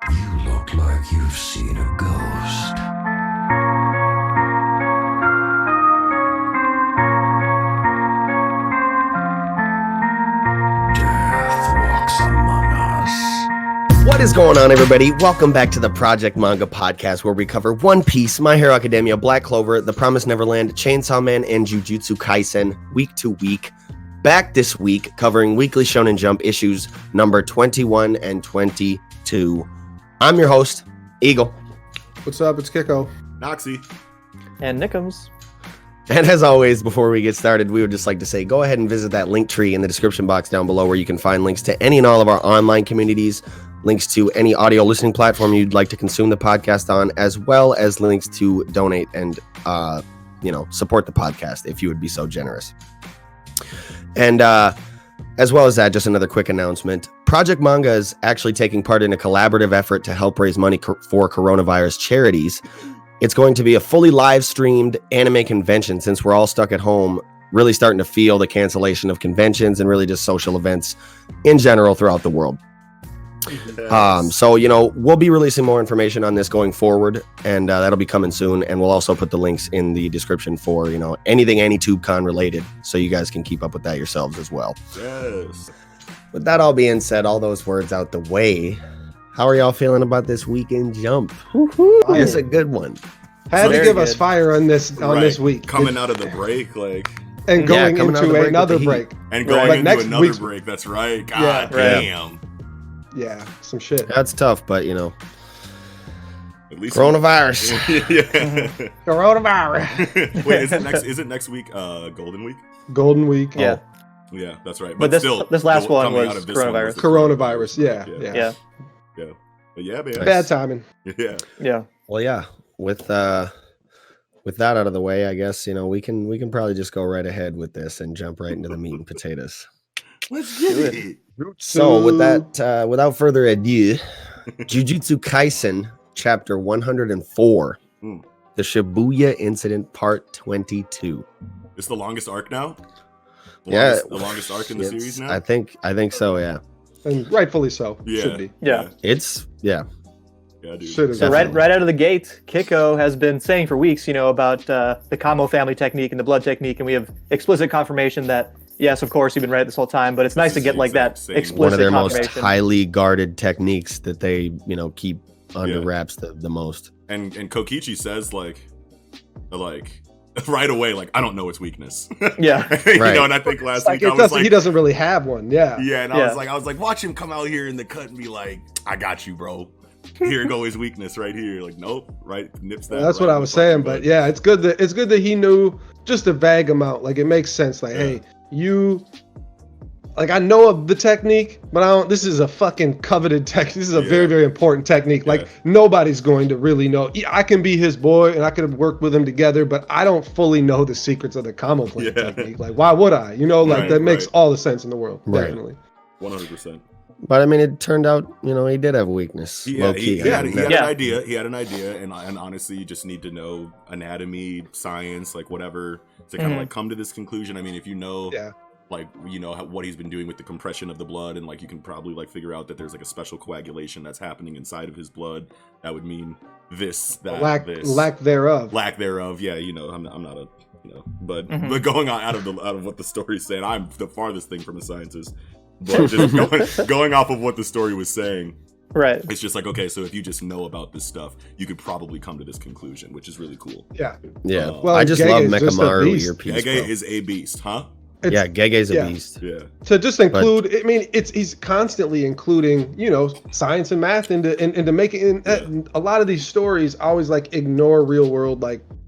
You look like you've seen a ghost. Death walks among us. What is going on, everybody? Welcome back to the Project Manga podcast, where we cover One Piece, My Hero Academia, Black Clover, The Promised Neverland, Chainsaw Man, and Jujutsu Kaisen week to week. Back this week, covering Weekly Shonen Jump issues number 21 and 22. I'm your host, Eagle. What's up? It's Kiko. Noxie. And Nickums. And as always, before we get started, we would just like to say, go ahead and visit that link tree in the description box down below, where you can find links to any and all of our online communities, links to any audio listening platform you'd like to consume the podcast on, as well as links to donate and, support the podcast if you would be so generous. And as well as that, just another quick announcement. Project Manga is actually taking part in a collaborative effort to help raise money for coronavirus charities. It's going to be a fully live streamed anime convention, since we're all stuck at home, really starting to feel the cancellation of conventions and really just social events in general throughout the world. Yes. So, we'll be releasing more information on this going forward, and that'll be coming soon. And we'll also put the links in the description for, anything AnyTubeCon related, so you guys can keep up with that yourselves as well. Yes. With that all being said, all those words out the way, how are y'all feeling about this weekend jump? It's a good one. Had to Very give us good. fire on this this week. Coming out of the break, and going coming out of the into break another with the break. and going Like into next another week's- break. That's right. Yeah, God right. damn. Yeah, some shit. That's tough, but At least coronavirus. yeah. Coronavirus. Wait, is it next week? Golden Week. Golden week. Yeah. Yeah, that's right. But this- still, this last one coming was out of this coronavirus. the Coronavirus. Yeah. Yeah. But yeah, man. Bad timing. Yeah. Yeah. Well, yeah. With that out of the way, I guess we can probably just go right ahead with this and jump right into the meat and potatoes. Let's get Do it. So, with that, without further ado, Jujutsu Kaisen Chapter 104, Mm. the Shibuya Incident Part 22. It's the longest arc now. Yeah. The longest arc in the series now. I think so. Yeah, And rightfully so. Yeah. Should be. Yeah. Yeah, dude. Should have. So Definitely. right out of the gate, Kiko has been saying for weeks, about the Kamo family technique and the blood technique, and we have explicit confirmation that, yes, of course, you've been right this whole time, but it's nice to get like that Same. explicit one of their most confirmation. highly guarded techniques that they keep under Yeah. wraps the most. And Kokichi says like right away, I don't know its weakness. Yeah. Right. And I think last It's like, week I was like, he doesn't really have one. Yeah. yeah, and Yeah. I was like, watch him come out here in the cut and be like, I got you, bro. Here go his weakness right here. Like, nope, right, nips that. That's right what I in was the fucking saying, butt. but yeah, it's good that he knew just a vague amount. Like, it makes sense. Like, Yeah. hey, you, like, I know of the technique, but I don't. This is a fucking coveted technique. This is a Yeah. very, very important technique. Like, Yeah. nobody's going to really know. Yeah, I can be his boy, and I could have worked with him together, but I don't fully know the secrets of the Kamo plane Yeah. technique. Like, why would I? Right, that makes right. all the sense in the world. Right. Definitely. 100%. But I mean, it turned out he did have a weakness. He low-key. had I mean, an Yeah. idea. He had an idea, and honestly, you just need to know anatomy, science, like whatever, to kind of like come to this conclusion. I mean, if you know, Yeah. what he's been doing with the compression of the blood, and you can probably figure out that there's a special coagulation that's happening inside of his blood. That would mean this, that, this, Lack thereof. lack thereof. Yeah, I'm not a, but Mhm. but going on out of what the story's saying, I'm the farthest thing from a scientist. But just going off of what the story was saying, Right. it's just like, okay, so if you just know about this stuff, you could probably come to this conclusion, which is really cool. Yeah. Yeah. Well, I just Gege love is just a Mekamaru beast. earpiece. Gege bro. is a beast, huh? Yeah, Gege's a yeah. beast. Yeah. To just include, I mean, he's constantly including, science and math into making a lot of these stories always ignore real world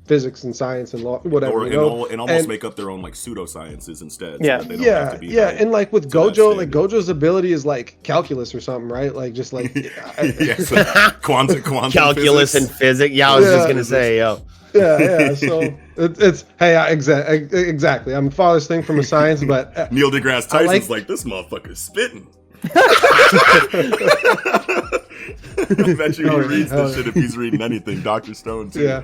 physics and science and law, whatever. And almost make up their own pseudosciences instead. Yeah. So that they don't have to be held and with to that Gojo, standard. Gojo's ability is calculus or something, right? yeah, so quantum Calculus physics. and physics. Yeah, I was just Yeah. gonna say, yo. yeah. So it's exactly. I'm the farthest thing from a science, but Neil deGrasse I Tyson's like- this motherfucker's spitting. I bet you he reads hell this shit if he's reading anything. Dr. Stone too. yeah.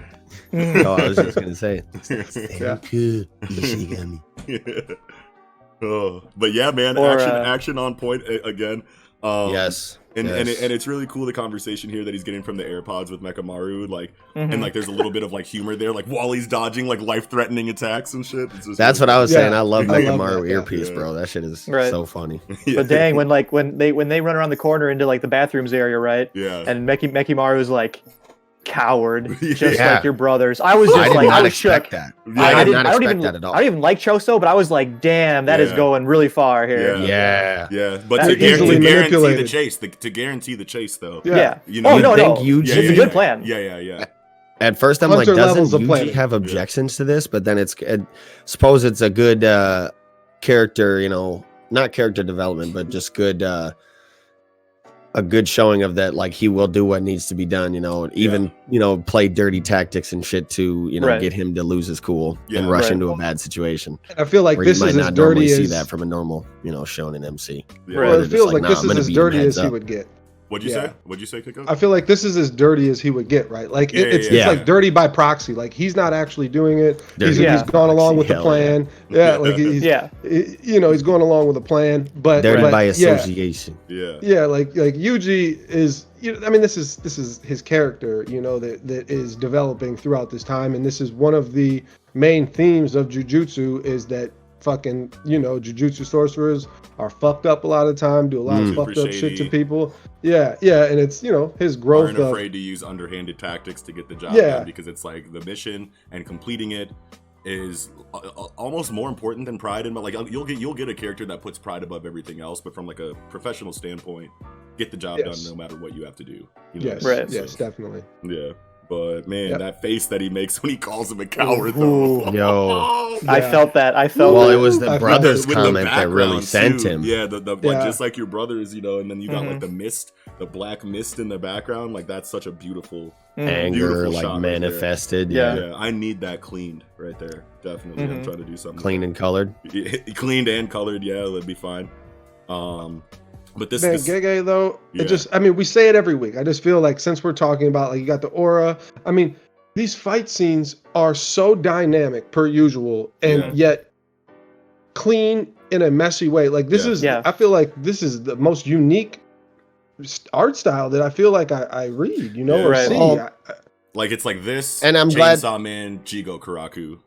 Oh, I was just gonna say. Yeah. Good, Ishigami. But yeah, man, Or, action on point again. Yes. And Yes. and it's really cool the conversation here that he's getting from the AirPods with Mekamaru, like, and like there's a little bit of like humor there, like Wally's dodging like life-threatening attacks and shit. It's just That's what I was saying. I love I love Mekamaru that, earpiece, yeah. bro. That shit is Right. so funny. But dang, when they run around the corner into like the bathrooms area, right? Yeah. And Mekimaru's like, coward, just Yeah. like your brothers. I was just I did like, not I was expect shook. that. Yeah. I did didn't- not don't expect even, that at all. I don't even like Choso, but I was like, damn, that is Yeah. going really far here. Yeah. Yeah. But That to, is easily guarantee the manipulated. chase, to guarantee the chase, though. Yeah. You know, Oh You'd no, think no. Yuji- It's a good plan. Yeah. At first, I'm Hunter like, levels doesn't of Yuji planning. have objections to this? But then suppose it's a good character, not character development, but just good, a good showing of that. Like he will do what needs to be done, even, play dirty tactics and shit to, Right. get him to lose his cool Yeah. and rush Right. into a bad situation. I feel like Where this you might is as not normally dirty see as. that from a normal, Shonen MC. Yeah. Right. Well, They're it just feels like "Nah, this I'm is gonna as beat him dirty heads as he up." would get. What'd you Yeah. say? What'd you say, Kiko? I feel like this is as dirty as he would get, right? Like it's yeah. like dirty by proxy. Like he's not actually doing it. He's, Dirty he's by gone along with the proxy, plan. Yeah, like he's Yeah. he's going along with the plan. But Dirty but, by yeah, association. Yeah. yeah, like Yuji is. I mean, this is his character. That is developing throughout this time, and this is one of the main themes of Jujutsu is that fucking Jujutsu sorcerers are fucked up a lot of the time, do a lot of Super fucked up shit to shady. people. Yeah, and it's his growth Aren't of afraid to use underhanded tactics to get the job Yeah. done because it's like the mission and completing it is almost more important than pride. And like you'll get a character that puts pride above everything else, but from like a professional standpoint, get the job Yes. done no matter what you have to do. yes, Right. yes, definitely. Yeah. But man, Yep. that face that he makes when he calls him a coward, Ooh. though. Yo. I Yeah. felt that. Well, that. it was I the felt brother's With the comment that really background, sent too. him. Yeah, the Yeah. like just like your brothers, and then you got like the mist, the black mist in the background. Like that's such a beautiful, Anger, beautiful like shot right there. manifested. Yeah. Yeah. Yeah, I need that cleaned right there. Definitely, I'm trying to do something Clean and colored. cleaned and colored. Yeah, that'd be fine. But this, Man, this Gege though, Yeah. we say it every week. I just feel like since we're talking about like you got the aura, I mean, these fight scenes are so dynamic per usual, and Yeah. yet clean in a messy way. Like this Yeah. is, Yeah. I feel like this is the most unique art style that I feel like I read, Yeah. or Right. see. Oh. like it's like this, And I'm glad- Chainsaw Man, Jigo Karaku.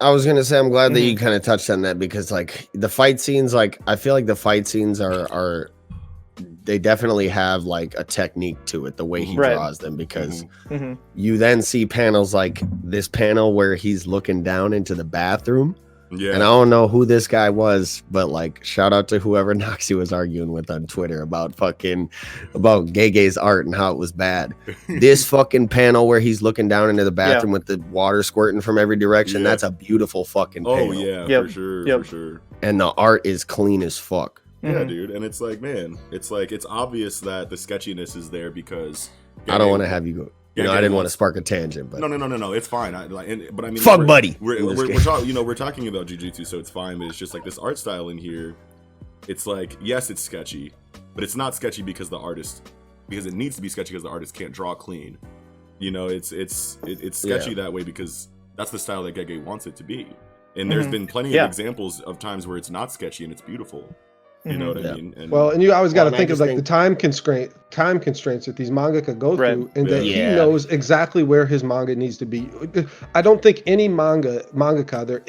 I was gonna say I'm glad that you kind of touched on that because like the fight scenes, like I feel like the fight scenes are they definitely have like a technique to it, the way he Right. draws them, because Mhm. you then see panels like this panel where he's looking down into the bathroom. Yeah, And I don't know who this guy was, but like shout out to whoever Noxie was arguing with on Twitter about Gege's art and how it was bad. This fucking panel where he's looking down into the bathroom with the water squirting from every direction, Yeah. that's a beautiful fucking oh panel. yeah, Yep. for sure, Yep. for sure. And the art is clean as fuck. Yeah, Mhm. dude, and it's like, man, it's like it's obvious that the sketchiness is there because I don't want to have you go. Yeah, I Gege didn't want to wants- spark a tangent, but No, it's fine. But I mean, Fuck we're- buddy. We're, In this we're, game. we're talking, we're talking about jujutsu, so it's fine. But it's just like this art style in here. It's like, yes, it's sketchy, but it's not sketchy because it needs to be sketchy because the artist can't draw clean. It's sketchy that way because that's the style that Gege wants it to be. And there's been plenty Yeah. of examples of times where it's not sketchy and it's beautiful. You know what I Yeah. mean? And Well, and you always got to and I think of just like think- the time constraints that these manga could go Right. through, and that he Yeah. knows exactly where his manga needs to be. I don't think any mangaka there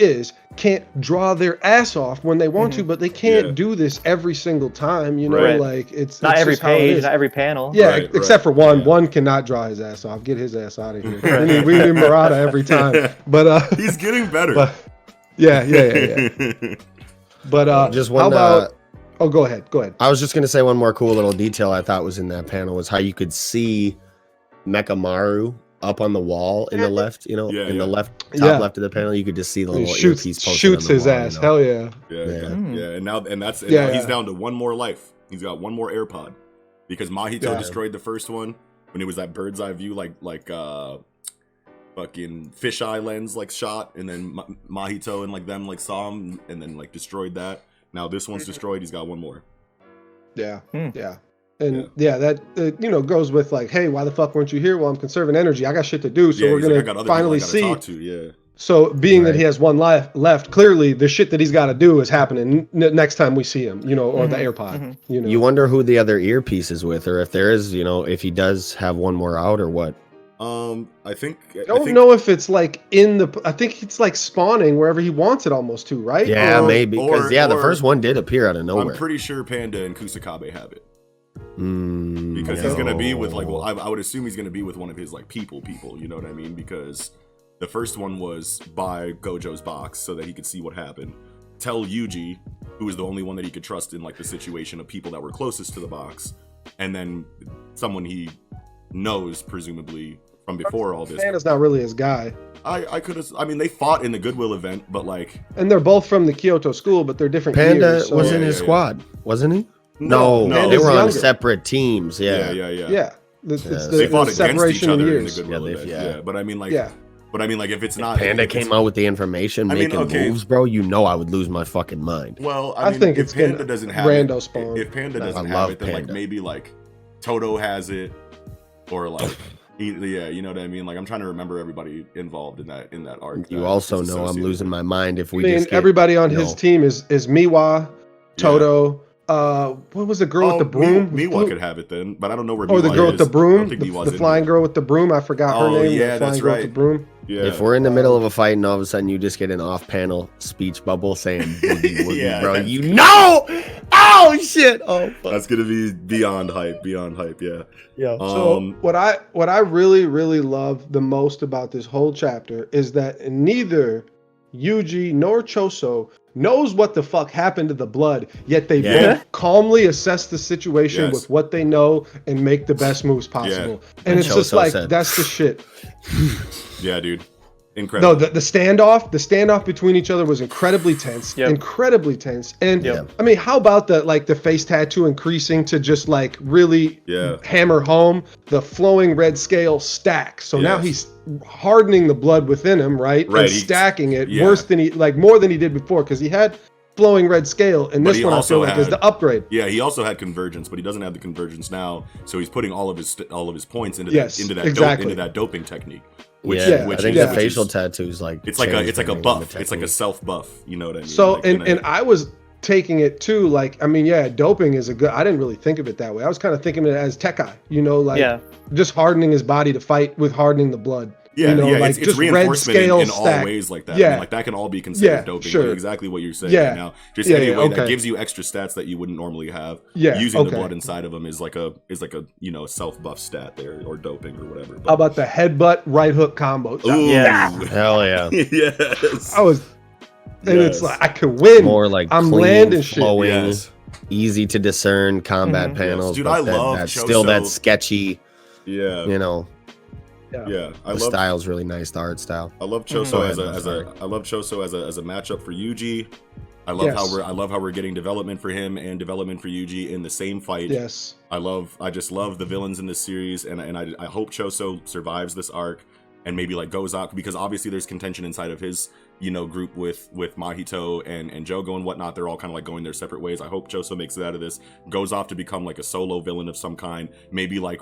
can't draw their ass off when they want to, but they can't Yeah. do this every single time. Right. Like it's Not it's every just how it page, is. not every panel. Yeah, Right, except for right. one. Yeah. One cannot draw his ass off. Get his ass out of here. We need Murata every time. But he's getting better. but yeah. But just how one. about? Oh, go ahead. I was just gonna say one more cool little detail I thought was in that panel was how you could see Mekamaru up on the wall in the left, Yeah, in yeah. the top Yeah. left of the panel. You could just see the He little shoots earpiece posted shoots on the his wall, ass. Hell yeah. Yeah, Yeah. and now he's Yeah. down to one more life. He's got one more AirPod because Mahito Yeah. destroyed the first one when it was that bird's eye view, like fucking fisheye lens like shot, and then Mahito and like them like saw him and then like destroyed that. Now this one's destroyed. He's got one more. Yeah, Hmm. yeah. And that goes with like, hey, why the fuck weren't you here? Well, I'm conserving energy. I got shit to do, so Yeah, we're he's like, I gonna got other finally people I gotta see. talk to. Yeah, So being that Right. he has one life left, clearly the shit that he's got to do is happening next time we see him, or the AirPod, You wonder who the other earpiece is with, or if there is, if he does have one more out or what. I think I don't know if it's like I think it's like spawning wherever he wants it almost to, right? Yeah, maybe. Because, the or- first one did appear out of nowhere. I'm pretty sure Panda and Kusakabe have it. Mm, Because he's gonna be with I would assume he's gonna be with one of his like people, you know what I mean? Because the first one was buy Gojo's box so that he could see what happened. Tell Yuji, who was the only one that he could trust in like the situation of people that were closest to the box, and then someone he knows presumably from before all this. Panda's not really his guy. I could have. I mean, they fought in the Goodwill event, but like, And they're both from the Kyoto school, but they're different Panda years. So. was in his squad, wasn't he? No, they Panda's were on younger. separate teams. yeah. Yeah. It's They fought the against each separation in other in the years. Goodwill Yeah, event. yeah. Yeah, but I mean, like, Yeah. if it's not Panda if it's- came out with the information, I mean, making okay. moves, bro. I would lose my fucking mind. Well, I I mean, think if it's Panda gonna doesn't have rando it, spawn. if Panda I doesn't love have it, then like Panda. maybe like Toto has it, or like yeah, you know what I mean. Like I'm trying to remember everybody involved in that arc. You that also is know I'm associated losing with my mind if I we mean, just get, everybody on his team is Miwa, Toto. What was the girl with the broom? Miwa could have it then, but I don't know where. Or the Miwa girl is. with the I broom, don't think Miwa's the in flying there. girl with the broom. I forgot her Oh, name. yeah, the flying that's girl right. with the broom. Yeah. If we're in the middle of a fight and all of a sudden you just get an off-panel speech bubble saying "boogie woogie," Yeah, bro, that's- you know, oh shit, oh fuck. That's gonna be beyond hype. Yeah. Yeah. So what I really love the most about this whole chapter is that neither Yuji nor Choso knows what the fuck happened to the blood, yet they Yeah. both calmly assess the situation Yes. with what they know and make the best moves possible. And it's just Choso like said- that's the shit. Yeah, dude. No, Incredible. the standoff between each other was incredibly tense, Yep. incredibly tense. And Yep. I mean, how about the face tattoo increasing to just like really Yeah. hammer home the flowing red scale stack. So now Yes. he's hardening the blood within him, right? Right, And he- stacking it yeah. worse than more than he did before because he had flowing red scale, and But this he one I also feel like is had- the upgrade. Yeah, he also had convergence, but he doesn't have the convergence now. So he's putting all of his points into Yes, that exactly. into that doping technique. Which, yeah, which I think is, the which facial is, tattoos like it's like changed a the name of buff. the It's like a technique. self buff. You know what I mean? So Like, and I was taking it too, like, I mean, yeah, doping is I didn't really think of it that way. I was kind of thinking of it as Tekai, Yeah. just hardening his body to fight with hardening the blood. yeah, like it's just red reinforcement scale in all stack. ways like that. Yeah. I mean, like that can all be considered Yeah, doping. sure. Like exactly what you're saying Yeah. right now. Just Yeah, anyway, okay. that gives you extra stats that you wouldn't normally have. Yeah, using the okay. blood inside of them is like a self buff stat there or doping or whatever. How about the headbutt right hook combo? Ooh, Yeah. Hell yeah. yes. I was, and Yes. it's like I could win. More like I'm clean, landing shit. flowing, Yes. easy to discern combat Mhm. panels. Yes. Dude, but I that- love that's still that Choso. sketchy, Yeah. Yeah. I the love style's really nice, the art style. I love Mhm. Choso Go as ahead, I love Choso as a matchup for Yuji. I love how we're getting development for him and development for Yuji in the same fight. Yes. I just love the villains in this series, and I hope Choso survives this arc and maybe like goes out, because obviously there's contention inside of his group with Mahito and Jogo and whatnot. They're all kind of like going their separate ways. I hope Choso makes it out of this, goes off to become like a solo villain of some kind, maybe like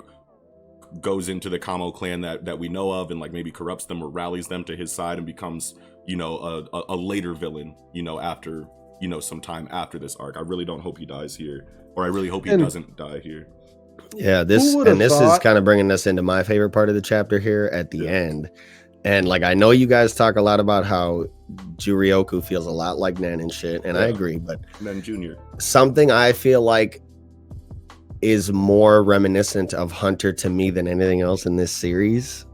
goes into the Kamo clan that we know of and like maybe corrupts them or rallies them to his side and becomes a later villain after some time after this arc. I really don't hope he dies here, or I really hope he doesn't die here. Yeah, Who would've this is thought- kind of bringing us into my favorite part of the chapter here at the end. And like, I know you guys talk a lot about how Jurioku feels a lot like Nen and shit, and I Yeah. agree, but And then Junior. something I feel like is more reminiscent of Hunter to me than anything else in this series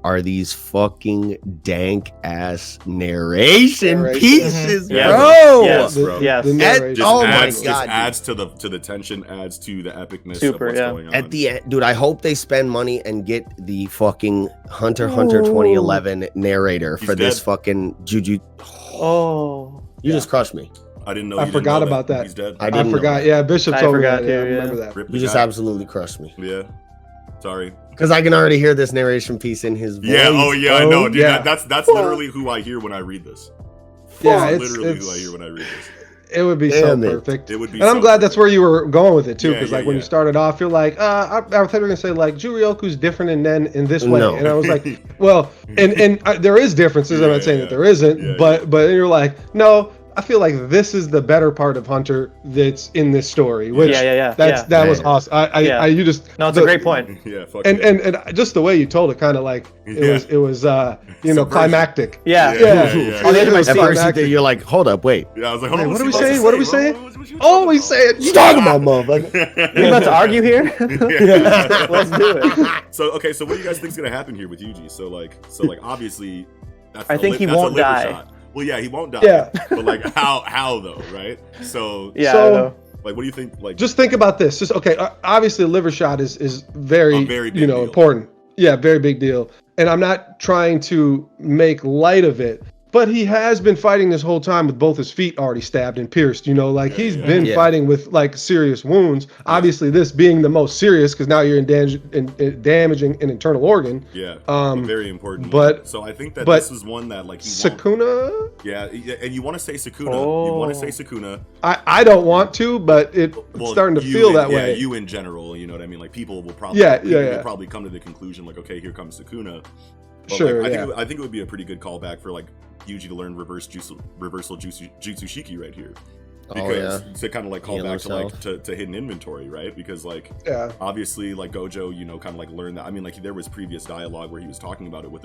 are these fucking dank ass narration Narration. pieces, Mhm. bro. Yes. The, bro. Yes. the At- narration. oh my adds, God, adds to the tension, adds to the epicness Super, of what's yeah. going on. At the end, dude, I hope they spend money and get the fucking Hunter x Hunter 2011 narrator He's for this dead. fucking Juju. Oh. You just crushed me. I didn't know. I you didn't forgot know about that. He's dead. I I didn't know forgot. that. Yeah, Bishop I told me forgot that. Yeah, I too, yeah. remember that. Rip the You just guy. absolutely crushed me. Yeah. Sorry. Because I can already hear this narration piece in his voice. Yeah. Oh yeah. I know, dude. yeah. That's literally who I hear when I read this. Yeah, That's it's literally who I hear when I read this. It would be Damn so it. perfect. It would be And I'm so glad that's perfect. where you were going with it too, Yeah, because yeah, like when you yeah. started off, you're like, I thought you were gonna say like Juryoku's different in Nen in this way, No. and I was like, well, and there is differences. I'm Yeah, not saying yeah. that there isn't, Yeah, but yeah. but you're like, no, I feel like this is the better part of Hunter that's in this story, which Yeah. that was Yeah. awesome. Yeah. You just No, it's a great point. Yeah, fuck and, yeah. and just the way you told it, kind of like it Yeah. was Subversion. climactic. Yeah. Yeah. On the edge of my It was At seat. first, you climactic. think you're like, hold up, wait. Yeah, I was like, Wait, hold on, what are we what's he saying? about What to are we say, saying? bro? What you Oh, talking we about? say it. You talking about, motherfucker? You about to argue here? Yeah. Let's do it. So okay, so what do you guys think's gonna happen here with Yuji? So like obviously, that's I think he that's a won't liver die. shot. Well, yeah, he won't die. Yeah. But like, how though, right? So Yeah, So- I don't know. like, what do you think? Like, Just think about this. Just okay. Obviously, a liver shot is very, A very big deal. important. Yeah, very big deal. And I'm not trying to make light of it, but he has been fighting this whole time with both his feet already stabbed and pierced. Like he's yeah. been Yeah. fighting with like serious wounds. Obviously, this being the most serious because now you're in damaging an internal organ. yeah, Um, very important. but- one. So I think that but this is one that like he won't. Sakuna. Yeah, and you want to say Sukuna. You want to Oh. say Sukuna. I don't want to, but it's Well, starting to you feel in- that yeah, way. you in general, you know what I mean? Like people will probably, Yeah, people yeah, will yeah. probably come to the conclusion like, okay, here comes Sukuna. But Sure, like, yeah. I think it would be a pretty good callback for like Yuji to learn reversal jutsu shiki right here. Because to kind of like call Heal back himself. to like to hidden inventory, right? Because like Yeah. obviously like Gojo, kind of like learned that. I mean, like there was previous dialogue where he was talking about it with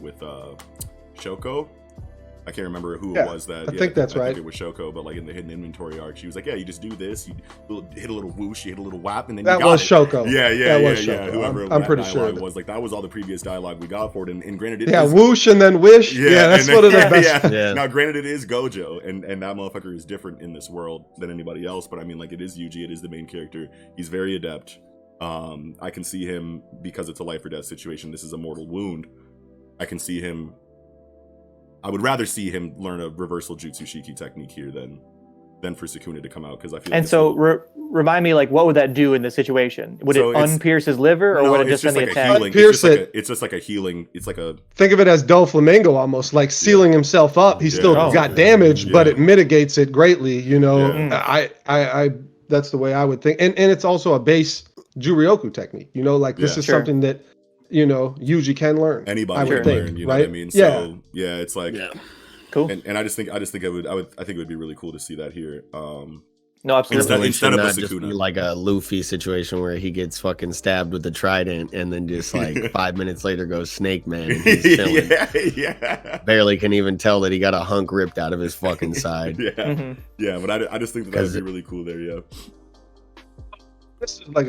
with Shoko. I can't remember who Yeah, it was that. I think that's I right. think it was Shoko, but like in the hidden inventory arc, she was like, "Yeah, you just do this. You hit a little whoosh, you hit a little whap, and then That you got was it." Shoko. Yeah, That was Shoko. Whoever I'm that pretty sure dialogue that- was like that was all the previous dialogue we got for it. And granted, it Yeah, is- whoosh and then wish. Yeah, that's and one of the then- best. Yeah. Now, granted, it is Gojo, and that motherfucker is different in this world than anybody else. But I mean, like, it is Yuji. It is the main character. He's very adept. I can see him because it's a life or death situation. This is a mortal wound. I can see him. I would rather see him learn a reversal jutsu shiki technique here than for Sukuna to come out because I feel. And like so remind me, like, what would that do in this situation? Would So it it's- unpierce his liver, or no, would it it's just send the like a attack? healing. Pierce it. It's just like a healing. It's like a Think of it as Doflamingo almost, like sealing himself up. He's Yeah. still Oh. got damage, but Yeah. it mitigates it greatly. Yeah. I that's the way I would think. And it's also a base Juryoku technique. Like this Yeah. is Sure. something that Yuji can learn. anybody I can would think, learn. You know right? what I mean? Yeah. So yeah, it's like. Cool. And I just think I think it would be really cool to see that here. No, absolutely. Instead of a not just be Sukuna. like a Luffy situation where he gets fucking stabbed with a trident and then just like 5 minutes later goes Snake Man. And he's chilling. yeah. Barely can even tell that he got a hunk ripped out of his fucking side. Yeah, Mhm. yeah, but I just think that would be really cool there. Yeah, This is like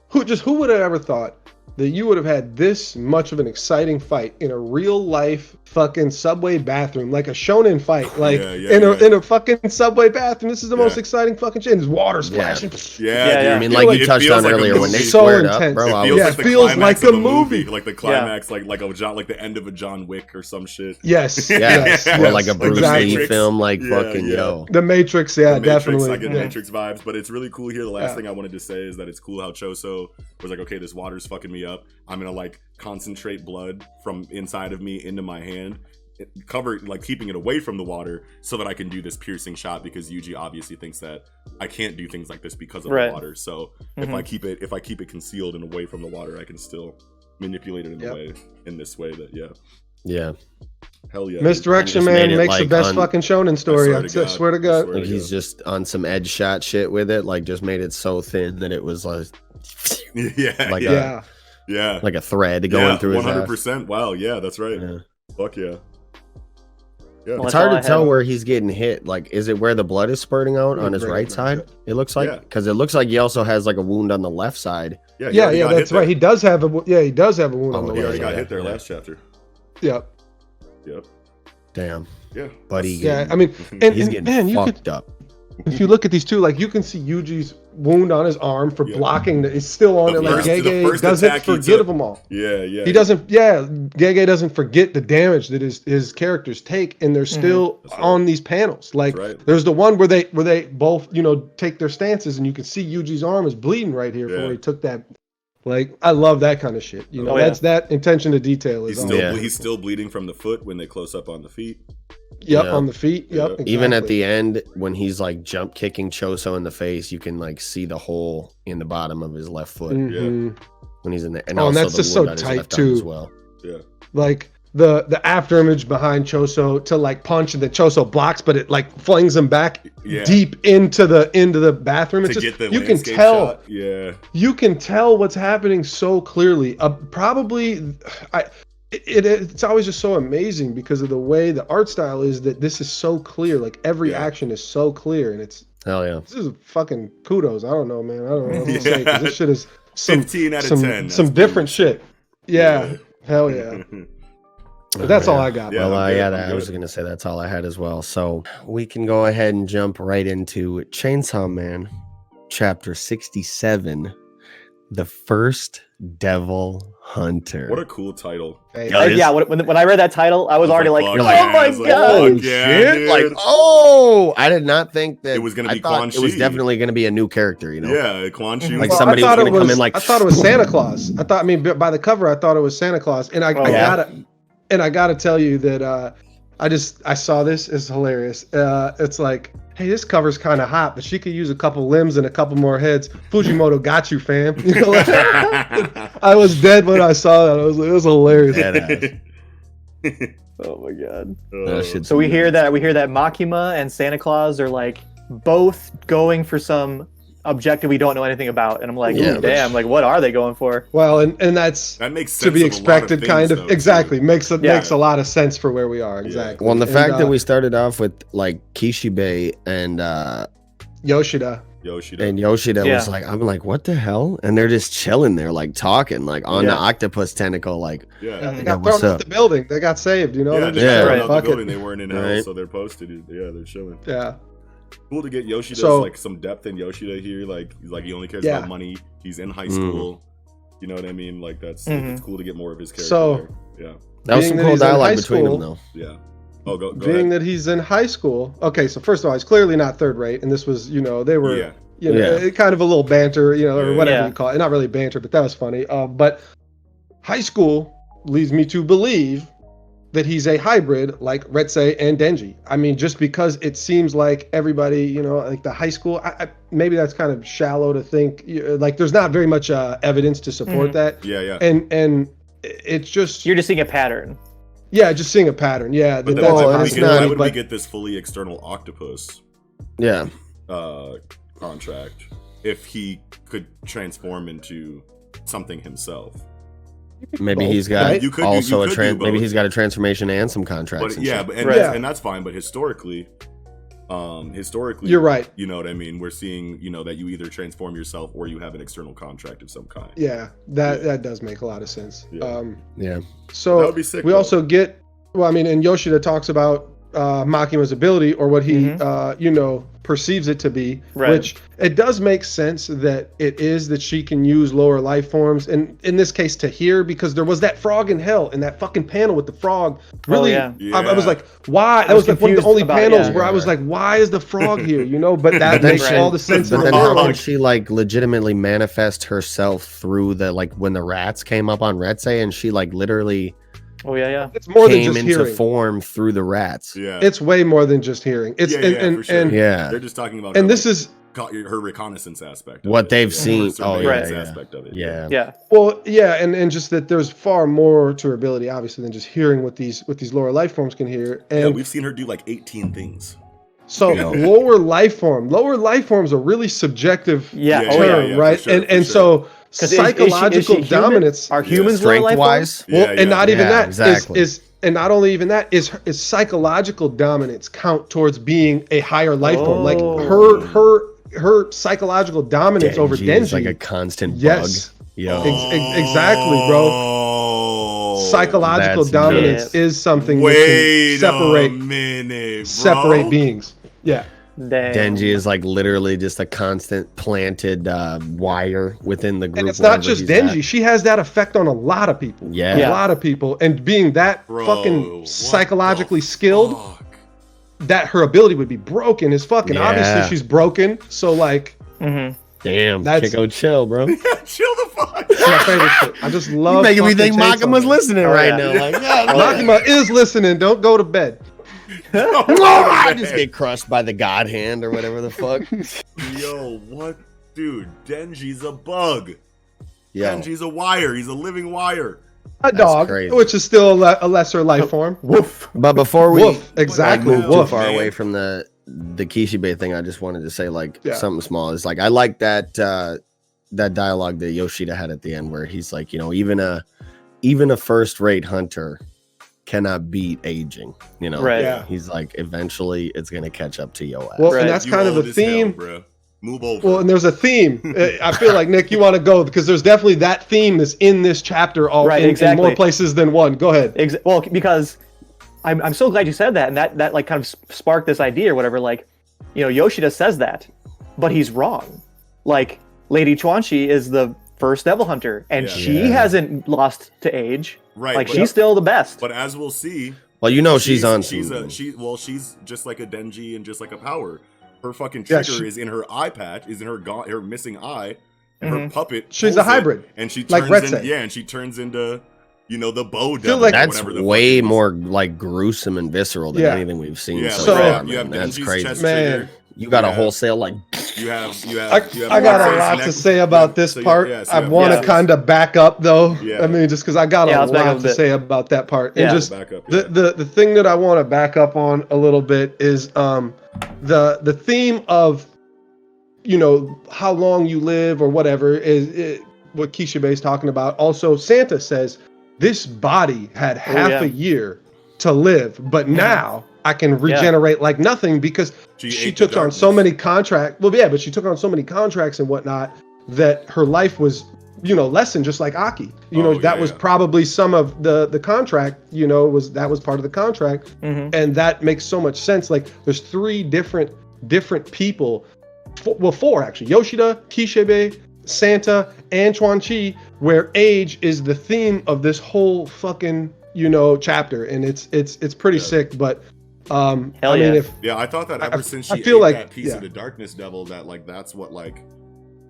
who would have ever thought that you would have had this much of an exciting fight in a real life fucking subway bathroom, like a shonen fight, like in a fucking subway bathroom. This is the most Yeah. exciting fucking shit. There's water Yeah. splashing. Yeah, dude. I mean, feel like like you it touched feels on like a earlier when they movie. So squared up, intense. bro. It I feels was, Yeah, like the feels climax like of a movie. like the climax, like a John, like the end of a John Wick or some shit. Yes, yeah, yes, or yes, like a Bruce exactly. Lee Matrix. film, like Yeah, fucking yeah. yo. The Matrix, yeah, The Matrix, definitely. I get Yeah. Matrix vibes, but it's really cool here. The last Yeah. thing I wanted to say is that it's cool how Choso was like, okay, this water's fucking me up. I'm gonna like concentrate blood from inside of me into my hand, keeping it away from the water so that I can do this piercing shot because Yuji obviously thinks that I can't do things like this because of Right. the water. So if Mhm. I keep it concealed and away from the water, I can still manipulate it in this way that Yeah. hell yeah. Misdirection Just made Man it, makes the like, best on- fucking shonen story. I swear to God. Like he's just on some edge shot shit with it, like just made it so thin that it was like yeah, like Yeah. yeah. like a thread going through his ass. 100%. Wow, yeah, that's right. Yeah. Fuck yeah. Yeah. Well, It's that's all hard I to tell have. where he's getting hit. Like, is it where the blood is spurting out on his right side? It looks like, Yeah. because it looks like he also has like a wound on the left side. Yeah, Yeah, he got that's hit right. there. He does have a wound on Oh, the He left. already got yeah, hit there yeah. last chapter. Yep. Yep. Damn, Yeah. buddy. Yeah, I mean, and, he's and getting man, you could fucked up. if you look at these two, like you can see Yuji's wound on his arm for Yeah. blocking. It's still on The it. Like first- the Gege first doesn't attack he forget took- of them all. Yeah, yeah. He doesn't. Yeah, Gege doesn't forget the damage that his characters take, and they're still That's right. on these panels. Like That's right. there's the one where they both take their stances, and you can see Yuji's arm is bleeding right here from Yeah. where he took that Like, I love that kind of shit. You know, that's that attention to detail is he's still bleeding from the foot when they close up on the feet. On the feet. Exactly. Even at the end, when he's like jump kicking Choso in the face, you can like see the hole in the bottom of his left foot. Mm-hmm. When he's in there, and that's just so tight too. As well. Yeah. Like the after image behind Choso to like punch, and then Choso blocks, but it like flings him back deep into the bathroom. It's just you can tell. Shot. Yeah. You can tell what's happening so clearly. It's always just so amazing because of the way the art style is, that this is so clear. Like every action is so clear, and it's hell yeah. This is fucking kudos. I don't know, man. I don't know what to say, 'cause this shit is 15 out of 10. Some different shit. Yeah. Hell yeah. But that's all I got. Yeah, I was gonna say that's all I had as well. So we can go ahead and jump right into Chainsaw Man, chapter 67, The First Devil Hunter. What a cool title. Hey, when I read that title, I was already like, fuck oh yeah. my Like, god. fuck yeah, dude. Like, I did not think that It was gonna be thought Quan it was Chi. definitely gonna be a new character, you know? Yeah, Quan Chi. Like Well, somebody I was thought gonna come in like I thought it was Santa Claus. By the cover, I thought it was Santa Claus, and I gotta tell you that I saw this. It's hilarious. It's like, hey, this cover's kind of hot, but she could use a couple limbs and a couple more heads. Fujimoto got you, fam. You know, like, I was dead when I saw that. It was hilarious. Oh my god. So we hear that Makima and Santa Claus are like both going for some objective we don't know anything about, and I'm like, damn, like what are they going for? Well, and that makes sense to be of a lot of expected, things, kind of. though, Exactly. too. Makes a lot of sense for where we are. Exactly. Well, and the fact that we started off with like Kishibe and Yoshida was like, I'm like, what the hell? And they're just chilling there, like talking, like on the octopus tentacle, like, they got thrown out the building. They got saved, you know. Yeah, They're they just got out the building. They weren't in hell, so they're posted. Yeah, they're chilling. Yeah. Cool to get Yoshida's like some depth in Yoshida here. Like he only cares about money. He's in high school. You know what I mean? Like it's cool to get more of his character. So there. Yeah, that was some cool dialogue between them, though. Yeah. Oh, go being ahead. that he's in high school. Okay, so first of all, he's clearly not third rate, and this was, they were, kind of a little banter, or whatever you call it. Not really banter, but that was funny. But high school leads me to believe that he's a hybrid like Retsei and Denji. I mean, just because it seems like everybody, like the high school, maybe that's kind of shallow to think, like there's not very much evidence to support that. Yeah. And it's just... You're just seeing a pattern. Yeah, just seeing a pattern. Yeah. But why would we get this fully external octopus contract if he could transform into something himself? Maybe he's got maybe he's got a transformation and some contracts. But and that's fine. But historically, you're right. You know what I mean? We're seeing, that you either transform yourself or you have an external contract of some kind. Yeah, that does make a lot of sense. Yeah. So that would be sick, we also get, and Yoshida talks about Makima's ability, or what he perceives it to be, which it does make sense that it is that she can use lower life forms, and in this case to hear, because there was that frog in hell in that fucking panel with the frog. Really, I was like, why? That was like one of the only panels where I was like, why is the frog here? But that makes all the sense in the world. How did she like legitimately manifest herself through the, like when the rats came up on Retsei, and she like literally it's more than came just into hearing. Form through the rats. Yeah, it's way more than just hearing. It's for sure. and they're just talking about and this is her reconnaissance aspect of what it. they've seen. Aspect of it. Yeah. Well, and just that there's far more to her ability, obviously, than just hearing what these lower life forms can hear. And we've seen her do like 18 things. So lower life forms are really subjective term, right? For sure, and so psychological dominance. Are humans strength wise? And not even that exactly. is and not only even that is psychological dominance count towards being a higher life form. Like her psychological dominance over Denji is like a constant bug. Yes. Exactly, bro. Psychological dominance is something that can separate beings. Yeah. Damn. Denji is like literally just a constant planted wire within the group. And it's not just Denji. She has that effect on a lot of people. Yeah. A lot of people. And being that fucking psychologically skilled, that her ability would be broken is fucking. Obviously, she's broken. So, like, Damn, That's- Chico, chill, bro. You Chill the fuck. It's my favorite shit. I just love. making me fucking think Chainsaw Makima's Man. listening Oh, right yeah. now. Like, yeah, Makima is listening. Don't go to bed. I just get crushed by the God Hand or whatever the fuck. Yo, what, dude? Denji's a bug. Yo, Denji's a wire. He's a living wire. A dog, crazy. which is still a lesser life form. Woof. but before we Woof. Exactly. move too Woof. far man. away from the Kishibe thing, I just wanted to say like Yeah. something small. Is like I like that that dialogue that Yoshida had at the end, where he's like, you know, even a first-rate hunter cannot beat aging. You know, Right. Yeah. He's like, eventually it's gonna catch up to your ass. Well, Right. and that's You kind of old a as hell, theme. bro. Move over. Well, and there's a theme. I feel like Nick, you want to go because there's definitely that theme is in this chapter, all Right, in exactly. more places than one. Go ahead. Well, because I'm so glad you said that, and that like kind of sparked this idea or whatever. Like, you know, Yoshida says that, but he's wrong. Like, Lady Chuanxi is the first devil hunter, and Yeah. she Yeah. hasn't lost to age. Right, Like, but- she's still the best. But as we'll see, Well, you know she's on. she's some- she's just like a Denji and just like a power. Her fucking Yeah, trigger she- is in her eye patch, is in her her missing eye, and her puppet. She's pulls a it, hybrid, and she like turns Retse. and she turns into, you know, the bow Feel devil. like- or That's whatever the fuck way it is. more like gruesome and visceral than Yeah. anything we've seen Yeah, so So- far. you have Man. That's Denji's crazy. chest Man. trigger. You got a Yeah. wholesale like. You have I got a Rotse's lot neck- to say about this so you- part. yeah, so I you have want to Rotse's- kind of back up though. Yeah. I mean, just because I got Yeah, a let's back up lot a to bit. say about that part, and Yeah. just Back up, yeah. the thing that I want to back up on a little bit is the theme of, you know, how long you live or whatever is what Kishibe is talking about. Also, Santa says this body had half yeah. a year to live, but now I can regenerate like nothing because She she ate the took on so darkness. many contracts. Well, yeah, but she took on so many contracts and whatnot that her life was, you know, lessened just like Aki. You know, Oh, that yeah, was yeah. probably some of the contract, you know, was part of the contract. And that makes so much sense. Like there's three different people, four actually, Yoshida, Kishibe, Santa, and Chuanxi, where age is the theme of this whole fucking, you know, chapter. And it's pretty sick, but I mean, yeah. if Yeah, I thought that ever since she I feel ate like- that piece yeah. of the darkness devil, that like that's what like.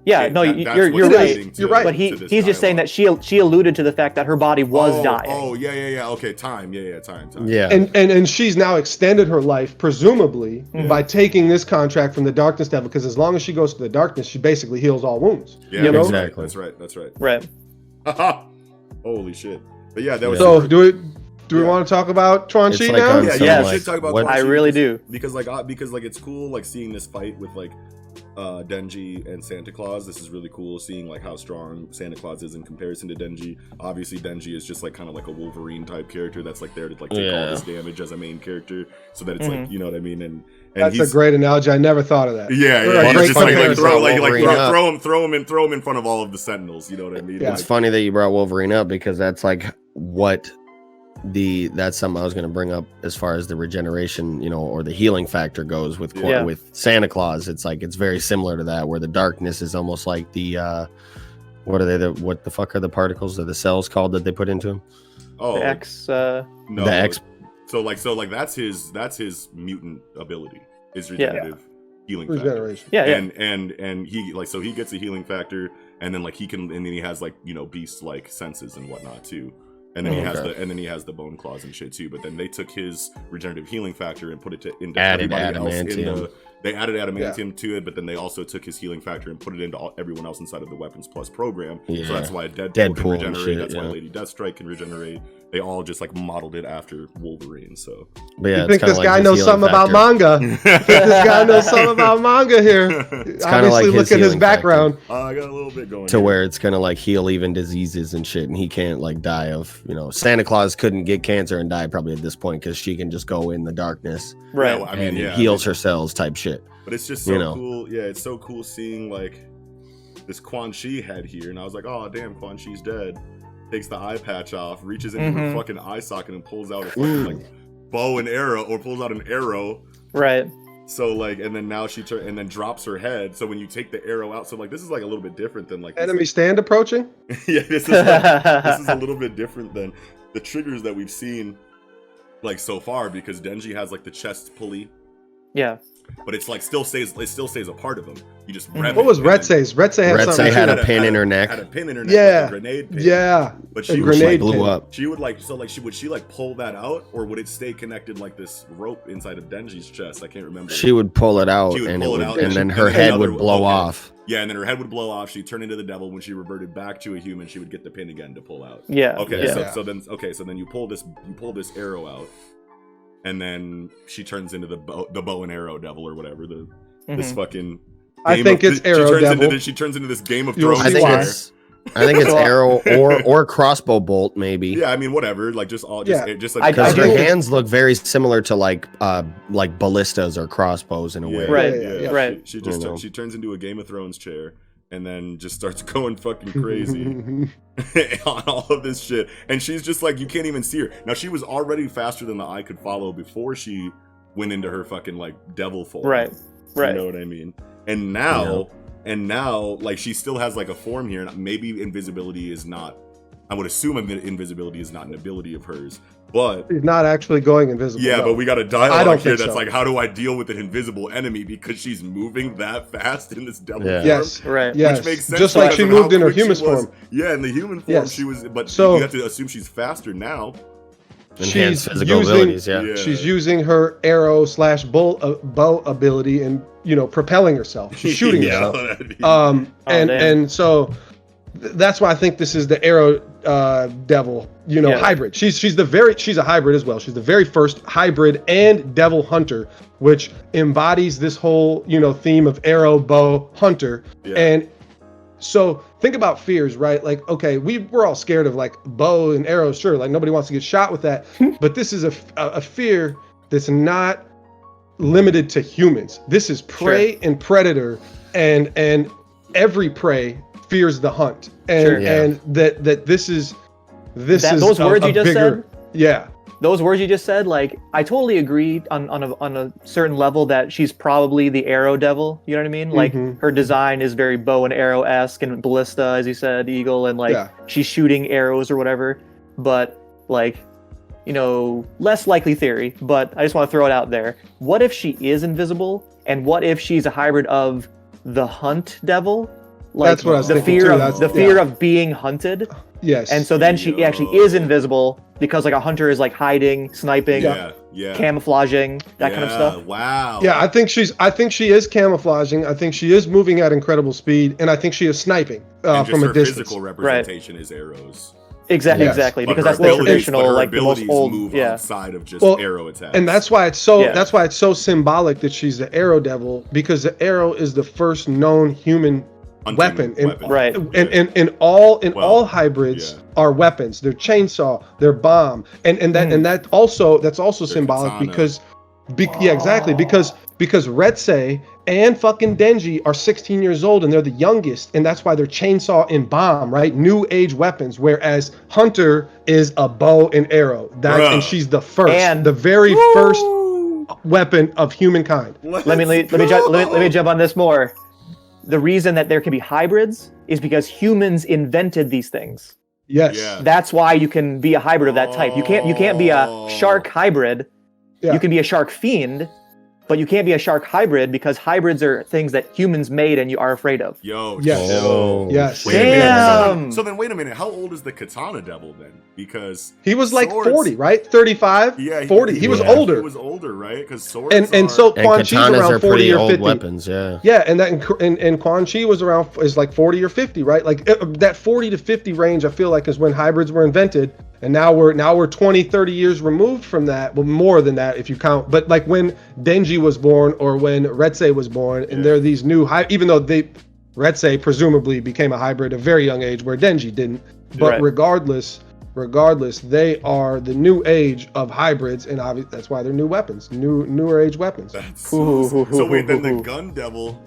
Yeah, it- no, that- you're that's you're what's right. leading to- You're right. But to this he's just saying that she alluded to the fact that her body was dying. Oh, yeah. Okay, time. Yeah, time. Yeah. and she's now extended her life presumably by taking this contract from the darkness devil, because as long as she goes to the darkness, she basically heals all wounds. Yeah, you know? Exactly. That's right. Right. Holy shit! But yeah, that was So do we want to talk about Chuanxi It's like now? on Yeah, some, yeah, we like, should talk about what- Quan I Chi really because- do. because it's cool like seeing this fight with like Denji and Santa Claus. This is really cool seeing like how strong Santa Claus is in comparison to Denji. Obviously Denji is just like kind of like a Wolverine type character that's like there to like take all Yeah. this damage as a main character, so that it's like, you know what I mean, and That's he's a great analogy. I never thought of that. yeah, Or yeah. a He's great just like comparison. Wolverine up. throw him in front of all of the Sentinels. You know what I mean? Yeah. It's funny that you brought Wolverine up because that's like what that's something I was going to bring up as far as the regeneration, you know, or the healing factor goes with Yeah. with Santa Claus. It's like it's very similar to that, where the darkness is almost like the what are they? What the fuck are the particles or the cells called that they put into him? Oh The X. no. The X. So like that's his mutant ability. His regenerative healing factor. Regeneration. Yeah, yeah. And he like so he gets a healing factor, and then like he can, and then he has like, you know, beast like senses and whatnot too. And then he has the bone claws and shit too. But then they took his regenerative healing factor and put it into Added everybody else in adamantium. they added adamantium to it, but then they also took his healing factor and put it into everyone else inside of the Weapons Plus program. Yeah. So that's why Deadpool Deadpool can and regenerate. shit, That's why yeah. Lady Deathstrike can regenerate. They all just like modeled it after Wolverine. So But yeah, You it's think kinda this like guy his knows healing something about factor. manga? This guy knows something about manga here. kinda Obviously, like his look at his healing background. I got a little bit going To here. where it's gonna like heal even diseases and shit, and he can't like die of, you know, Santa Claus couldn't get cancer and die probably at this point because she can just go in the darkness Right. Yeah, well, I mean, and yeah, it heals her cells type shit. But it's just so you know. cool. Yeah, it's so cool seeing like this Quan Chi head here, and I was like, oh damn, Quan Chi's dead. Takes the eye patch off, reaches into her fucking eye socket and pulls out a fucking like bow and arrow, or pulls out an arrow. Right. So like, and then now and then drops her head. So when you take the arrow out, so like this is like a little bit different than like Enemy stand approaching. yeah, this is a little bit different than the triggers that we've seen like so far, because Denji has like the chest pulley. Yeah. but it's like still stays a part of him. You just rev What it, was and then- Retse's? Retse had Retze something. had too. a pin in her neck. Had a pin in her neck. Yeah. Like a grenade pin. Yeah. But A she grenade blew pin. up. She would like would she like pull that out, or would it stay connected like this rope inside of Denji's chest? I can't remember. She would pull it out, She would and pull it it would, out, and then and her then head another- would blow okay. off. Yeah, and then her head would blow off. She'd turn into the devil. When she reverted back to a human, she would get the pin again to pull out. Yeah. Okay, Yeah. so then you pull this arrow out, and then she turns into the bow and arrow devil or whatever. This fucking. I think it's Arrow Devil. She turns into this Game of You'll Thrones see why. chair. I think it's arrow or crossbow bolt, maybe. Yeah, I mean whatever. Like just I Because do- her hands look very similar to like ballistas or crossbows in a way. Right. Yeah. Right. She just You know. she turns into a Game of Thrones chair and then just starts going fucking crazy on all of this shit. And she's just like, you can't even see her. Now she was already faster than the eye could follow before she went into her fucking like devil form. Right. Right. You know what I mean? And now, like she still has like a form here, and maybe invisibility is not. I would assume invisibility is not an ability of hers, but He's not actually going invisible. yeah, no. but we got a I dialogue don't here think that's so. like, how do I deal with an invisible enemy because she's moving that fast in this devil Yeah. form? Yes. Right. Yes. Which makes sense. Just like because she of how moved in her quick she human was. form. Yeah, in the human form Yes. she was, but So- you have to assume she's faster now. Enhanced She's physical using- abilities, yeah. Yeah. She's using her arrow/bow ability and propelling herself. She's shooting Yeah, herself. that'd be- And damn. so that's why I think this is the arrow devil, Yeah. hybrid. She's a hybrid as well. She's the very first hybrid and devil hunter, which embodies this whole theme of arrow, bow, hunter. Yeah. And so think about fears, right? Like, okay, we're all scared of like bow and arrows, sure. Like nobody wants to get shot with that, but this is a fear that's not limited to humans. This is prey and predator, and every prey fears the hunt, and Sure. Yeah. and that this is Those words you just said? Yeah, Those words you just said, like, I totally agree on a certain level that she's probably the arrow devil. You know what I mean? Like, Mhm. her design is very bow and arrow-esque and ballista, as you said, eagle, and like Yeah. she's shooting arrows or whatever. But like, less likely theory. But I just want to throw it out there. What if she is invisible? And what if she's a hybrid of the hunt devil? Like, That's what I was the thinking, fear too. of That's- the fear yeah. of being hunted. yes. And so then she actually is invisible because like a hunter is like hiding, sniping, yeah. camouflaging, that kind of stuff. Wow. yeah, I think she is camouflaging. I think she is moving at incredible speed, and I think she is sniping And just from a her distance. physical representation is arrows. Exactly, Yes. exactly, But because her that's the abilities- traditional, but her like the most abilities old. move Yeah, outside of just Well, arrow attacks. And that's why it's so Yeah. that's why it's so symbolic that she's the arrow devil, because the arrow is the first known human Hunting weapon. Right. And all Well, all hybrids yeah. are weapons. They're chainsaw, they're bomb, and that's also symbolic katana. because exactly because Retse and fucking Denji are 16 years old and they're the youngest, and that's why they're chainsaw and bomb, right? New age weapons, whereas Hunter is a bow and arrow. Bruh. And she's the first, And- the very first weapon of humankind. let me jump on this more. The reason that there can be hybrids is because humans invented these things. Yes. Yeah. That's why you can be a hybrid of that type. You can't be a shark hybrid. Yeah. You can be a shark fiend, but you can't be a shark hybrid because hybrids are things that humans made and you are afraid of. Yo, Yes. chill. Yes. Wait a minute. Damn. So then wait a minute. How old is the katana devil then? Because He was like swords- 40, right? 35, Yeah, 40. He was yeah. older. He was older, right? Because swords And so And Quan Chi's katanas around are 40 pretty or old 50. weapons, yeah. Yeah, and Quan Chi was is like 40 or 50, right? Like that 40 to 50 range, I feel like is when hybrids were invented. And now we're 20, 30 years removed from that. Well, more than that if you count. But like when Denji was born or when Retse was born, and there are these new even though Retse presumably became a hybrid at a very young age where Denji didn't. But Right. regardless, they are the new age of hybrids, and obviously that's why they're new weapons, newer age weapons. That's so wait, then the gun devil.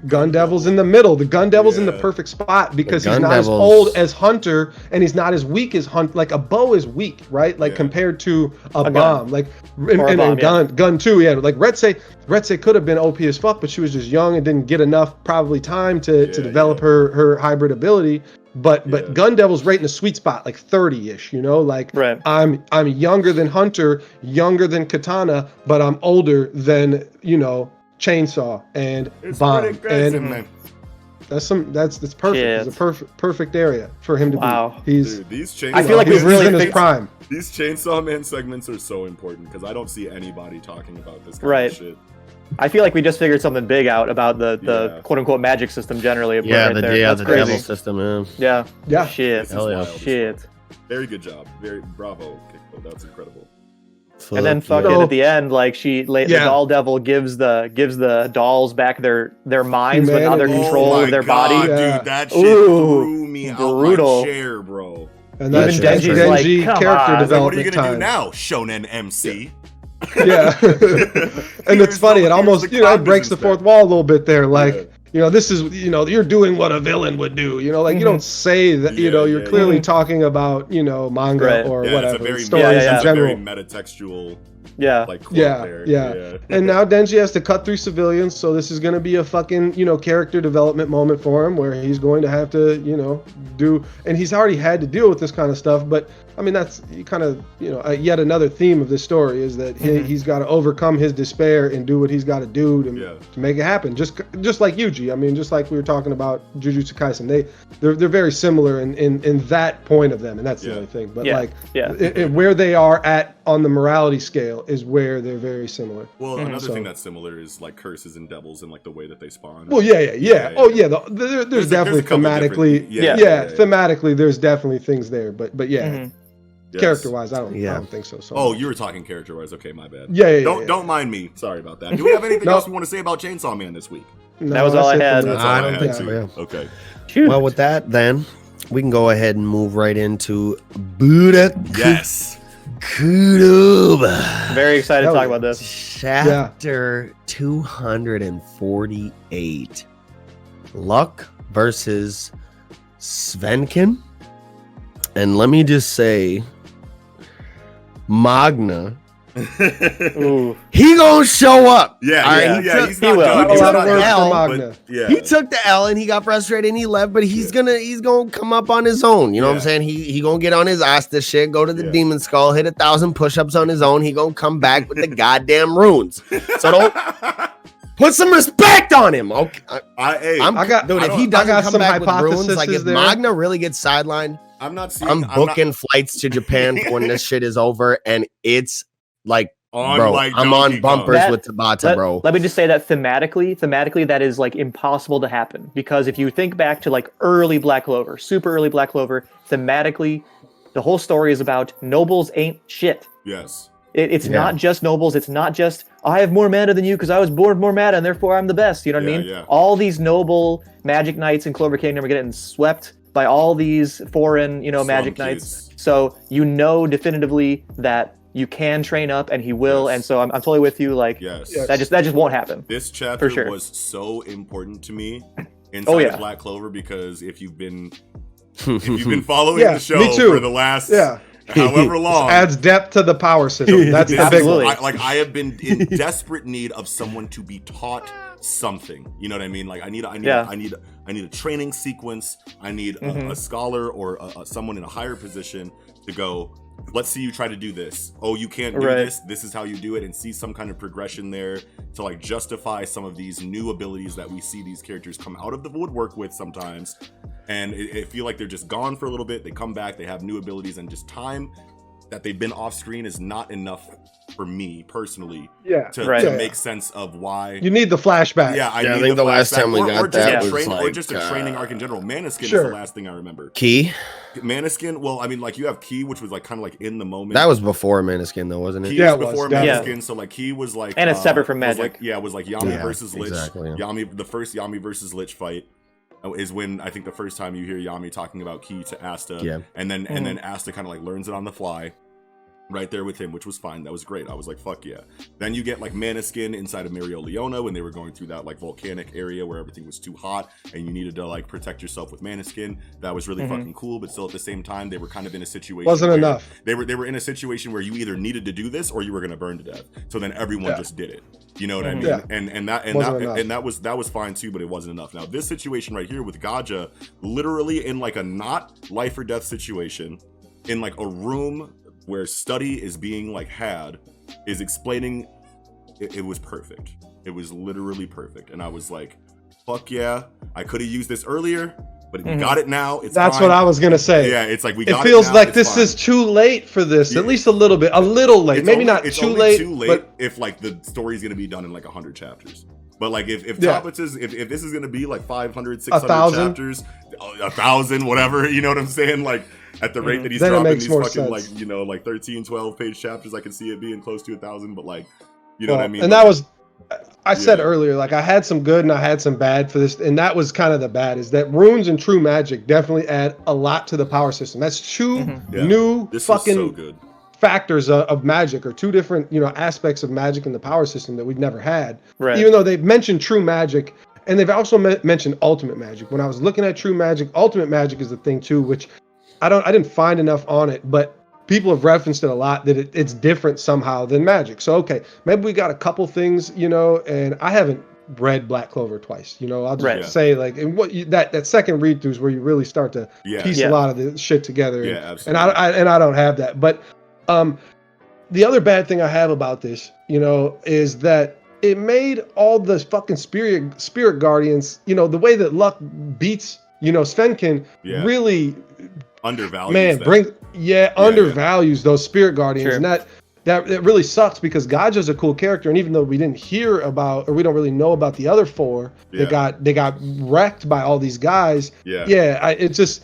Gun Devil's in the middle. The Gun Devil's in the Yeah. perfect spot because he's Gun not as Devil's- old as Hunter, and he's not as weak as Hunt. Like a bow is weak, right? Like Yeah. compared to a gun. bomb. Like Or a bomb, yeah. gun too. Yeah. Like Retse could have been OP as fuck, but she was just young and didn't get enough probably time to develop her hybrid ability. but Yeah. Gun Devil's right in the sweet spot, like 30-ish, you know, like Right. I'm younger than Hunter, younger than Katana, but I'm older than, you know, Chainsaw and It's Bomb. pretty crazy, And man. that's perfect. Shit. It's a perfect area for him to Wow. be. He's Dude, these chainsaw I feel like he's, we've really he's in his fixed- prime. These Chainsaw Man segments are so important because I don't see anybody talking about this kind Right. of shit. I feel like we just figured something big out about the Yeah. quote unquote magic system generally. Yeah, right the there. yeah, That's the crazy. devil system. Yeah. Yeah. Yeah. Shit. This is Hell yeah. wild as Shit. fuck. Very good job. Very bravo. Kiko. That's incredible. And then Fuck fucking yeah. at the end, like the Yeah. doll devil gives the dolls back their minds, but now they're Humanity. control oh of their my God, body. Yeah. dude, that shit Ooh, threw me out brutal. my chair, bro. And Even that's Denji's Denji like, come character on. It's like, what are you development gonna do time. now, Shonen MC? Yeah. And it's funny, it almost, you know, it breaks the fourth wall a little bit there. Like, Yeah. you know, this is, you know, you're doing what a villain would do. You know, like you don't say that, you Yeah, know, you're yeah, clearly yeah. talking about, you know, manga Right. or Yeah, whatever, it's a very, stories yeah, in it's a general. very metatextual Yeah. like quote Yeah, there. yeah. And now Denji has to cut through civilians, so this is going to be a fucking, you know, character development moment for him where he's going to have to, you know, do, and he's already had to deal with this kind of stuff, but I mean, that's kind of, you know, yet another theme of this story is that he's got to overcome his despair and do what he's got to do to make it happen. Just like Yuji. I mean, just like we were talking about Jujutsu Kaisen, they're very similar in that point of them, and that's the only thing. But where they are at on the morality scale is where they're very similar. Well, another thing that's similar is like curses and devils and like the way that they spawn. Well, yeah. Oh, yeah. There's definitely a couple thematically, different- thematically, there's definitely things there. But yeah, Yes. character-wise, I don't think so. Oh, you were talking character-wise. Okay, my bad. Yeah. Don't mind me. Sorry about that. Do we have anything else we want to say about Chainsaw Man this week? No, That was all I that's it had. for me. That's all I don't think too. so, yeah. Okay. Shoot. Well, with that, then we can go ahead and move right into Buddha Yes. Kuruba. Very excited to Hell talk yeah. about this. Chapter 248. Luck versus Svenken. And let me just say, Magna, Ooh. he gonna show up. Yeah, All right, yeah. he He's he not will. done. A He's lot not of words done, for L, Magna. but yeah. He took the L and he got frustrated and he left, but he's gonna come up on his own. You know what I'm Yeah. saying? He gonna get on his Asta shit, go to the Yeah. Demon Skull, hit 1,000 push-ups on his own. He gonna come back with the goddamn runes. So don't put some respect on him. Okay, I got- dude. I If don't- he I doesn't got come some back with runes, like hypotheses if there. Magna really gets sidelined, I'm not seeing. I'm not booking flights to Japan for when this shit is over, and it's like, on bro, like I'm Donkey on bumpers That- with Tabata, bro. Let me just say that thematically, that is like impossible to happen because if you think back to like early Black Clover, super early Black Clover, thematically, the whole story is about nobles ain't shit. Yes. It's Yeah. not just nobles. It's not just I have more mana than you because I was born with more mana and therefore I'm the best. You know what I mean? Yeah. All these noble magic knights in Clover Kingdom are getting swept by all these foreign, magic knights. kids. So definitively that you can train up and he will. Yes. And so I'm totally with you. Like Yes. Yes. that just won't happen. This chapter For sure. was so important to me inside Oh, yeah. of Black Clover because if you've been following Yeah, the show me too. for the last Yeah. however long, Adds depth to the power system. That's the big Absolutely. one. I have been in desperate need of someone to be taught something. You know what I mean? Like I need a training sequence. I need a scholar or someone in a higher position to go. Let's see you try to do this. Oh, you can't do Right. this. This is how you do it, and see some kind of progression there to like justify some of these new abilities that we see these characters come out of the woodwork with sometimes. And it feel like they're just gone for a little bit. They come back, they have new abilities, and just time that they've been off screen is not enough for me personally Yeah. to Right. Yeah. make sense of why. You need the flashback. Yeah, I Yeah, I need think the last flashback, time we or got just a that was train- or like, just a training arc in general. Maniskin is Sure. the last thing I remember. Key? Maniskin, well, I mean, like you have Key, which was like kind of like in the moment. That was before Maniskin, though, wasn't it? Key Yeah, was it was, before definitely. Maniskin, so like Key was like, And it's separate from was Magic. Like, it was like Yami Yeah, versus Lich. exactly, yeah. Yami, the first Yami versus Lich fight is when I think the first time you hear Yami talking about Key to Asta, Yeah. and then Asta kind of like learns it on the fly. right there with him, which was fine. That was great. I was like, fuck yeah. Then you get like Maniskin inside of Mario Leona when they were going through that like volcanic area where everything was too hot and you needed to like protect yourself with Maniskin. That was really fucking cool, but still at the same time they were kind of in a situation wasn't enough. They were in a situation where you either needed to do this or you were going to burn to death. So then everyone just did it. You know what I mean? Yeah. And that was fine too, but it wasn't enough. Now this situation right here with Gaja, literally in like a not life or death situation, in like a room where study is being like had, is explaining it was perfect. It was literally perfect. And I was like, fuck yeah, I could have used this earlier, but we got it now. That's fine. what I was gonna say. Yeah, it's like we got it feels now, like this fine. is too late for this. At least a little bit, a little late. Maybe not it's too only late. Too late but if like the story's gonna be done in like 100 chapters. But like if Yeah. Tablets is if this is gonna be like 500, 600 1,000. chapters, 1,000, whatever, you know what I'm saying? Like at the rate that he's Then it dropping makes these more fucking sense. like, you know, like 13, 12 page chapters, I can see it being close to 1,000, but like, you know what I mean? And But that was, I said Yeah. earlier, like I had some good and I had some bad for this, and that was kind of the bad. Is that runes and true magic definitely add a lot to the power system. That's two Yeah. new this was fucking so good. factors of magic, or two different, you know, aspects of magic in the power system that we've never had. Right. Even though they've mentioned true magic, and they've also mentioned ultimate magic. When I was looking at true magic, ultimate magic is the thing too, which I didn't find enough on it, but people have referenced it a lot that it's different somehow than magic. So okay, maybe we got a couple things, you know, and I haven't read Black Clover twice, you know. I'll just Right. say like, and what that second read through is where you really start to Yeah. piece Yeah. a lot of the shit together. Yeah, and absolutely. I don't have that. But the other bad thing I have about this, you know, is that it made all the fucking spirit guardians, you know, the way that Luck beats, you know, Svenkin, Yeah. really, Undervalues man, them. undervalues those spirit guardians. Sure. And that really sucks, because Gaja's a cool character, and even though we didn't hear about, or we don't really know about the other four, Yeah. they got wrecked by all these guys. Yeah. It's just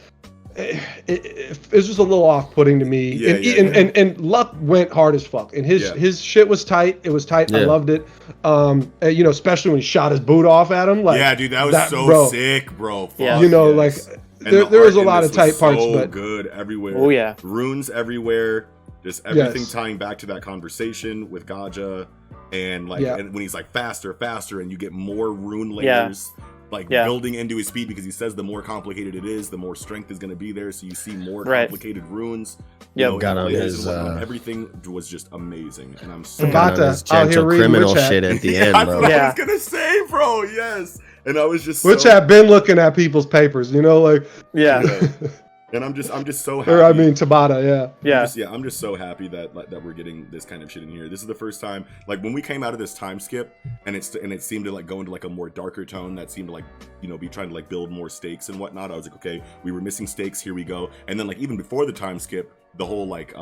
a little off-putting to me. Yeah, And Luck went hard as fuck, and his shit was tight. It was tight. I Yeah. loved it. You know, especially when he shot his boot off at him. Like, Yeah, dude, that was so bro, sick, bro. Fuck Yeah. You know, yes. like, And there the was a art in lot this of tight was parts, so but good everywhere. Oh, yeah. Runes everywhere. Just everything Yes. tying back to that conversation with Gaja, and like, Yeah. and when he's like faster, and you get more rune Yeah. layers, like Yeah. building into his speed, because he says the more complicated it is, the more strength is going to be there. So you see more Right. complicated runes. Yep. and Got on layers his, and whatnot. Everything was just amazing, and I'm so Tabata Got on his out here gentle reading criminal Witch Hat. shit at the Yeah, end, that's bro. what I Yeah. was gonna say, bro. Yes, and I was just Which so, have been looking at people's papers, you know, like, Yeah. and I'm just so happy. or I mean Tabata, yeah. Yeah. I'm just so happy that that we're getting this kind of shit in here. This is the first time, like when we came out of this time skip, and it seemed to like go into like a more darker tone that seemed to like, you know, be trying to like build more stakes and whatnot. I was like, okay, we were missing stakes. Here we go. And then like even before the time skip, the whole like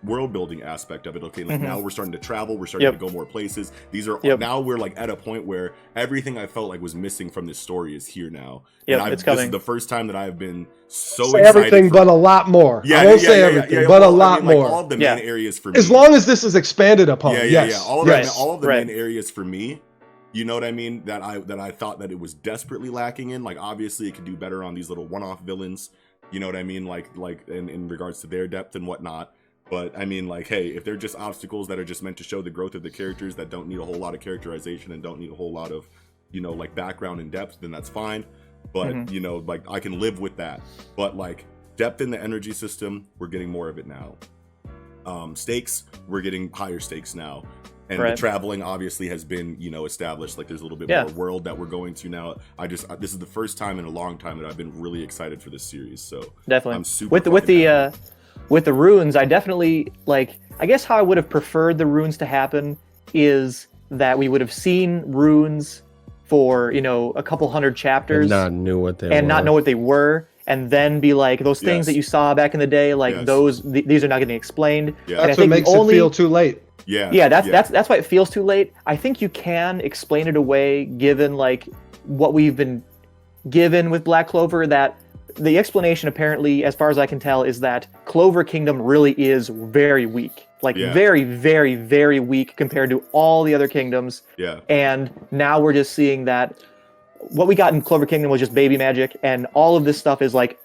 world building aspect of it. Okay, like now we're starting to travel. We're starting Yep. to go more places. These are Yep. now we're like at a point where everything I felt like was missing from this story is here now. Yep, and it's this is coming. the first time that I've been so Say excited everything, for- but a lot more. I won't say everything, but a lot like, more. all of the Yeah. main areas for me. As long as this is expanded upon. Yeah, yes. All of yes. all of the Right. main areas for me, you know what I mean, that I thought that it was desperately lacking in. Like obviously it could do better on these little one-off villains. You know what I mean? Like in regards to their depth and whatnot. But I mean, like, hey, if they're just obstacles that are just meant to show the growth of the characters that don't need a whole lot of characterization and don't need a whole lot of, you know, like background and depth, then that's fine. But you know, like I can live with that. But like depth in the energy system, we're getting more of it now. Stakes, we're getting higher stakes now. And Right. the traveling obviously has been, you know, established. Like there's a little bit Yeah. more world that we're going to now. This is the first time in a long time that I've been really excited for this series. So Definitely. I'm super with fucking happy. the runes, I definitely like. I guess how I would have preferred the runes to happen is that we would have seen runes for, you know, a couple hundred chapters And not knew what they and were. not know what they were, and then be like those things Yes. that you saw back in the day, like Yes. these are not getting explained. Yeah. And I That's what think makes the only, it feel too late. yeah, that's why it feels too late. I think you can explain it away, given like what we've been given with Black Clover. That the explanation, apparently, as far as I can tell, is that Clover Kingdom really is very weak, like Yeah. very, very, very weak compared to all the other kingdoms. Yeah. And now we're just seeing that what we got in Clover Kingdom was just baby magic, and all of this stuff is like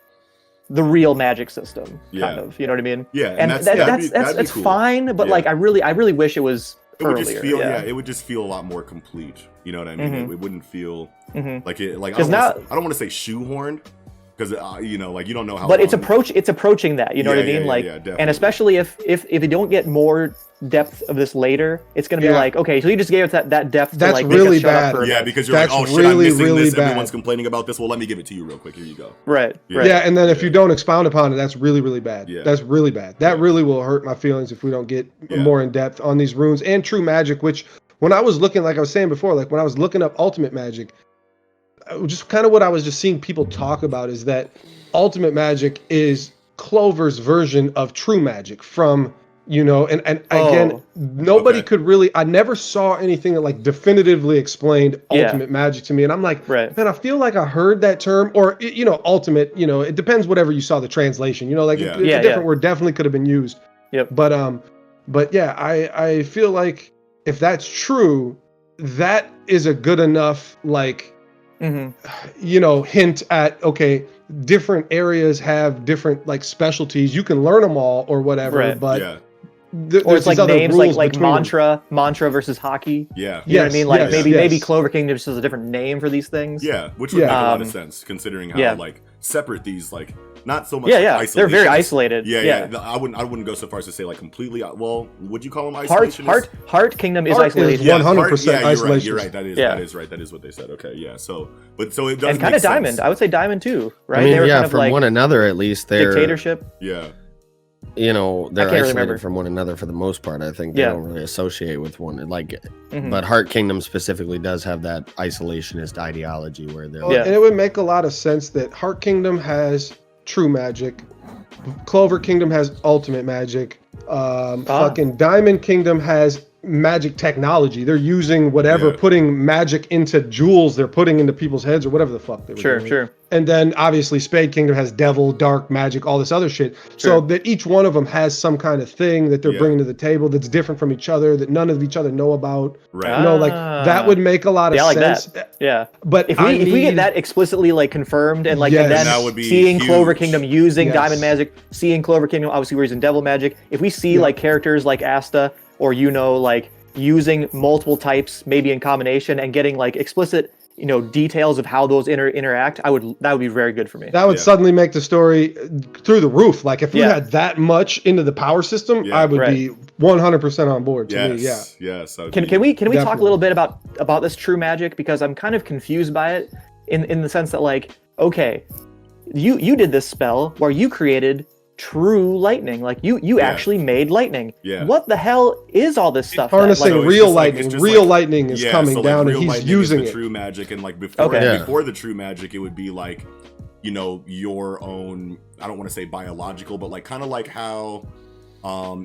the real magic system, Yeah. kind of. You know what I mean? Yeah, And that'd that's be cool. fine, but Yeah. like I really wish it was It would earlier. just feel, it would just feel a lot more complete. You know what I mean? Mhm. It wouldn't feel Mhm. like it. Like I 'Cause don't want to say shoehorned, because you know, like you don't know how. But long- it's approaching that. You know what I mean? Like, definitely. and especially if you don't get more depth of this later, it's gonna be Yeah. like, okay, so you just gave us that depth That's to like really make us shut bad. up for a Yeah, bit. because you're That's like, oh shit, really, I'm missing really this. bad. Everyone's complaining about this. Well, let me give it to you real quick. Here you go. Right. Yeah. Right. Yeah, and then if you don't expound upon it, that's really, really bad. Yeah. That's really bad. That Yeah. really will hurt my feelings if we don't get Yeah. more in depth on these runes and true magic, which when I was looking, like I was saying before, like when I was looking up ultimate magic, just kind of what I was just seeing people talk about is that ultimate magic is Clover's version of true magic from, you know, and again, Oh. nobody Okay. could really, I never saw anything that like definitively explained Yeah. ultimate magic to me. And I'm like, Right. man, I feel like I heard that term, or, you know, ultimate, you know, it depends whatever you saw the translation, you know, like Yeah. it's Yeah, a different yeah. word, definitely could have been used. Yep. But yeah, I feel like if that's true, that is a good enough, like, hmm you know, hint at, okay, different areas have different like specialties. You can learn them all or whatever, Right. but Yeah. there's Or it's like these other names rules like between them. mantra versus hockey. Yeah. You know what I Yes, mean? Like yes, maybe yes. Clover Kingdom just has a different name for these things. Yeah, which would Yeah. make a lot of Um, sense considering how yeah. like separate these like not so much. Yeah, like, yeah. They're very isolationists. isolated. Yeah, Yeah. yeah. I wouldn't go so far as to say like completely. Well, would you call them Heart isolationists? Kingdom is Heart is isolated. one- 100% You're right. You're isolationist. right. That is Yeah. that is what they said. Okay, yeah. So it does And make kind of sense. Diamond. I would say Diamond too, right? I mean, they were yeah, kind of from like one another at least, they're dictatorship. Yeah. you know, they're can't really isolated remember. from one another for the most part. I think they Yeah. don't really associate with one. Like, Mhm. but Heart Kingdom specifically does have that isolationist ideology where they're Well, Yeah. and it would make a lot of sense that Heart Kingdom has true magic, Clover Kingdom has ultimate magic, fucking Diamond Kingdom has magic technology. They're using whatever, Yeah. putting magic into jewels they're putting into people's heads or whatever the fuck they were Sure, doing. sure. And then obviously Spade Kingdom has devil, dark magic, all this other shit. So Sure. that each one of them has some kind of thing that they're Yeah. bringing to the table that's different from each other, that none of each other know about. Right. You know, like that would make a lot of Yeah, I like sense. that. Yeah. But If we I if we get need- that explicitly like confirmed and like Yes. and then That would be seeing Clover huge. Kingdom using Yes. Diamond Magic, seeing Clover Kingdom obviously we're using Devil Magic. If we see Yeah. like characters like Asta or like using multiple types maybe in combination and getting like explicit details of how those interact, that would be very good for me. that would Yeah. suddenly make the story through the roof. Like if we Yeah. had that much into the power system, Yeah. I would Right. be 100% on board. To me, yeah. Yes. Yes. that would Can be- we talk a Definitely. little bit about this true magic, because I'm kind of confused by it in the sense that like, okay, you did this spell where you created true lightning, like you Yeah. actually made lightning. Yeah. What the hell is all this stuff? Harnessing So it's real just like- lightning. it's just Real like- lightning is Yeah, coming so, like, down, and real he's lightning using is the it. true magic, and like before, Okay. Yeah. before the true magic, it would be like, your own. I don't want to say biological, but like kind of like how,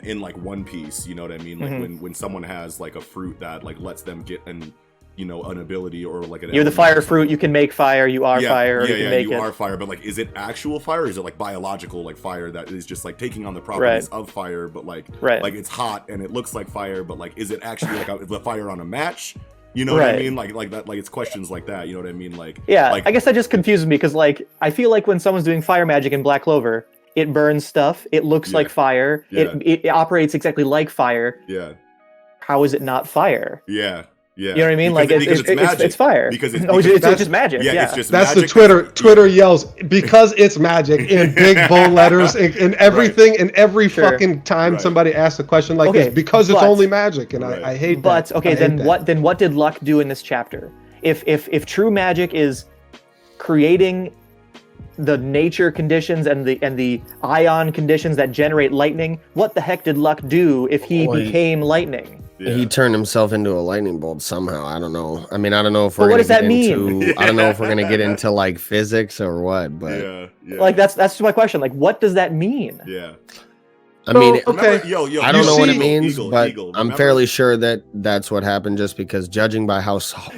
in like One Piece, you know what I mean? Like Mhm. when someone has like a fruit that like lets them get an ability or like an. You're the element fire or fruit. You can make fire. You are fire. Or Yeah, you can yeah, make you it. are fire, but like, is it actual fire? Or is it like biological, like fire that is just like taking on the properties of fire, but like, Right. like it's hot and it looks like fire, but like, is it actually like the fire on a match? You know what I Right. mean? Like that, like it's questions like that. You know what I mean? Like, Yeah, like, I guess that just confuses me because, like, I feel like when someone's doing fire magic in Black Clover, it burns stuff. It looks Yeah. like fire. Yeah. It operates exactly like fire. yeah, How is it not fire? yeah, yeah. You know what I mean? Because Like, because it's fire. Because it's, No, because it's just magic. yeah, Yeah, it's just That's magic. the Twitter yells because it's magic in big bold letters and everything. And every Sure. fucking time Right. somebody asks a question like Okay, this, because it's but- only magic, and Right. I hate But that. okay, I hate then that. what did luck do in this chapter? If true magic is creating the nature conditions and the ion conditions that generate lightning, what the heck did luck do if he Well, became lightning? Yeah. He turned himself into a lightning bolt somehow. I don't know. I mean, I don't know if But we're what gonna does that get mean? into. I don't know if we're gonna get into like physics or what. But yeah, yeah, Like that's my question. Like, what does that mean? yeah. I mean, So, okay. Remember, yo, I don't know what it see- means, Eagle, but Eagle, I'm remember? fairly sure that that's what happened. Just because, judging by how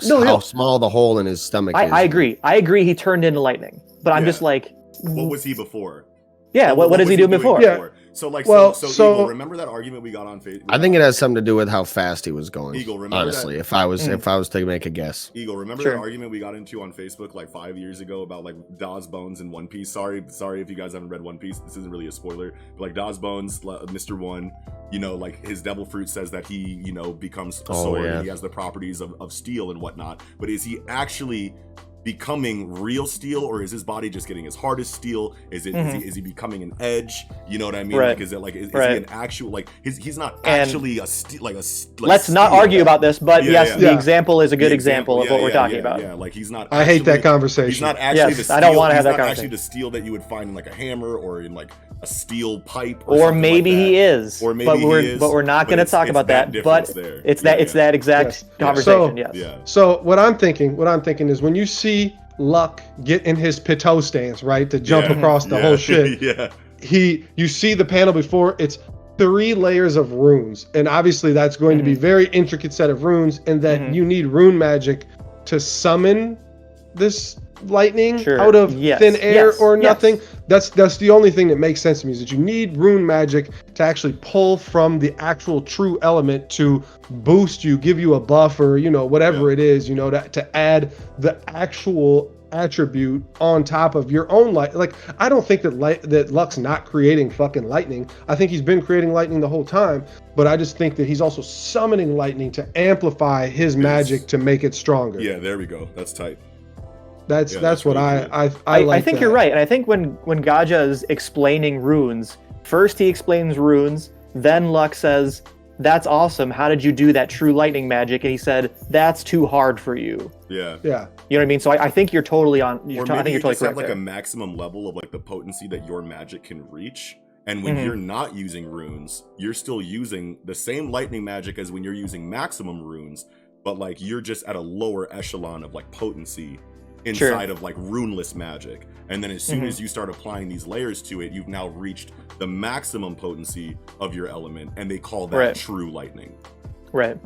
No. small the hole in his stomach is. I agree. I agree. He turned into lightning, but I'm Yeah. just like, What was he before? yeah. What was is he doing before? Yeah. So like, Well, so so- Eagle, remember that argument we got on Facebook? I think it has something to do with how fast he was going. Eagle, remember honestly, that? if I was to make a guess. Eagle, remember Sure. that argument we got into on Facebook like 5 years ago about like Daw's Bones in One Piece? Sorry if you guys haven't read One Piece. This isn't really a spoiler. But like Daw's Bones, Mr. One, you know, like his devil fruit says that he, you know, becomes a sword. yeah. And he has the properties of steel and whatnot. But is he actually becoming real steel, or is his body just getting as hard as steel? Is he becoming an edge? You know what I mean? Right. Like, is it like is he Right. an actual like he's not And actually a steel like Let's not steel. argue about this, but Yeah, yes, yeah. the Yeah. example is a good The example of what we're talking about. Yeah, like he's not. I hate that actually- conversation. He's not actually Yes, the steel. I don't wanna have he's that not conversation. actually the steel that you would find in like a hammer or in like a steel pipe. Or something maybe like that. he is. Or maybe but he we're is, but we're not but going to it's- talk it's about that that. But difference there. it's Yeah, that it's yeah. that exact Yes. conversation. So- yes. Yeah. So what I'm thinking is when you see Luck get in his Pito stance, right, to jump Yeah. across the Yeah. whole shit, Yeah. you see the panel before, it's 3 layers of runes, and obviously that's going to be very intricate set of runes, and that you need rune magic to summon this lightning Sure. out of Yes. thin air Yes. or Yes. nothing. That's the only thing that makes sense to me, is that you need rune magic to actually pull from the actual true element to boost you, give you a buff, or you know, whatever Yeah. it is, you know, to add the actual attribute on top of your own light. Like, I don't think that Luck's not creating fucking lightning. I think he's been creating lightning the whole time, but I just think that he's also summoning lightning to amplify his magic to make it stronger. Yeah, there we go. That's tight. That's Yeah, that's that's what really I cool. like. I think that. you're right, and I think when Gaja is explaining runes, first he explains runes, then Luck says, "That's awesome. How did you do that true lightning magic?" And he said, "That's too hard for you." Yeah. Yeah. You know what I mean? So I think you're totally on. Or I maybe think you you're totally just have correct like there. a maximum level of like the potency that your magic can reach. And when Mhm. you're not using runes, you're still using the same lightning magic as when you're using maximum runes, but like you're just at a lower echelon of like potency inside of like runeless magic. And then as soon as you start applying these layers to it, you've now reached the maximum potency of your element, and they call that Right. true lightning. Right.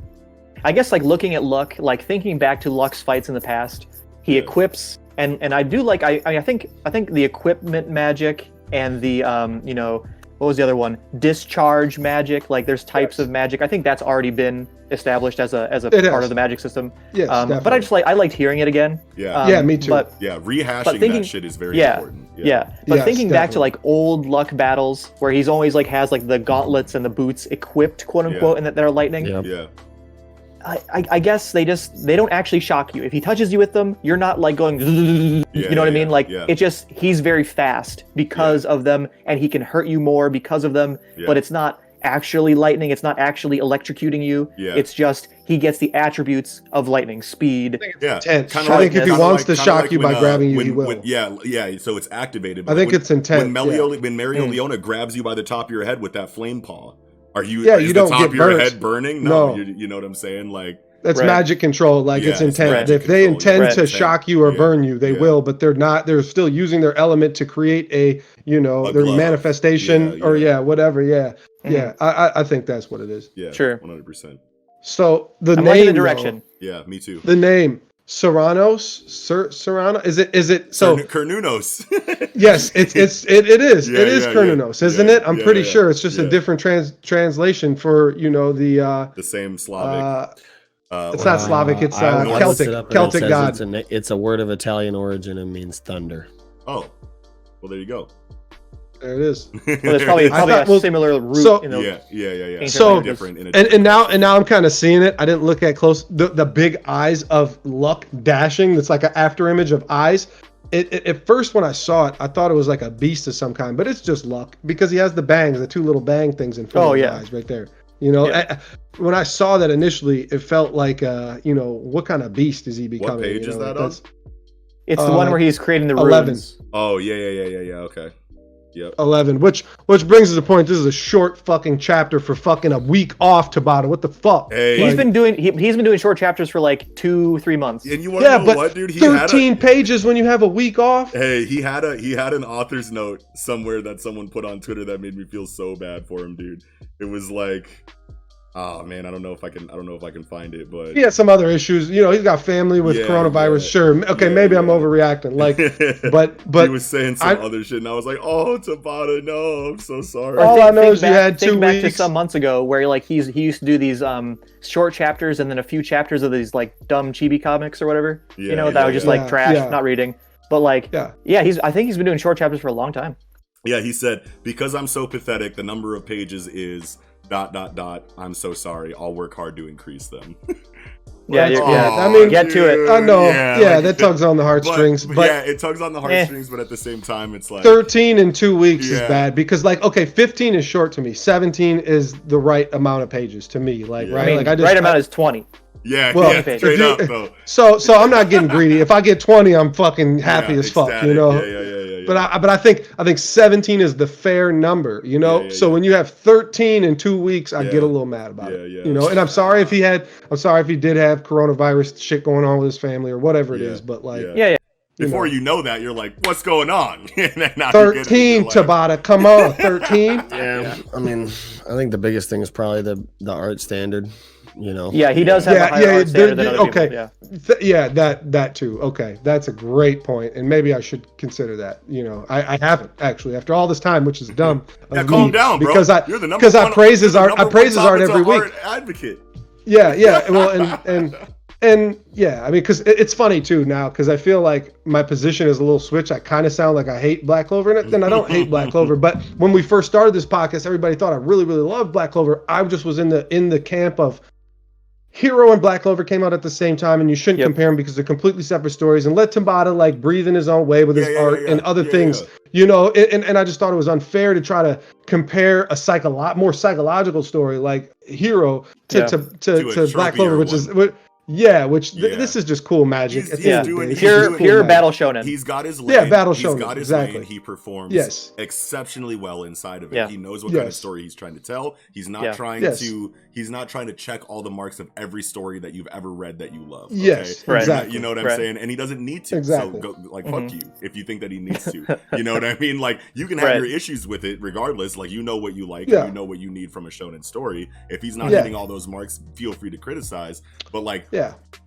I guess like looking at Luck, like thinking back to Luck's fights in the past, he Yeah. equips and I do like I think the equipment magic and the you know, what was the other one? Discharge magic, like there's types of magic. I think that's already been established as a It part is. of the magic system. Yes, But definitely. I just I liked hearing it again. Yeah. Yeah, me too. But Yeah, rehashing But thinking- that shit is very yeah, important. yeah. But Yes, thinking back to definitely. like old Luck battles where he's always like has like the gauntlets and the boots equipped, quote unquote, and that they're lightning. Yep. Yeah. I guess they don't actually shock you. If he touches you with them, you're not like going, you know what I mean? Like yeah. it just he's very fast because of them, and he can hurt you more because of them. Yeah. But it's not actually lightning. It's not actually electrocuting you. Yeah. It's just he gets the attributes of lightning, speed. Yeah, Intent. kinda I think if he kinda wants to kinda shock you by when, grabbing you, when, he will. when- yeah. So it's activated. I think when, it's intent, When Mario Leona grabs you by the top of your head with that flame paw, are you? Yeah, is you the don't top get of your burnt. head burning? No. You know what I'm saying? Like, That's Right. magic control. Like, Yeah, it's it's intent. magic If they control, intend yeah. to Right. shock you or Yeah. burn you, they Yeah. will. But they're not. They're still using their element to create a, you know, A their glove. manifestation Yeah, or yeah. whatever. Yeah, Mhm. yeah. I think that's what it is. yeah, Sure. 100%. So the I'm name, liking the direction. Yeah, me too. The name Serrano. Is it? So Kernunos. yes, it is. Yeah, it is yeah, Kernunos, yeah. isn't Yeah, it? I'm yeah, pretty yeah, sure it's just yeah. a different translation for, you know, the. The same Slavic. It's not Slavic. It's I looked Celtic. it up and it Celtic says god. It's a word of Italian origin and means thunder. Oh, well, there you go. There it is. Well, there's probably I thought- a well, similar root. so- in the, Yeah. So- different. In a And different now I'm kind of seeing it. I didn't look at close. The big eyes of Luck dashing. That's like an after image of eyes. It at first when I saw it, I thought it was like a beast of some kind, but it's just Luck because he has the bangs, the 2 little bang things in front Oh, of his yeah. eyes right there. You know, Yeah. when I saw that initially, it felt like, you know, what kind of beast is he becoming? page you is know, that on? that's it's the one where he's creating the 11. runes. Oh, yeah. Okay. Yep. 11, which brings us to the point. This is a short fucking chapter for fucking a week off, Tabata. What the fuck? Hey. He's been doing short chapters for like 2-3 months. And you want to Yeah, know but what, dude? He 13 pages when you have a week off. Hey, he had an author's note somewhere that someone put on Twitter that made me feel so bad for him, dude. It was like, Oh man, I don't know if I can find it, but He has some other issues. You know, he's got family with coronavirus. Sure. Okay, maybe I'm overreacting. Like, but he was saying some other shit, and I was like, "Oh, Tabata, no, I'm so sorry." All I know is you had 2 think back to weeks. some months ago where like he used to do these short chapters and then a few chapters of these like dumb chibi comics or whatever. That was just like trash, not reading. But like, I think he's been doing short chapters for a long time. Yeah, he said, because I'm so pathetic, the number of pages is ... I'm so sorry. I'll work hard to increase them. I mean, get to it. I know. Yeah, that tugs on the heartstrings. But yeah, it tugs on the heartstrings, but at the same time, it's like 13 in 2 weeks is bad because, like, okay, 15 is short to me. 17 is the right amount of pages to me. Like, right? I mean, like, I just right amount is 20. Yeah, well, straight up though. So I'm not getting greedy. If I get 20, I'm fucking happy as fuck, you know. Yeah. But I think 17 is the fair number, you know. So when you have 13 in 2 weeks, I get a little mad about it, you know. And I'm sorry if he did have coronavirus shit going on with his family or whatever it is. But like, before you know that, you're like, what's going on? 13, Tabata, come on, 13. Yeah, I mean, I think the biggest thing is probably the art standard. You know. Yeah, he does have a higher art standard than other people. Yeah, that too. Okay, that's a great point, and maybe I should consider that. You know, I haven't actually after all this time, which is dumb. Yeah, calm down, bro. Because I praise his art. I praise his art every week. Advocate. Yeah. Well, and yeah, I mean, because it's funny too now, because I feel like my position is a little switched. I kind of sound like I hate Black Clover, and I don't hate Black Clover. But when we first started this podcast, everybody thought I really, really loved Black Clover. I just was in the camp of Hero and Black Clover came out at the same time, and you shouldn't compare them because they're completely separate stories. And let Tabata like breathe in his own way with his art and other things, you know. And I just thought it was unfair to try to compare a more psychological story like Hero to Black Clover, which is. This is just cool magic. He's doing pure battle shonen. He's got his lane. Yeah, battle shonen. He's got his lane. He performs exceptionally well inside of it. He knows what kind of story he's trying to tell. He's not trying to check all the marks of every story that you've ever read that you love. Okay? Yes, exactly. You know what I'm saying? And he doesn't need to. Exactly. So go, fuck you if you think that he needs to. You know what I mean? Like, you can have your issues with it regardless. Like, you know what you like and you know what you need from a shonen story. If he's not hitting all those marks, feel free to criticize. But like,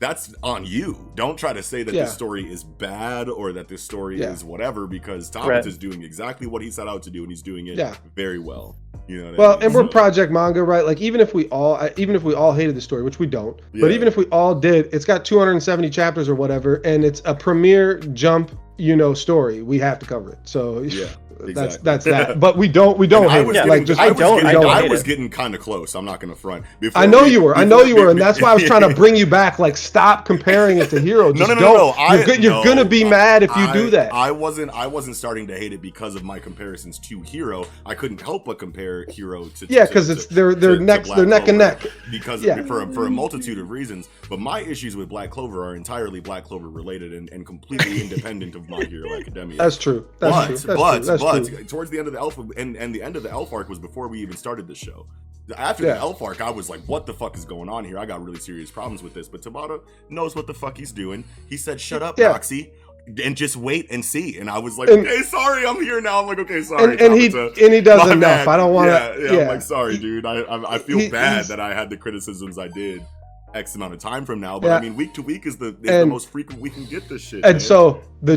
that's on you. Don't try to say that this story is bad or that this story is whatever, because Thomas is doing exactly what he set out to do, and he's doing it very well. You know what I mean? And we're Project Manga, right? Like, even if we all hated the story, which we don't, but even if we all did, it's got 270 chapters or whatever, and it's a premier Jump, you know, story. We have to cover it. So that's that. But we don't hate it. I was getting kind of close. I'm not gonna front. I know you were, and that's why I was trying to bring you back. Like, stop comparing it to Hero. Just no. You're gonna be mad if you do that. I wasn't starting to hate it because of my comparisons to Hero. I couldn't help but compare Hero to because they're neck and neck. Because for a multitude of reasons. But my issues with Black Clover are entirely Black Clover related and completely independent of My Hero Academia. That's true. That's true. But towards the end of the Elf and the end of the Elf arc was before we even started the show. After the Elf arc, I was like, what the fuck is going on here? I got really serious problems with this. But Tabata knows what the fuck he's doing. He said, shut up, Roxy, and just wait and see. And I was like, okay, sorry, I'm here now. I'm like, okay, sorry. And he does enough. Bad. I don't want to. I'm like, sorry, dude. I feel bad that I had the criticisms I did X amount of time from now, but I mean, week to week is the most frequent we can get this shit. And so the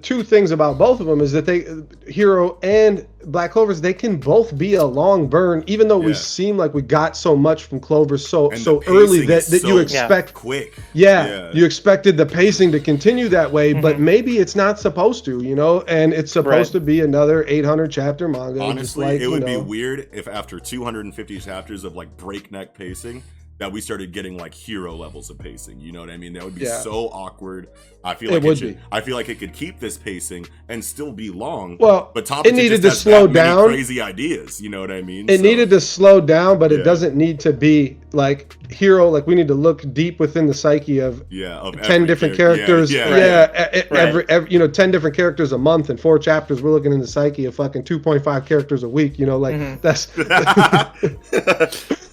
two things about both of them is that Hero and Black Clovers, they can both be a long burn, even though we seem like we got so much from Clover so early that you expect quick. You expected the pacing to continue that way, but maybe it's not supposed to, you know, and it's supposed to be another 800 chapter manga. Honestly, it would be weird if after 250 chapters of like breakneck pacing that we started getting like Hero levels of pacing. You know what I mean? That would be so awkward. I feel like I feel like it could keep this pacing and still be long. Well, but it needed to slow down. Crazy ideas. You know what I mean? It needed to slow down, but it doesn't need to be like Hero. Like, we need to look deep within the psyche of 10 different characters. Every 10 different characters a month and 4 chapters. We're looking in the psyche of fucking 2.5 characters a week. You know, like that's.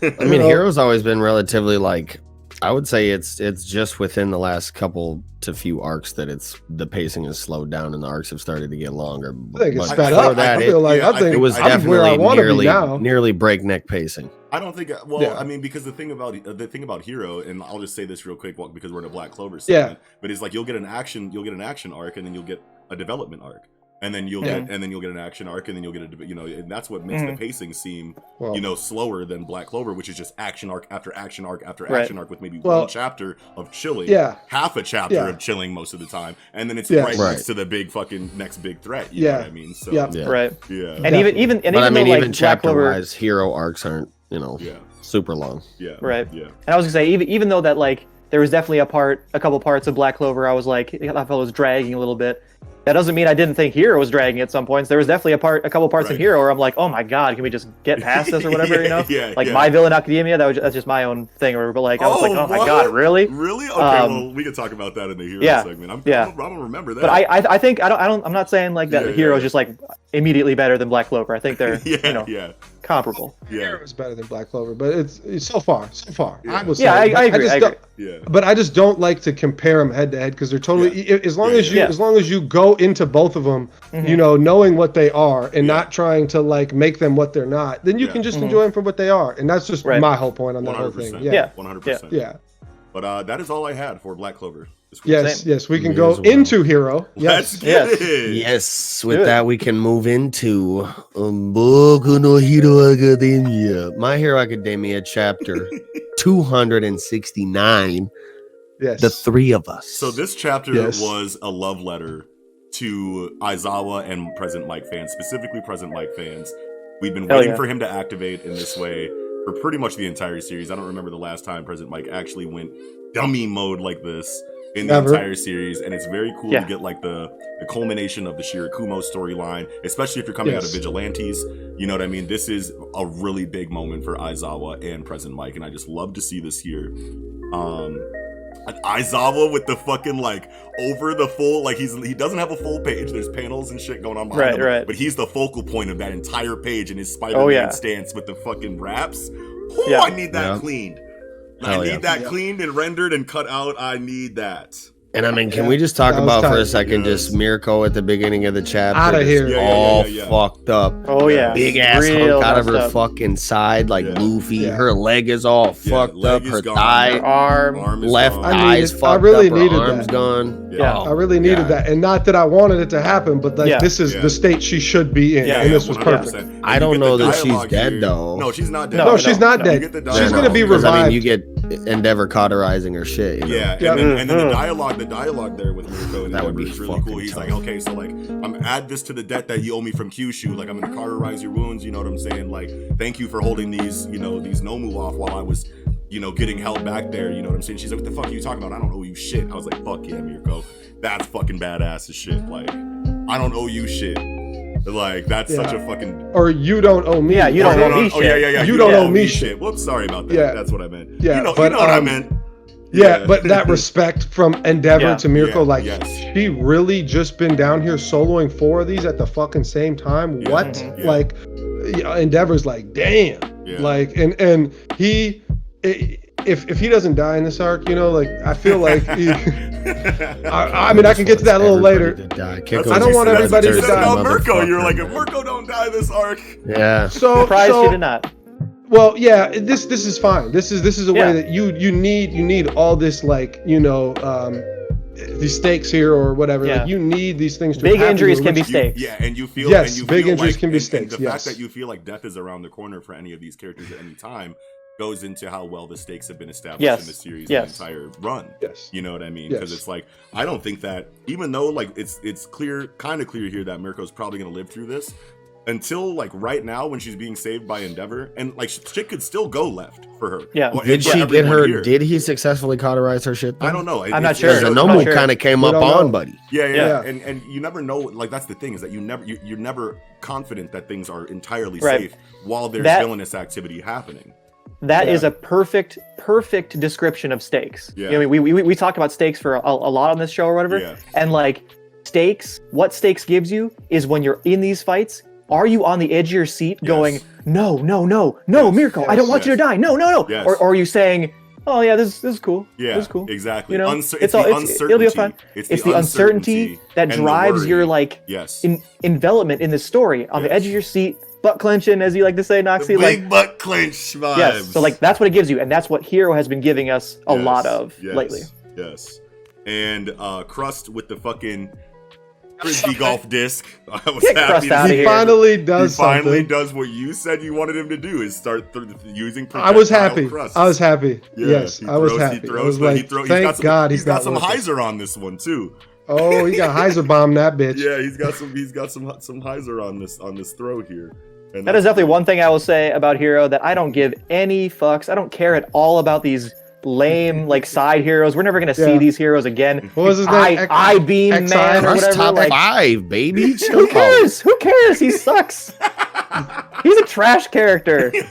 I mean, Hero's always been relatively like I would say it's just within the last couple to few arcs that the pacing has slowed down and the arcs have started to get longer. I think it's But sped before up. that, I feel like yeah, I think it was I'm where I definitely want to be now. nearly breakneck pacing. I don't think. Well, Yeah. I mean, because the thing about Hero, and I'll just say this real quick, because we're in a Black Clover Yeah. segment. But it's like you'll get an action arc, and then you'll get a development arc, and then you'll get an action arc, and then you'll get and that's what makes the pacing seem Well, slower than Black Clover, which is just action arc after action arc after Right. action arc with maybe Well, one chapter of chilling, half a chapter Yeah. of chilling most of the time, and then it's Yes. right Right. next to the big fucking next big threat. You know Yeah. what I mean? So Yeah. Yeah. Right. yeah, And Definitely. even But I mean, though, like, even Black chapter Clover, wise, hero arcs aren't yeah, super long. yeah, Right. yeah. And I was gonna say, even though that, like, there was definitely a couple parts of Black Clover, I was like, I felt it was dragging a little bit. That doesn't mean I didn't think Hero was dragging at some points. There was definitely a couple parts Right. of Hero where I'm like, oh my god, can we just get past this or whatever, you know? Yeah, Like yeah. My Villain Academia, that's just my own thing. But like, I was like, oh my what? god, really? Really? Okay, well, we can talk about that in the Hero Yeah, segment. I'm gonna remember that. But I think I'm not saying like that Yeah, Hero's yeah. just like immediately better than Black Clover. I think they're yeah, comparable. yeah, Hero is better than Black Clover, but it's so far. Yeah. I would say. Yeah, I agree. just I don't- agree. yeah. But I just don't like to compare them head to head because they're totally. As long Yeah, as you, yeah. as long as you go into both of them, knowing what they are and not trying to like make them what they're not, then you Yeah. can just enjoy them for what they are, and that's just Right. my whole point on that whole 100%. thing. Yeah. 100%. Yeah. But that is all I had for Black Clover. this week. Yes. Same. Yes. We can Me go as well. into Hero. Let's Yes. get Yes. it. Yes, with Do it. that we can move into Boku no Hero Academia. My Hero Academia chapter 269. Yes. The three of us. So this chapter Yes. was a love letter to Aizawa and Present Mike fans, specifically Present Mike fans. We've been Hell waiting yeah. for him to activate in this way for pretty much the entire series. I don't remember the last time Present Mike actually went dummy mode like this in the Never. entire series, and it's very cool Yeah. to get like the culmination of the Shirakumo storyline, especially if you're coming out of Yes. Vigilantes. You know what I mean? This is a really big moment for Aizawa and Present Mike, and I just love to see this here. Aizawa with the fucking like over the full, like he doesn't have a full page. There's panels and shit going on behind Right, him, right. but he's the focal point of that entire page in his Spider-Man Oh, yeah. stance with the fucking raps. Ooh, Yeah. I need that Yeah. cleaned. Hell I yeah. need that Yeah. cleaned and rendered and cut out. I need that. And I mean, can Yeah, we just talk that was about for a tight. second Yes. just Mirko at the beginning of the chapter? Outta just here. Yeah, yeah, all yeah, yeah. fucked up. Oh yeah, Big ass Real hunk out of her messed up. fucking side like Yeah. Luffy. Yeah. Her leg is all Yeah, fucked leg up. is Her gone. thigh, Arm is left gone. I thigh is needed- fucked I really up. Her needed arm's that. gone. Yeah. I really needed Yeah. that, and not that I wanted it to happen, but like Yeah. this is Yeah. the state she should be in, Yeah, and this was 100%. perfect. And I you don't get the know that she's dialogue dead, here. though. No, she's not dead. No, No, she's not no. dead. You get the She's dialogue. gonna be 'Cause, I mean, revived. you get Endeavor cauterizing her shit. You know? Yeah, Yeah. and then the dialogue there with Mirko and That would Endeavor be is really fucking cool. He's tough. like, okay, so like, I'm add this to the debt that you owe me from Kyushu. Like, I'm gonna cauterize your wounds. You know what I'm saying? Like, thank you for holding these Nomu off while I was, getting held back there. You know what I'm saying? She's like, what the fuck are you talking about? I don't owe you shit. I was like, fuck yeah, Mirko. That's fucking badass as shit. Like, I don't owe you shit. Like, that's such a fucking. Or you don't owe me. Yeah, you don't owe me Oh shit. yeah. You don't owe me shit. Whoops, sorry about that. Yeah. That's what I meant. Yeah, you know but, what I meant. Yeah, but that respect from Endeavor Yeah. to Mirko, Yeah, like yes. she really just been down here soloing 4 of these at the fucking same time. Yeah, What? mhm. Yeah. Like, Endeavor's like, damn. Yeah. Like, and he, if he doesn't die in this arc, like I feel like, I mean, I can get to that a little later. That's I what don't you want said- everybody that's to what you said die. about Mirko. You were like, if Mirko don't die this arc. Yeah. Surprised you did not. Well, yeah, this is fine. This is a Yeah. way that you need all this, like, these stakes here or whatever. Yeah. Like, you need these things to Big happen injuries here, can be which- stakes. Yeah, and you feel Yes, and you big feel injuries like, can be and stakes, the yes. fact that you feel like death is around the corner for any of these characters at any time goes into how well the stakes have been established Yes. in the series Yes. the entire run. Yes. You know what I mean? Yes. Because it's like, I don't think that, even though like it's clear, kind of clear here that Mirko's probably gonna live through this, until like right now when she's being saved by Endeavor, and like shit could still go left for her. Yeah. Well, Did and for she get everyone her? here. Did he successfully cauterize her shit? I don't know. I'm not It's- sure. Because the I'm Nomu not sure. kind of came We up don't on, know. buddy. Yeah. Yeah. And you never know. Like that's the thing is that you're never confident that things are entirely Right. safe while there's That- villainous activity happening. That Yeah. is a perfect description of stakes. Yeah. I mean, we talk about stakes for a lot on this show or whatever. Yeah. And like stakes, what stakes gives you is when you're in these fights, are you on the edge of your seat going, Yes. no, Yes. Mirko, I don't want you to Yes. die. No. Yes. Or are you saying, oh yeah, this is cool. Yeah, this is cool. exactly. You know, It's the uncertainty. it'll be fun. It's the uncertainty that and the drives worry. your like Yes. envelopment in this story, on the Yes. edge of your seat, butt clenching, as you like to say, The Noxie. big Like, butt clench vibes. yes. So like that's what it gives you, and that's what Hero has been giving us a Yes, lot of yes, lately. Yes. And Crust with the fucking frisbee golf disc. I was Get happy Crust to outta see He here. finally does He finally something. does what you said you wanted him to do: is start using. I was happy. Crust. I was happy. Yeah, Yes, he I was throws- happy. He I throws, was but like, thank God he's got not some worthless. hyzer on this one too. Oh, he got Heiser bomb that bitch. Yeah, he's got some hyzer on this throw here. And That is definitely one thing I will say about Hero, that I don't give any fucks. I don't care at all about these lame like side heroes. We're never gonna see Yeah. these heroes again. What was his name? I Beam XI? Man or Crust whatever. top Like, 5, baby. who Chill out. cares? Who cares? He sucks. He's a trash character. You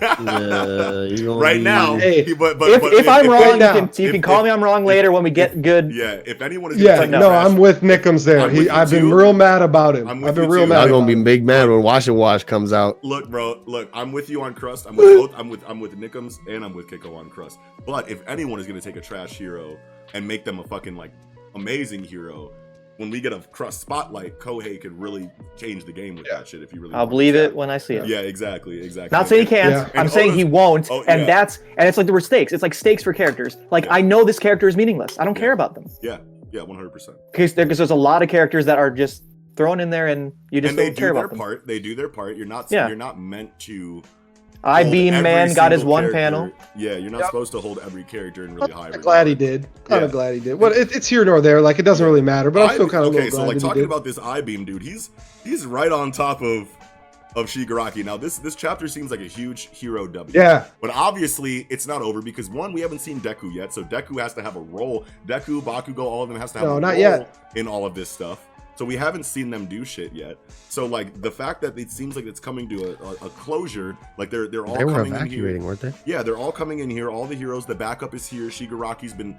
gonna right be- now. Hey, If I'm wrong, now- you can call me I'm wrong later when we get good. Yeah, if anyone is Yeah, gonna take no, a trash- I'm with Nickums there. I'm with you I've been too. real mad about him. I'm with I've been you real too. mad. I'm about gonna be him. big mad when Wash and Wash comes out. Look, bro. Look, I'm with you on Crust. I'm with both. I'm with Nickums and I'm with Kiko on Crust. But if anyone is gonna take a trash hero and make them a fucking like amazing hero, when we get a Crust spotlight, Kohei could really change the game with that shit. If you really, I'll wanted believe to. it when I see it. Yeah, exactly. Not saying he can't. Yeah. I'm And saying Oda's- he won't. Oh, and yeah. it's like there were stakes. It's like stakes for characters. Like Yeah. I know this character is meaningless. I don't Yeah. care about them. Yeah, 100%. Because there's a lot of characters that are just thrown in there and you just And they don't do care their about them. part. They do their part. You're not. Yeah. You're not meant to. I hold Beam every Man got his single one character- panel. Yeah, you're not Yep. supposed to hold every character in really high I'm regard. glad he did. Kind Yeah. of glad he did. Well, it's here nor there. Like it doesn't really matter. But I'm still kind of okay. glad So like that he talking did. about this I-Beam dude, he's right on top of Shigaraki. Now this chapter seems like a huge hero W. Yeah, But obviously it's not over because one, we haven't seen Deku yet, so Deku has to have a role. Deku, Bakugo, all of them has to have No, a not role yet. in all of this stuff. So we haven't seen them do shit yet. So like the fact that it seems like it's coming to a closure, like they're all They were coming in here. evacuating, weren't they? Yeah, they're all coming in here. All the heroes, the backup is here. Shigaraki's been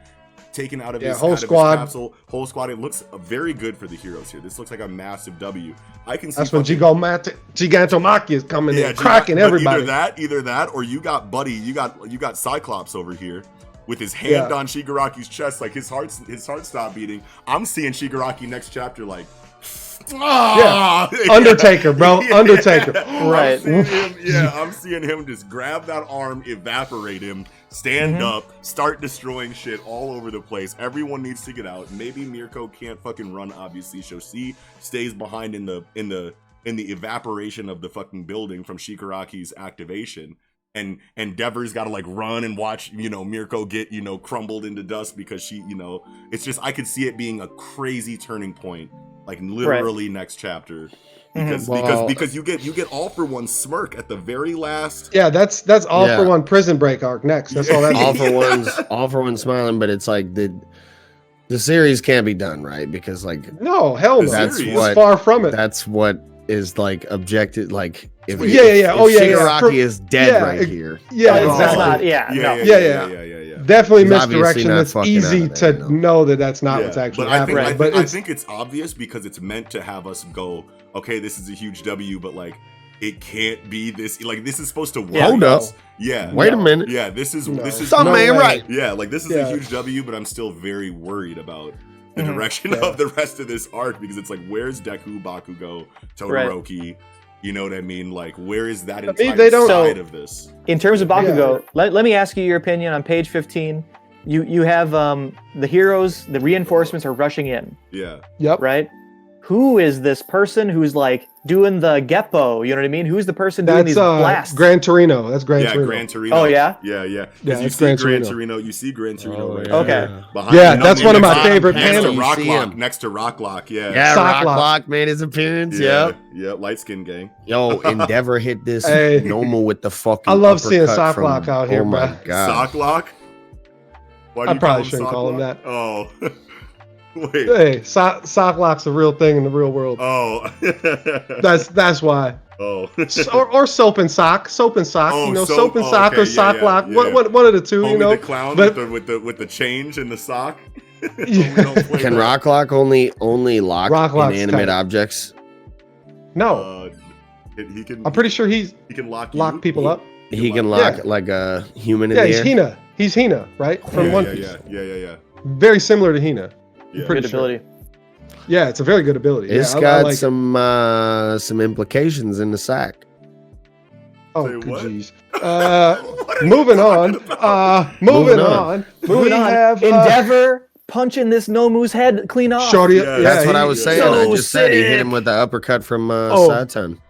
taken out of Yeah, his, whole out of his squad. capsule. Whole squad. It looks very good for the heroes here. This looks like a massive W. I can see that's when fucking- Gigantomachia is coming in, Giga- cracking but everybody. Either that, or you got Buddy, you got Cyclops over here with his hand Yeah. on Shigaraki's chest, like his heart stopped beating. I'm seeing Shigaraki next chapter like, ah! Undertaker, bro. Undertaker. Right. I'm seeing him just grab that arm, evaporate him, stand up, start destroying shit all over the place. Everyone needs to get out. Maybe Mirko can't fucking run, obviously. Shoshi stays behind in the evaporation of the fucking building from Shigaraki's activation. And Dever's got to like run and watch, Mirko get, crumbled into dust because she, it's just, I could see it being a crazy turning point, like literally next chapter. Because Well- because you get all for one smirk at the very last. Yeah, that's all Yeah. for one Prison Break arc next. That's all that all means. for one smiling, but it's like the series can't be done, right? Because like No, hell no. That's It's what- far from it. that's what is like objective. Like if Yeah, yeah, yeah. if Oh, yeah, yeah. Shigaraki is dead yeah, right it- here. Yeah, That's exactly. not. Yeah. Yeah, No. yeah. Definitely He's obviously misdirection. not That's fucking easy out of to there, no. know that that's not Yeah, what's actually but I happening. think, but I it's think it's obvious because it's meant to have us go, okay, this is a huge W, but like it can't be this. Like this is supposed to work. Hold up. Yeah. Wait a minute. Yeah. This is No. Something No ain't way. right. Yeah, like this is Yeah. a huge W, but I'm still very worried about the Mhm. direction Yeah. of the rest of this arc because it's like, where's Deku, Bakugo, Todoroki? You know what I mean? Like, where is that mean, entire they don't- side of this? In terms of Bakugo, let me ask you your opinion on page 15. You have the heroes, the reinforcements are rushing in, Yeah. yep. right? Who is this person who's like doing the Geppo? You know what I mean? Who's the person doing That's these blasts? Gran Torino. That's Gran Yeah, Torino. Gran Torino. Oh, yeah? Yeah. Yeah, Because you it's see Gran Gran Torino. Torino, you see Gran Torino Oh, right yeah. Okay. there. Behind Yeah, the that's Nunny one of my next to- favorite next to panels. You see Rocklock. him. Next to Rocklock, yeah. Yeah, Socklock. Rocklock made his appearance. Yeah, Yep. yeah, light skin gang. Yo, Endeavor hit this Hey. normal with the fucking. I love seeing uppercut Socklock from- out here, Oh my bruh. god. Socklock? Why do I you probably call shouldn't call him Socklock? Oh. Wait. Hey, Socklock's a real thing in the real world. Oh. That's why. Oh. Or soap and sock. Soap and sock. Oh, soap, soap- and oh, sock okay, or yeah, sock yeah, lock. yeah. One of the two, Homie you the clown But with the change in the sock. Yeah. Don't play Can that. Rocklock only lock Rocklock's inanimate tight. objects? no, He can. I'm pretty sure he's he can lock you. lock people up. He can lock Yeah. like a human in Yeah, the he's air. Hina. He's Hina, right? From One Piece. Yeah. Very similar to Hina. I'm Yeah. pretty Good sure. ability. Yeah, it's a very good ability. It's I got like it. some implications in the sack. Oh, Say good what? jeez. What are you Moving talking on. about? Moving on. Moving We on. have Endeavor punching this Nomu's head clean off. Shorty. Yeah, That's what I was he- saying. so I just said he hit sick. him with the uppercut from Oh. Satan.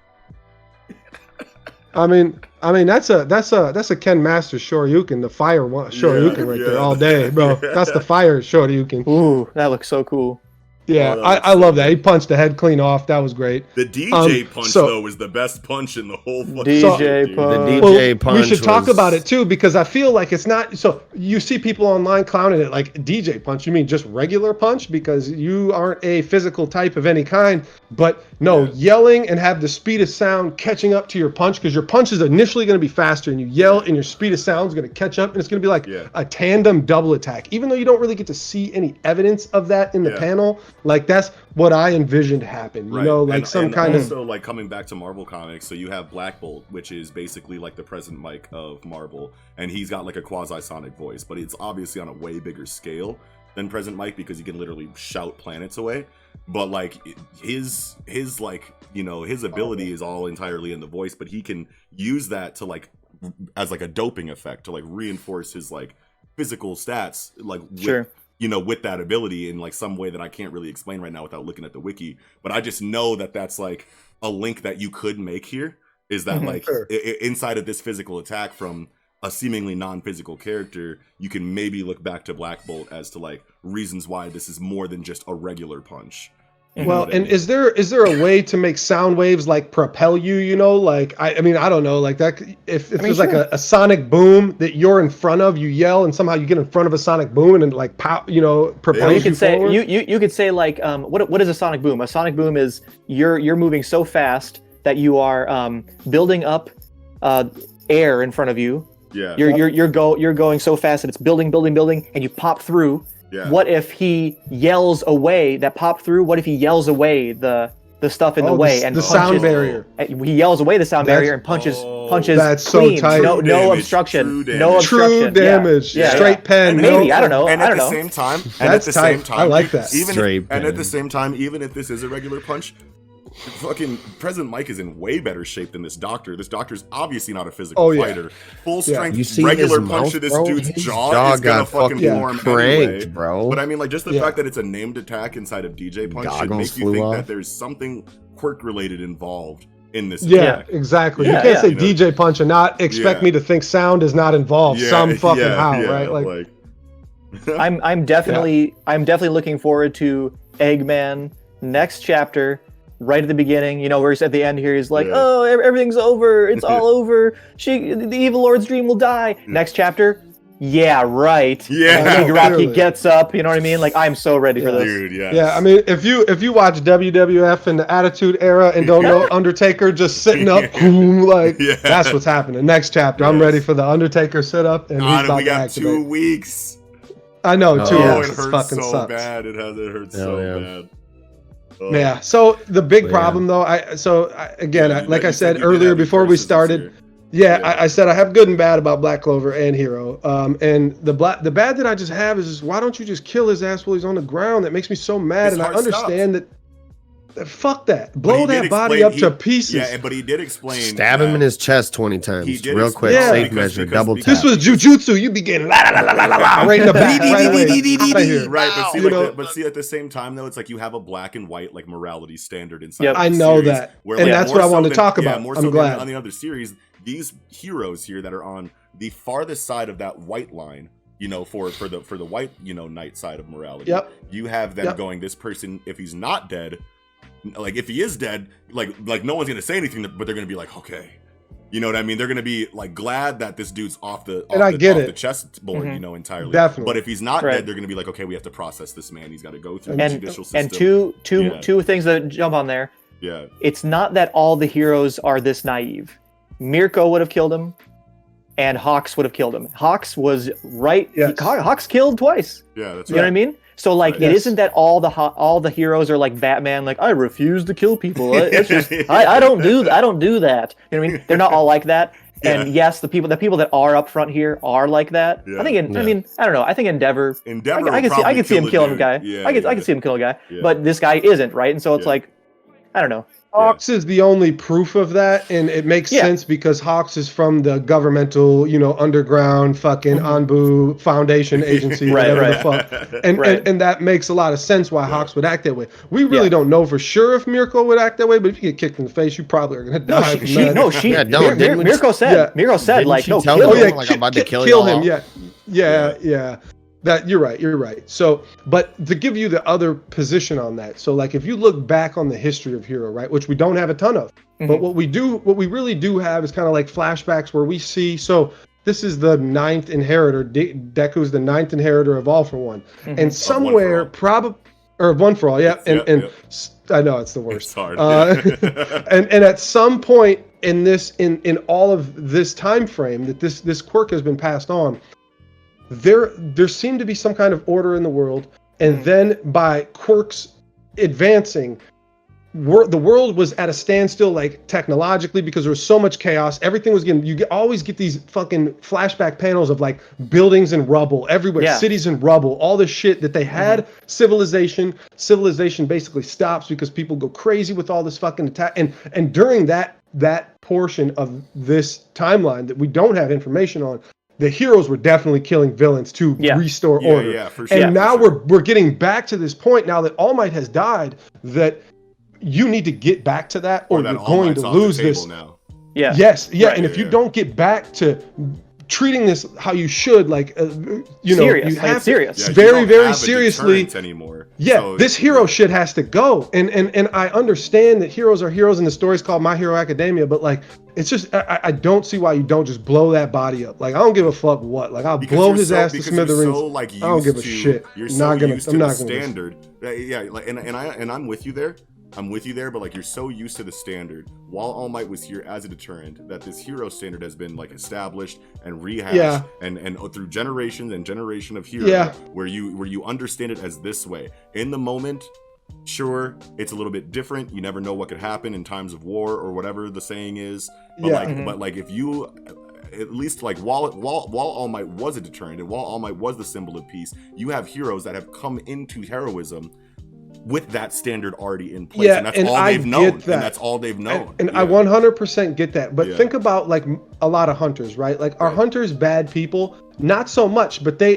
I mean, that's a Ken Masters Shoryuken, the fire one Shoryuken right there all day, bro. That's the fire Shoryuken. Ooh, that looks so cool. Yeah, Oh, that looks I so love that. good. He punched the head clean off. That was great. The DJ punch so- though was the best punch in the whole fucking DJ shit, dude. punch. The Well, DJ punch. we should talk was- about it too because I feel like it's not. So you see people online clowning it like DJ punch. You mean just regular punch because you aren't a physical type of any kind. But no, Yeah. yelling and have the speed of sound catching up to your punch because your punch is initially going to be faster and you yell and your speed of sound is going to catch up and it's going to be like Yeah. a tandem double attack. Even though you don't really get to see any evidence of that in the Yeah. panel, like that's what I envisioned happen. You Right. know, like and, some and kind of. also like coming back to Marvel Comics, so you have Black Bolt, which is basically like the present Mike of Marvel, and he's got like a quasi-sonic voice, but it's obviously on a way bigger scale than present Mike because he can literally shout planets away. But like his like, you know, his ability is all entirely in the voice, but he can use that to like as like a doping effect to like reinforce his like physical stats, like with, Sure. you know, with that ability in like some way that I can't really explain right now without looking at the wiki. But I just know that that's like a link that you could make here is that Mhm. like Sure. inside of this physical attack from a seemingly non-physical character, you can maybe look back to Black Bolt as to like reasons why this is more than just a regular punch. You know Well, what I and mean? is there a way to make sound waves like propel you? You know, like I mean I don't know, like that. If there's like sure. a sonic boom that you're in front of, you yell and somehow you get in front of a sonic boom and it like pow, you know, propels Or you you could say forward. you could say like what is a sonic boom? A sonic boom is you're moving so fast that you are building up air in front of you. yeah, You're going so fast that it's building, and you pop through. yeah. What if he yells away that pop through? What if he yells away the stuff in the way and the punches, sound barrier. He yells away the sound That's- barrier and punches Oh. That's so clean. tight. No True damage, obstruction. true No damage. obstruction. True damage. Yeah. Straight pen. And Maybe, no- I don't know. And I at don't the know. same time, That's tight. I like that. Even Straight and at the pen. same time, even if this is a regular punch, fucking President Mike is in way better shape than this doctor. This doctor's obviously not a physical Oh, yeah. fighter. Full Yeah. strength You see regular his punch mouth, to this bro? dude's His jaw is gonna got fucking fucking form pranked, anyway. bro. But I mean, like, just the Yeah. fact that it's a named attack inside of DJ punch should Goggles make you flew think off. that there's something quirk related involved in this Yeah, attack. exactly. Yeah, you can't say you know. DJ punch and not expect Yeah. me to think sound is not involved some fucking how, right? Like I'm definitely looking forward to Eggman next chapter. Right at the beginning, you know, where he's at the end here, he's like, Yeah. "Oh, everything's over. It's all over. The evil lord's dream will die." Next chapter, yeah, right. Yeah. And Big Rocky Clearly. gets up. You know what I mean? Like, I'm so ready for this. Dude, yeah. yeah, I mean, if you watch WWF in the Attitude Era and don't know Undertaker just sitting up, like Yeah. that's what's happening. Next chapter, I'm Yes. ready for the Undertaker sit up, and he's God, about we to got activate. 2 weeks. I know, Oh, 2 yeah. Oh, weeks. it It hurts fucking so sucks. bad. It hurts Hell so yeah. bad. Oh. Yeah. So the big Yeah. problem, though, again, Yeah, like I you said you did earlier have your before we criticisms started. here. Yeah, Yeah. I said I have good and bad about Black Clover and Hero. And the bad that I just have is just, why don't you just kill his ass while he's on the ground? That makes me so mad. His And I heart understand that. Fuck that. But Blow he did that body explain- up to pieces. Yeah, but he did explain. Stab him that in his chest 20 times. He did Real explain- quick, Yeah. safe because- measure, because- double because- tap. This was jujutsu. You be getting la la la la la la right in the back. Right away. Outta here. Right, but see, You like know- but see, at the same time, though, it's like you have a black and white like morality standard inside. Yep. of the I know series, that. where, And like, that's more what I so wanted to than- talk yeah, about. more I'm so glad. than on the other series, these heroes here that are on the farthest side of that white line, you know, for the white, you know, knight side of morality. Yep. You have them Yep. going, this person, if he's not dead, like if he is dead, like no one's gonna say anything, but they're gonna be like, okay. You know what I mean? They're gonna be like glad that this dude's off the And I get off it. the chessboard, Mhm. you know, entirely. Definitely. But if he's not Right. dead, they're gonna be like, okay, we have to process this man. He's got to go through the And judicial system. and two Yeah. two things that jump on there. yeah, It's not that all the heroes are this naive. Mirko would have killed him, and Hawks would have killed him. Hawks was right. Yes. Hawks killed twice. yeah, that's You know what I right. mean? So like, Right. it Yes. isn't that all the heroes are like Batman. Like, I refuse to kill people. It's just I don't do that. You know what I mean? They're not all like that. And yes, the people that are up front here are like that. Yeah. I think I mean, I don't know. I think Endeavor. Endeavor I can see him killing a guy. Yeah, I can see him killing a guy. Yeah. But this guy isn't, right? And so it's like, I don't know. Hawks is the only proof of that, and it makes sense because Hawks is from the governmental, underground fucking Anbu Foundation agency, whatever the fuck, and that makes a lot of sense why Hawks would act that way. We really don't know for sure if Mirko would act that way, but if you get kicked in the face, you probably are gonna die. Mirko said, like, no, tell kill him, him. like, I'm about to kill him. y'all. Yeah. That you're right. So, but to give you the other position on that, so like if you look back on the history of Hero, right, which we don't have a ton of, but what we really do have is kind of like flashbacks where we see. So this is the 9th inheritor. Deku's the 9th inheritor of All for One, and somewhere probably or One for All, and I know it's the worst. It's hard. and at some point in this in all of this time frame that this quirk has been passed on. There seemed to be some kind of order in the world, and then by quirks advancing, the world was at a standstill, like technologically, because there was so much chaos. Everything was getting. Always get these fucking flashback panels of like buildings in rubble everywhere, cities in rubble, all this shit that they had. Civilization basically stops because people go crazy with all this fucking attack. And during that portion of this timeline that we don't have information on. The heroes were definitely killing villains to restore order. Yeah, for sure. And now we're getting back to this point now that All Might has died, that you need to get back to that or you're going to lose this. Now. Yeah. Yes. Yeah. Right, and if you don't get back to treating this how you should, like, serious. You have serious. Very, very seriously. Anymore. Yeah, so, this hero shit has to go. And I understand that heroes are heroes and the story's called My Hero Academia, but like, it's just, I don't see why you don't just blow that body up. Like, I don't give a fuck what. Like, I'll blow his ass to smithereens. So, like, I don't give a shit. You're so I'm not gonna standard. Like, and I'm with you there. But like you're so used to the standard. While All Might was here as a deterrent, that this hero standard has been like established and rehashed and through generations and generation of hero, where you understand it as this way. In the moment, sure, it's a little bit different. You never know what could happen in times of war or whatever the saying is. But but like if you at least like while All Might was a deterrent and while All Might was the symbol of peace, you have heroes that have come into heroism with that standard already in place, and that's all they've known. And that's all they've known. And I 100% get that. But think about like a lot of hunters, right? Like, are hunters bad people? Not so much, but they're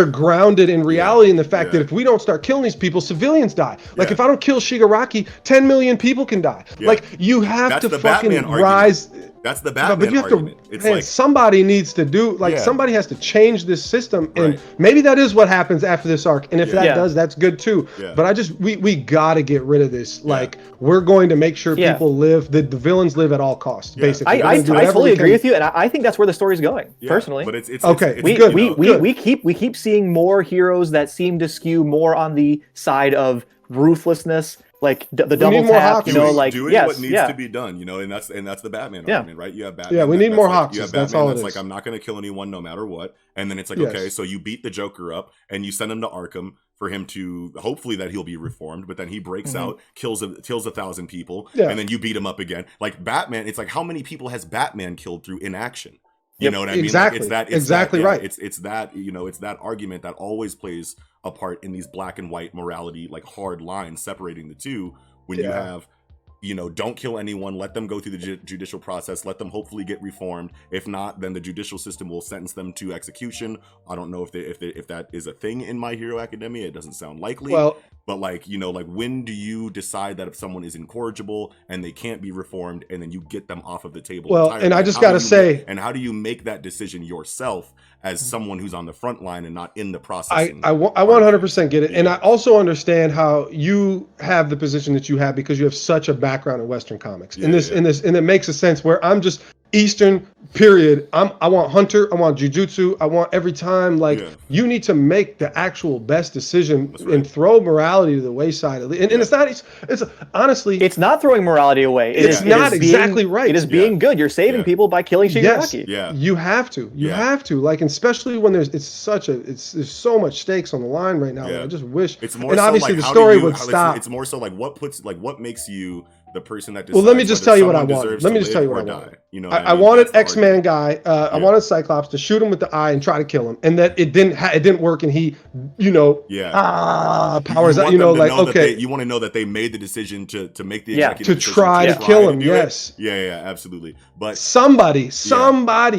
grounded in reality in the fact that if we don't start killing these people, civilians die. Like, if I don't kill Shigaraki, 10 million people can die. Like, you have to fucking rise. That's the Batman argument. It's like somebody needs to do, like, somebody has to change this system, and maybe that is what happens after this arc. And if that does, that's good too. But we gotta get rid of this. Like, we're going to make sure people live, the villains live at all costs. Basically, I fully agree with you, and I think that's where the story's going. Personally, but it's okay. We keep seeing more heroes that seem to skew more on the side of ruthlessness. Like the double tap, doing what needs to be done, and that's the Batman argument, right? You have Batman. Yeah, we need more Hawks. You have Batman that's all that's like, I'm not going to kill anyone no matter what. And then it's like, okay, so you beat the Joker up and you send him to Arkham for him to hopefully that he'll be reformed, but then he breaks out, kills 1,000 people, and then you beat him up again. Like Batman, it's like, how many people has Batman killed through inaction? You know what I mean? Exactly. Like, it's right. It's that argument that always plays a part in these black and white morality, like hard lines separating the two. When you have, don't kill anyone, let them go through the judicial process, let them hopefully get reformed. If not, then the judicial system will sentence them to execution. I don't know if that is a thing in My Hero Academia. It doesn't sound likely. Well, but like, when do you decide that if someone is incorrigible and they can't be reformed, and then you get them off of the table entirely? And I just got to say, and how do you make that decision yourself as someone who's on the front line and not in the process? I 100% get it. And I also understand how you have the position that you have because you have such a background in Western comics. And it makes a sense where I'm just Eastern, period. I want Hunter, I want Jujutsu, I want every time, you need to make the actual best decision and throw morality to the wayside. And it's not, it's honestly, it's not throwing morality away. It's not exactly right. It is being good. You're saving people by killing Shigaraki. Yes, you have to. You have to. Like, especially when there's so much stakes on the line right now. I just wish. It's more and so obviously like, the story would stop. It's more so like what makes you the person that decides. Well, let me just whether tell you what I someone wanted. deserves Let me to just tell you live what I or wanted. die. You know, I wanted That's the X-Man argument. guy. I wanted Cyclops to shoot him with the eye and try to kill him, and that it didn't work, and he, powers You out. want You know, them to like know that okay, you want to know that they made the decision to make the Yeah. executive to decision try to kill him. do it. Yes. Yeah, absolutely. But Somebody.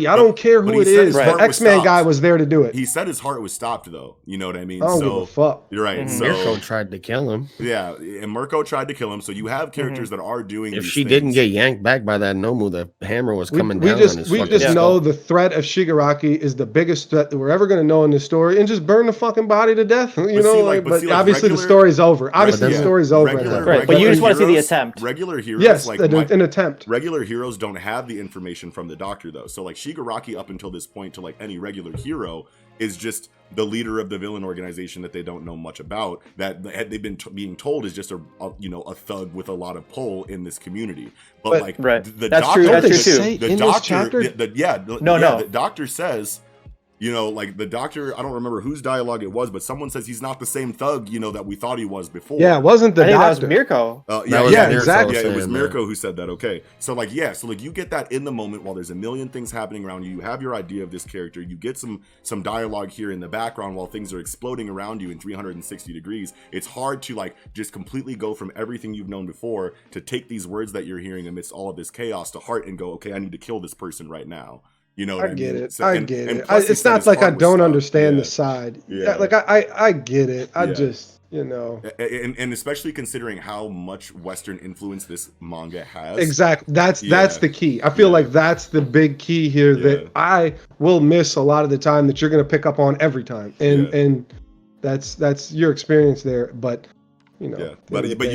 I don't care but who he it said is. his The heart was X-Man stopped. guy was there to do it. he said his heart was stopped, though. You know what I mean? I don't give a fuck. You're right. Mhm. So Mirko tried to kill him. yeah, and Mirko tried to kill him. So you have characters that are doing. If these she things. didn't get yanked back by that Nomu, the hammer was coming We down just on his we fucking just skull. know the threat of Shigaraki is the biggest threat that we're ever going to know in this story, and just burn the fucking body to death. You know, but obviously the story's over. Obviously the story's over. at that point. Right, but you just wanna see the heroes- attempt. Regular heroes, Yes, like an attempt. regular heroes don't have the information from the doctor, though. So like Shigaraki, up until this point, to like any regular hero, is just the leader of the villain organization that they don't know much about, that they've been being told is just a thug with a lot of pull in this community. But like Right. the That's doctor, true, that's true, too. the in this doctor, chapter? the doctor says, like the doctor, I don't remember whose dialogue it was, but someone says he's not the same thug, that we thought he was before. Yeah, it wasn't the I think that was doctor. Mirko. That was Yeah, Mirko exactly. Yeah, it was saying Mirko who said that. Okay, so like you get that in the moment while there's a million things happening around you. You have your idea of this character. You get some dialogue here in the background while things are exploding around you in 360 degrees. It's hard to like just completely go from everything you've known before to take these words that you're hearing amidst all of this chaos to heart and go, okay, I need to kill this person right now. You know what I get mean? it. So- I and- get and it. plus he It's said not his like I heart was don't stopped. understand Yeah. the side. Yeah. Like I get it. I Yeah. just And especially considering how much Western influence this manga has. Exactly. That's Yeah. the key. I feel Yeah. like that's the big key here Yeah. that I will miss a lot of the time that you're going to pick up on every time. And Yeah. and that's your experience there, but Yeah, at the end but of the day-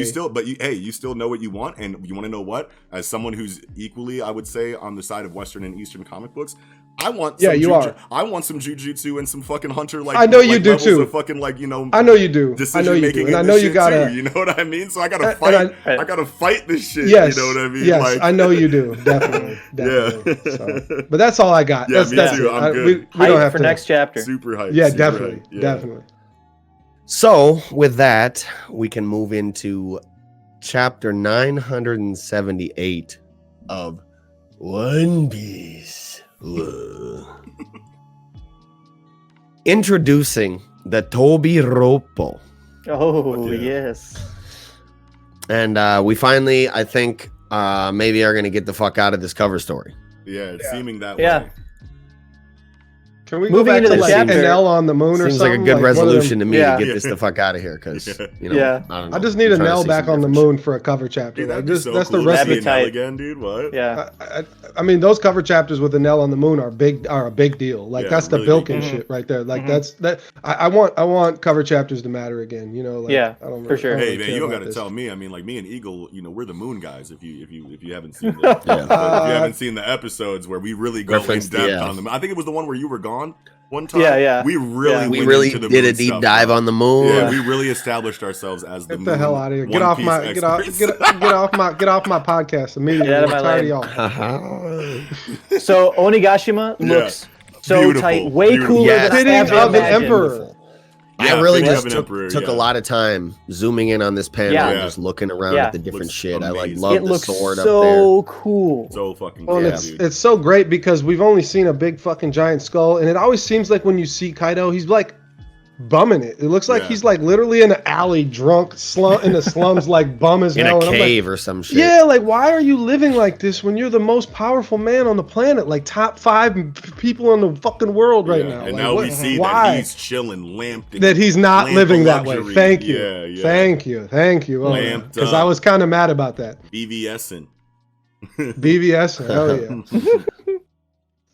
you still know what you want, and you want to know what? As someone who's equally, I would say, on the side of Western and Eastern comic books, I want Yeah, you are. I want some Jujutsu and some fucking Hunter like I know you like do levels too. of fucking I know you do. I know decision you making, do. And I in know this you shit gotta. too. You know what I mean? So I gotta And fight. I- I gotta fight this shit. Yes. You know what I mean? Yes, Like, I know you do. Definitely. Definitely. Yeah. So, but that's all I got. Yeah, that's me too. it. I'm good. We Hype don't have for to. next chapter. super hype. Yeah, super definitely. hype. Yeah. Definitely. So, with that, we can move into chapter 978 of One Piece. Whoa. Introducing the Tobi Roppo. Oh, Yeah. yes. And we finally, I think, maybe are going to get the fuck out of this cover story. Yeah, it's seeming that Yeah. way. Can we Moving go back into to the like chapter- an L on the moon or Seems something? like a good one of them- resolution to me Yeah. to get this the fuck out of here because, Yeah. I don't know. I just need I'm an trying to L see back some on the different moon for a cover chapter. Dude, Like, that'd be so that's cool the to rest see of an L Appetite. again, dude. What? Yeah. I mean, those cover chapters with an L on the moon are a big deal. Like Yeah, that's the really big Bilkin deal. shit right there. Like Mhm. that's I want cover chapters to matter again. Like, Yeah, I don't for really- sure. I don't Hey really man, care you don't about got to this. tell me. I mean, like me and Eagle, we're the Moon guys. If you haven't seen the, if you haven't seen the episodes where we really go in Reference, depth yeah. on them. I think it was the one where you were gone one time. Yeah. We really Yeah. We went really into the did a moon deep stuff, dive bro. on the moon. Yeah, we really established ourselves as the Get the hell out of here! Get One off Piece my get off my podcast immediately. Get out of my I'm tired lane. of y'all. So Onigashima Yeah. looks so Beautiful. tight, way Beautiful. cooler Yes. than I Fitting ever of an imagined. emperor. Yeah, I really Fitting just of an emperor, took a yeah. lot of time zooming in on this panel Yeah. and just looking around Yeah. at the different Looks shit. I amazing. love It the looks sword up so cool. So fucking Well, cool, and dude. it's so great because we've only seen a big fucking giant skull, and it always seems like when you see Kaido, he's like bumming it. It looks like Yeah. he's like literally in an alley, drunk, in the slums, like bum as there. In hell. a And I'm like, cave or some shit. yeah, like why are you living like this when you're the most powerful man on the planet, like top 5 people in the fucking world right Yeah, now? And Like, now what- we see why? that he's chilling, lamped. That he's not lamp living of that way. luxury. Thank you. Yeah, yeah. Thank you. Lamped Because I up. was kind of mad about that. BVSing. BVS, hell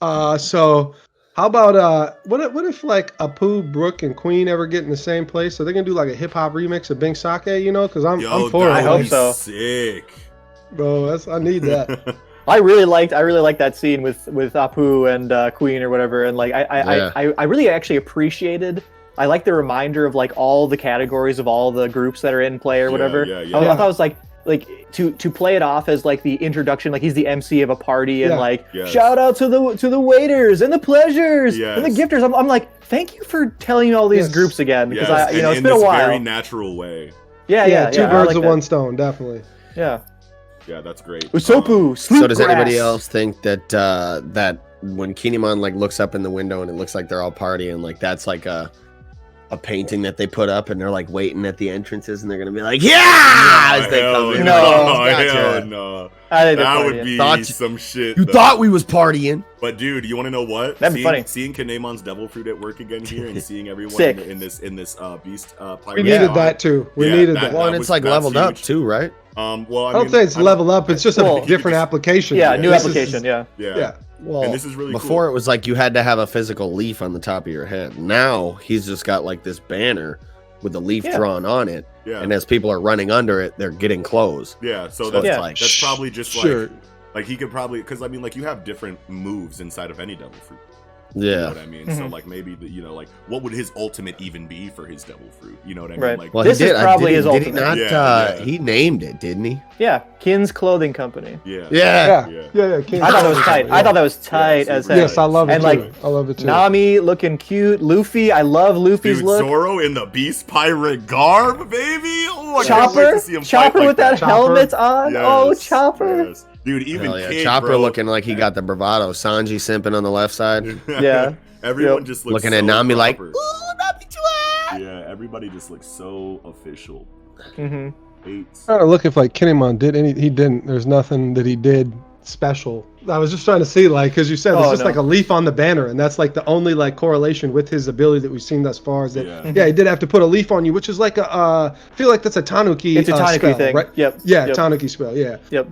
yeah. So how about what if like Apu, Brooke, and Queen ever get in the same place? So they're gonna do like a hip hop remix of Bing Sake, Because I'm for it. I hope that'd be so. Sick. Bro, I need that. I really liked that scene with Apu and Queen or whatever, and like I really actually appreciated. I like the reminder of like all the categories of all the groups that are in play or Yeah, whatever. yeah, yeah. I thought it was like to play it off as like the introduction, like he's the MC of a party and Yeah. like Yes. shout out to the waiters and the pleasures and the Yes. gifters. I'm like, thank you for telling me all these Yes. groups again because Yes, it's in been a this while. very natural way. Yeah, Two I birds like with that. one stone, definitely. Yeah. Yeah, that's great. Usopp, So does anybody Sleepgrass. else think that that when Kinemon like looks up in the window and it looks like they're all partying, like that's like a painting that they put up and they're like waiting at the entrances and they're gonna be like, yeah, as they come in. no. Gotcha. No. I think they're That would partying. be Thought you- some shit. You though. thought we was partying. But dude, you want to know what? That'd be funny. Seeing Kinemon's devil fruit at work again here and seeing everyone Sick. in this beast pirate. We needed squad. that too. We Yeah, needed that- that. Well, and was- it's like that's leveled up huge. too, right? Well, I don't say it's level up. It's just a Well, different application. Yeah, new This is- application. Yeah. Yeah. Well, And this is really before cool. it was like you had to have a physical leaf on the top of your head. Now he's just got like this banner with the leaf Yeah. drawn on it, Yeah. and as people are running under it, they're getting clothes. Yeah. So So that's it's Yeah. like that's probably just Sure. like he could probably, because I mean, like you have different moves inside of any devil fruit. You know yeah. what I mean? So Mhm. like maybe like what would his ultimate even be for his devil fruit? You know what I mean? Right. Like Well, This he is did. probably did, his did he ultimate. not? Yeah, yeah. He named it, didn't he? Yeah. Kin's Clothing Company. yeah. Yeah. Yeah. King I thought that was tight. I thought that was tight Yeah, as super heck. Yes, I love it And, too. like, I love it too. Nami looking cute. Luffy, I love Luffy's Dude, look. Zoro in the Beast Pirate garb, baby. Oh, I can't wait Chopper, to see him fight Chopper like with that Chopper. helmet on. Oh, Yes, Chopper. yes. Dude, even Hell yeah. Kid, Chopper bro. looking like he got the bravado. Sanji simping on the left side. Yeah. Everyone Yep. just looks Looking so at Nami like, proper. Yeah, everybody just looks so official. hmm Hates. trying to look if like Kinemon did any. He didn't. There's nothing that he did special. I was just trying to see like because you said there's Oh, just no. like a leaf on the banner, and that's like the only like correlation with his ability that we've seen thus far. Is that Yeah. he did have to put a leaf on you, which is like a. I feel like that's a Tanuki. It's a Tanuki spell, thing. right? Yep. Yeah, Yep. Tanuki spell. Yeah. Yep.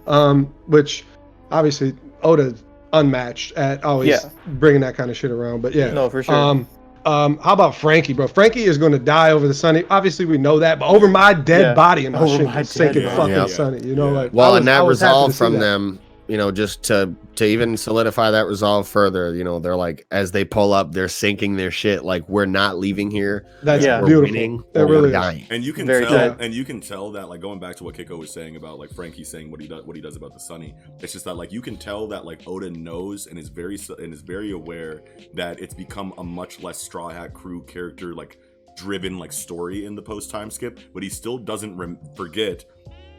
Which obviously Oda unmatched at always Yeah. bringing that kind of shit around. But yeah. No, for sure. How about Frankie, bro? Frankie is going to die over the Sunny. Obviously, we know that, but over my dead Yeah. body and my Over shit my is sinking dead fucking body. Sunny. You know, Yeah. like Well, I and was- that I was happy to resolve see from that. them, you know, just to even solidify that resolve further, you know, they're like as they pull up, they're sinking their shit. Like we're not leaving here. That's Yeah. We're beautiful. winning. It Or really we're is. dying. And you can Very tell, tight. and you can tell that, like going back to what Kiko was saying about like Frankie saying what he does about the Sunny. It's just that like you can tell that like Oda knows and is very aware that it's become a much less Straw Hat Crew character like driven like story in the post time skip, but he still doesn't forget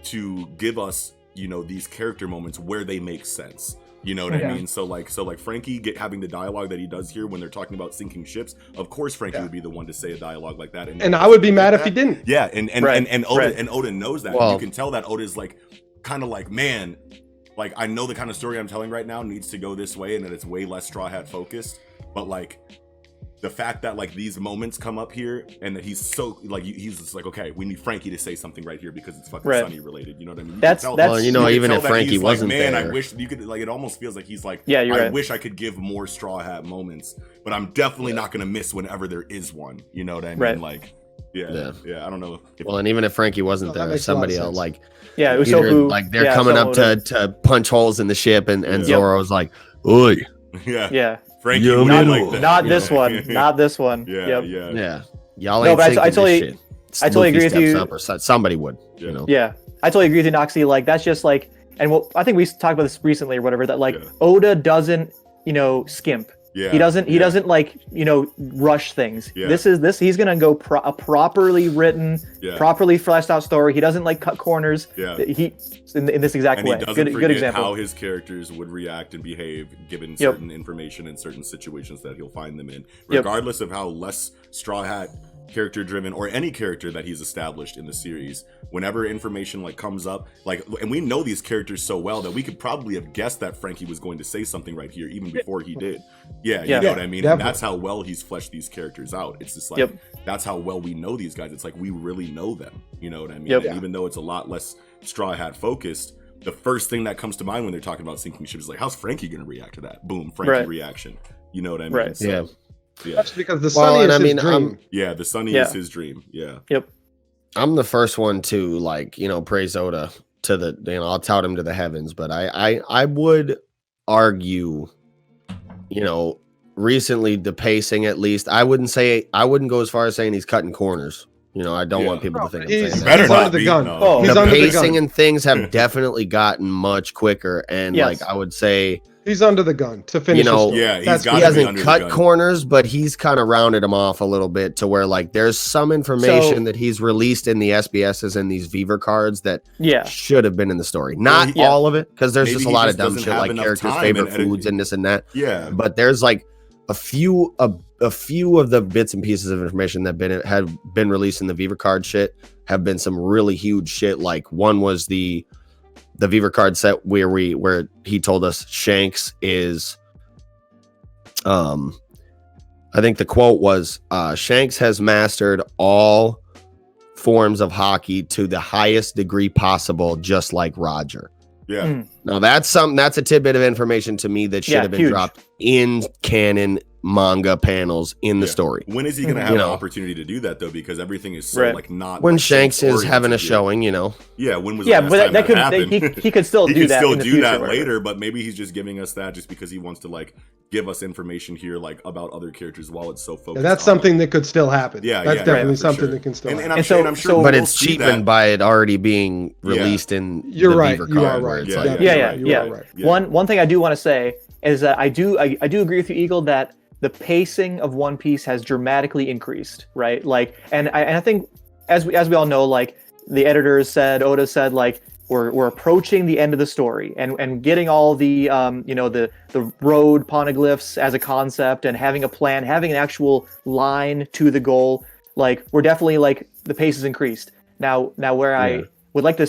to give us, you know, these character moments where they make sense. You know what I Yeah. mean? So like Frankie having the dialogue that he does here when they're talking about sinking ships. Of course, Frankie Yeah. would be the one to say a dialogue like that, And I would be mad if he didn't. Yeah, and Right, Oda right. and Oda knows that. Well- You can tell that Oda's like kind of like, man, like I know the kind of story I'm telling right now needs to go this way and that it's way less Straw Hat focused, but like the fact that like these moments come up here and that he's so like he's just like, okay, we need Frankie to say something right here because it's fucking Right. Sunny related. You know what I mean? You That's- can tell- that's- Well, you know, can even tell if that Frankie he's wasn't like, man, there. I wish you could like. It almost feels like he's like, Yeah, you're I right. wish I could give more Straw Hat moments, but I'm definitely not gonna miss whenever there is one. You know what I mean? Right. Like, yeah. I don't know. If, Well, and even if Frankie wasn't No, that there, makes a lot of somebody else sense. like Yeah, either, Usopp. like they're yeah, coming up someone to punch holes in the ship, and Yeah. Zoro's like, "Oi, yeah, Yeah. Frankie Yeah, would not- like that. Not you this know? one. Not this one. Yeah, Yep. yeah, yeah, y'all No, ain't but I sinking this totally- shit." I totally agree with steps you. up or somebody would, you Yeah. know. Yeah, I totally agree with you, Noxie. Like that's just like, and well, I think we talked about this recently or whatever. That like Yeah. Oda doesn't, skimp. Yeah, He doesn't. He yeah. doesn't like rush things. Yeah. This is this. He's gonna go a properly written, Yeah. properly fleshed out story. He doesn't like cut corners. Yeah. He in this exact And way. he doesn't Good forget example. how his characters would react and behave given Yep. certain information in certain situations that he'll find them in, Yep. regardless of how less Straw Hat character driven or any character that he's established in the series. Whenever information like comes up, like, and we know these characters so well that we could probably have guessed that Frankie was going to say something right here even before he did. Yeah, Yeah. you know what I mean? Definitely. And that's how well he's fleshed these characters out. It's just like Yep. that's how well we know these guys. It's like we really know them. You know what I mean? Yep. And even though it's a lot less Straw Hat focused, the first thing that comes to mind when they're talking about sinking ships is like, how's Frankie going to react to that? Boom, Frankie Right. reaction. You know what I mean? Right. Yeah. Yeah. That's because the Well, Sunny and is I his mean, dream. Yeah, the Sunny Yeah. is his dream. Yeah. I'm the first one to like, praise Oda to the, I'll tout him to the heavens, but I would argue, recently the pacing at least, I wouldn't go as far as saying he's cutting corners. I don't Yeah. want people to think I'm He's saying better that. under not the be, gun. no. Oh, He's The under the pacing gun. and things have definitely gotten much quicker, and Yes. like I would say, He's under the gun to finish. You know, his story. Yeah, he's That's gotta he be hasn't under the cut gun. corners, but he's kind of rounded them off a little bit to where like there's some information So- that he's released in the SBSs and these Viver cards that Yeah. should have been in the story. Not Yeah. all of it, because there's Maybe just a he lot just of dumb doesn't shit have like enough characters' time favorite and foods and this and that. Yeah. But there's like a few of the bits and pieces of information that have been released in the Viver card shit have been some really huge shit. Like one was the Viver card set where he told us Shanks is I think the quote was Shanks has mastered all forms of hockey to the highest degree possible, just like Roger. Yeah. Mm. Now that's a tidbit of information to me that should Yeah, have been huge. dropped in canon manga panels in the Yeah. story. When is he going to have You an know. opportunity to do that though? Because everything is so Right. like not When like, Shanks is having a oriented. showing, you know. Yeah, when was Yeah, the last but time that could happened? he could still He do can that. still in the do future, that whatever. later, but maybe he's just giving us that just because he wants to like give us information here like about other characters while it's so focused. Yeah, that's on, something that could still happen. Yeah, that's yeah, definitely for something sure. that can still And happen. I'm And sure, so- and I'm sure so- But we'll it's see cheapened that. by it already being released in You're the right. Beaver You card, are where right. it's Yeah, like, Yeah. You are right. Yeah. One thing I do want to say is that I do agree with you, Eagle, that the pacing of One Piece has dramatically increased, right? Like, and I think as we all know, like the editors said, Oda said, like we're approaching the end of the story, and getting all the the road poneglyphs as a concept, and having a plan, having an actual line to the goal. Like we're definitely like the pace has increased. Now where I would like to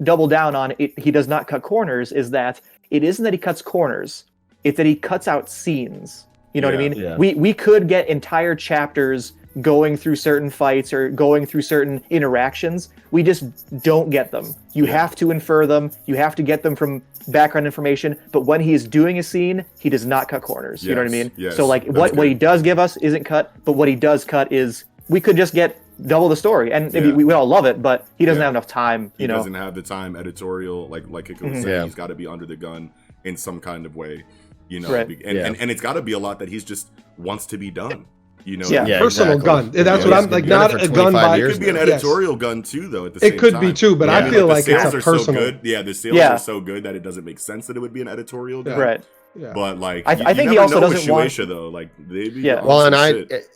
double down on it, he does not cut corners, is that it isn't that he cuts corners, it's that he cuts out scenes. You know what I mean? Yeah. We could get entire chapters going through certain fights or going through certain interactions. We just don't get them. You have to infer them. You have to get them from background information. But when he is doing a scene, he does not cut corners. You know what I Yes, mean? yes, So like that's what he good. does give us isn't cut, but what he does cut is we could just get double the story, and maybe Yeah. we all love it, but he doesn't Yeah. have enough time. He You know? doesn't have the time editorial, like Kiko was saying, Yeah. he's got to be under the gun in some kind of way, you know, Right. and it's got to be a lot that he's just wants to be done, you know. Yeah. Yeah, Personal exactly. gun. That's Yeah, what he's I'm been like. doing Not it for a gun 25 by. It years could be an Yes. editorial gun too, though. At the same It could time. be too, but Yeah. I feel the like it's sales a are so personal. good. Yeah, the sales Yeah. are so good that it doesn't make sense that it would be an editorial gun. Right. Yeah. But like, I you think he never also know with doesn't want- Shueisha, though. Like, they be Yeah. on Well, some and shit.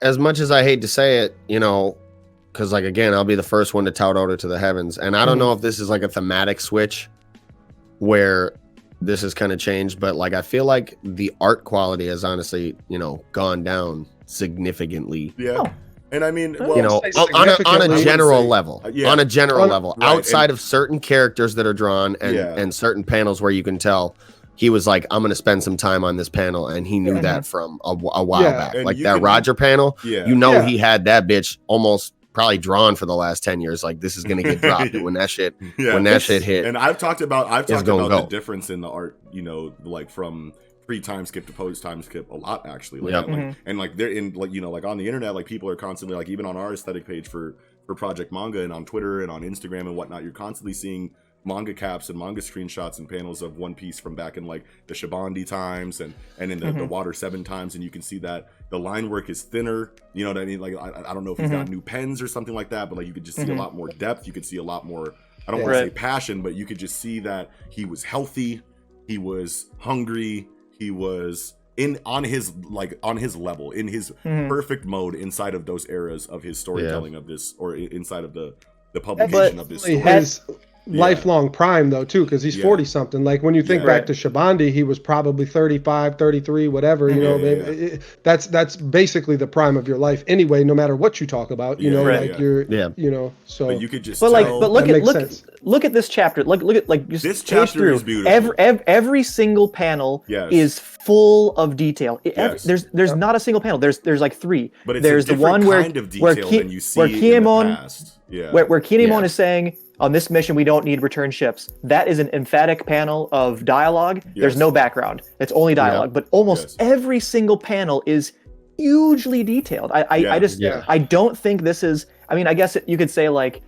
as much as I hate to say it, you know, because like again, I'll be the first one to tout Oda to the heavens, and I don't know if this is like a thematic switch where this has kind of changed, but like I feel like the art quality has honestly, you know, gone down significantly. Yeah. Oh. And I mean, well, You know, say on a significantly. general say- level, yeah. on a general level, right, outside and- of certain characters that are drawn and certain panels where you can tell he was like, I'm going to spend some time on this panel, and he knew that from a while Yeah. back. And Like you that can- Roger panel, yeah. you know, Yeah. he had that bitch almost probably drawn for the last 10 years. Like this is going to get dropped. And when that shit hit, And I've talked about gonna go. the difference in the art, you know, like from pre-time skip to post-time skip a lot actually. Like, Yep. and, like, and like they're in like, you know, like on the internet, like people are constantly like, even on our aesthetic page for Project Manga and on Twitter and on Instagram and whatnot, you're constantly seeing manga caps and manga screenshots and panels of One Piece from back in like the Shabandi times and in the Water 7 times, and you can see that the line work is thinner, you know what I mean? Like I don't know if he's got new pens or something like that, but like you could just see a lot more depth, you could see a lot more, I don't want to say passion, but you could just see that he was healthy, he was hungry, he was on his level, in his perfect mode inside of those eras of his storytelling of this, or inside of the publication of this story. His lifelong prime though too, because he's 40 something. Like when you think back to Shabandi, he was probably 35, 33, whatever, you know. That's basically the prime of your life anyway, no matter what you talk about, you know. Like you're you know, so But you could just But sense. look at this chapter. Look at like just This page chapter through. is beautiful. Every single panel Yes. is full of detail. Yes. There's not a single panel. There's like three. but it's there's a the different one where kind of where detail Ki- than you see where in Kinemon the past. Yeah. where Kinemon Yeah. is saying, on this mission we don't need return ships. That is an emphatic panel of dialogue. There's Yes. no background. It's only dialogue. But almost every single panel is hugely detailed. I don't think this is. I mean, I guess you could say like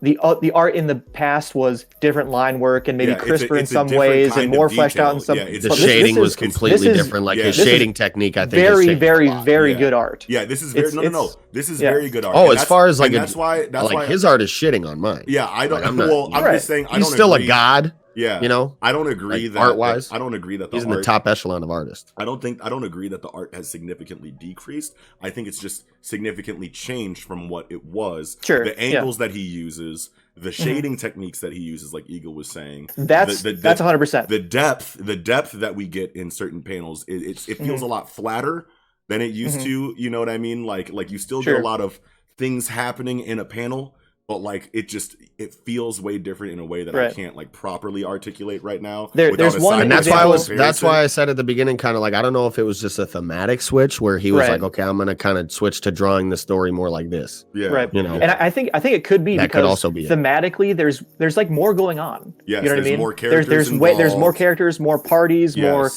the art in the past was different line work and maybe Yeah, it's a- crisper in it's a some different ways kind and of more fleshed out detail. and stuff. Yeah, it's the But shading was is- completely this is- different. Like his this is shading technique, I think, has very, changed a very, lot. very Yeah. good art. Yeah, this is very no. This is very good art. Oh, And as that's- far as like and that's why like his art is shitting on mine. Yeah, I don't. Like, I'm not- well, I'm Right. just saying. I He's don't still agree. a god. Yeah, You know, I don't agree like, that art-wise, I don't agree that the he's in the art, top echelon of artists. I don't agree that the art has significantly decreased. I think it's just significantly changed from what it was. Sure, The angles that he uses, the shading techniques that he uses, like Eagle was saying. That's 100%. The depth that we get in certain panels, it feels a lot flatter than it used to. You know what I mean? Like you still get a lot of things happening in a panel, but like it feels way different in a way that I can't like properly articulate right now. There's one, And example, that's why I said at the beginning, kind of like, I don't know if it was just a thematic switch where he was like, okay, I'm gonna kind of switch to drawing the story more like this. Yeah, right. You know, And I think it could be That because could also be it. thematically there's like more going on. Yes, you know what I there's mean? more characters there's involved. more characters, more parties, more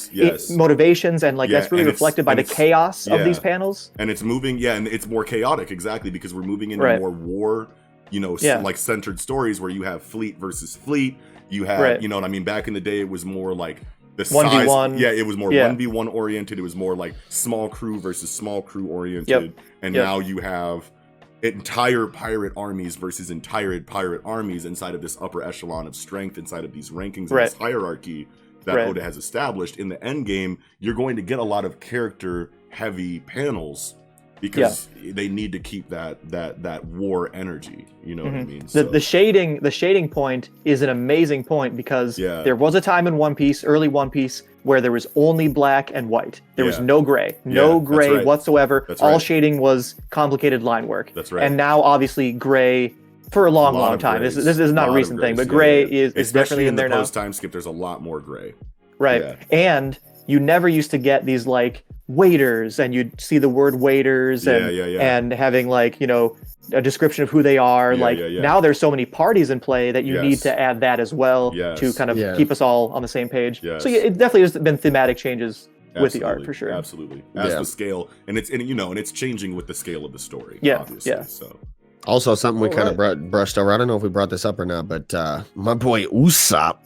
motivations, and like that's really reflected by the chaos of these panels. And it's moving, and it's more chaotic, exactly, because we're moving into more war, like centered stories where you have fleet versus fleet. You have, you know what I mean? Back in the day, it was more like the 1v1. size. Yeah, it was more 1v1 oriented. It was more like small crew versus small crew oriented. And now you have entire pirate armies versus entire pirate armies inside of this upper echelon of strength, inside of these rankings and this hierarchy that Oda has established. In the end game, you're going to get a lot of character heavy panels because they need to keep that war energy. You know what I mean? So, the shading point is an amazing point because there was a time in One Piece, early One Piece, where there was only black and white. There was no gray, whatsoever. All shading was complicated line work. That's right. And now, obviously, gray for a long time. This is not a recent thing, but gray is definitely in there now. Post time skip, there's a lot more gray. Right, and you never used to get these like waiters, and you'd see the word waiters and having like a description of who they are. Now there's so many parties in play that you need to add that as well to kind of keep us all on the same page. So it definitely has been thematic changes with the art for sure. Absolutely, as the scale, and it's changing with the scale of the story. Yeah, obviously, so. Also, something we kind of brushed over. I don't know if we brought this up or not, but my boy Usopp,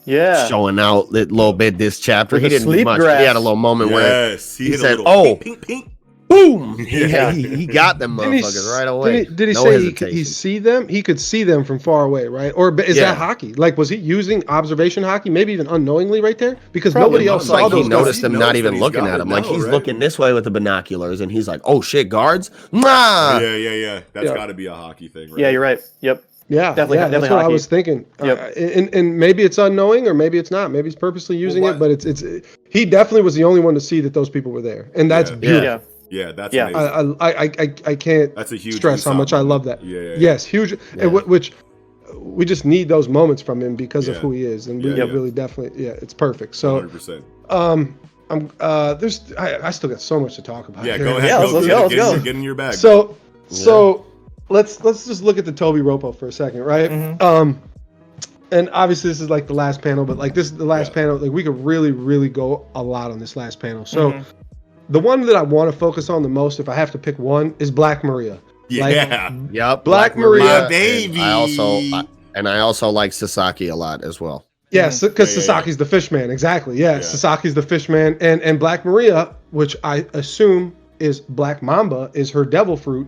showing out a little bit this chapter. He didn't do much. He had a little moment where he said, "Oh, pink, pink." Boom! He got them motherfuckers right away. Did he say he see them? He could see them from far away, right? Or is that hockey? Like, was he using observation hockey, maybe even unknowingly right there? Because nobody else saw those. He noticed them not even looking at him. Like, he's looking this way with the binoculars, and he's like, "Oh shit, guards!" Nah. Yeah. That's got to be a hockey thing, right? Yeah, you're right. Yep. Yeah, definitely. That's what I was thinking. And maybe it's unknowing, or maybe it's not. Maybe he's purposely using it, but it's he definitely was the only one to see that those people were there, and that's beautiful. Yeah, that's amazing. I can't that's a huge stress how much I love that. Yes, huge. And which we just need those moments from him because of who he is, and we really definitely it's perfect. So 100%. I still got so much to talk about. Yeah, go ahead. Let's go. Get in your bag. So let's just look at the Toby Ropo for a second, right? And obviously this is like the last panel, but like this is the last panel. Like we could really go a lot on this last panel. So. The one that I want to focus on the most, if I have to pick one, is Black Maria. Black Maria, my baby. And I also like Sasaki a lot as well. Yes, because Sasaki's the fishman. Exactly. Yeah, Sasaki's the fishman, and Black Maria, which I assume is Black Mamba, is her devil fruit,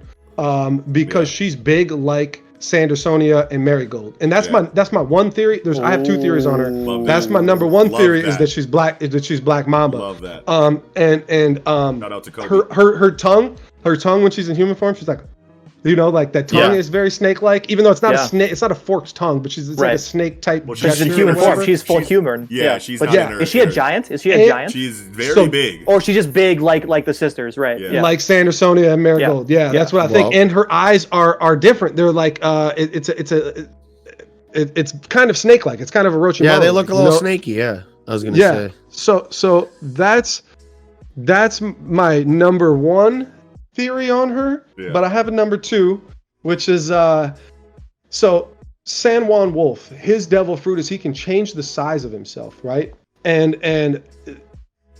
because she's big like Sandersonia and Marigold, and that's my one theory. I have two theories on her. That's my number one theory is that she's black. Is that she's Black Mamba. Love that. And shout out to Kobe. her tongue when she's in human form, she's like, like that tongue is very snake-like, even though it's not a snake. It's not a forked tongue, but it's like a snake type. Well, she's in human form. She's full human. She's but not in her. Is she a giant? Is she a giant? She's very big. Or she's just big like the sisters, right? Yeah. Like Sandersonia and Marigold. Yeah, that's what I think. And her eyes are different. They're like it's kind of snake-like. It's kind of a Orochimaru. Yeah, they look a little snaky. Yeah, I was gonna say. So that's my number one theory on her, but I have a number two, which is so San Juan Wolf, his devil fruit is he can change the size of himself, right? And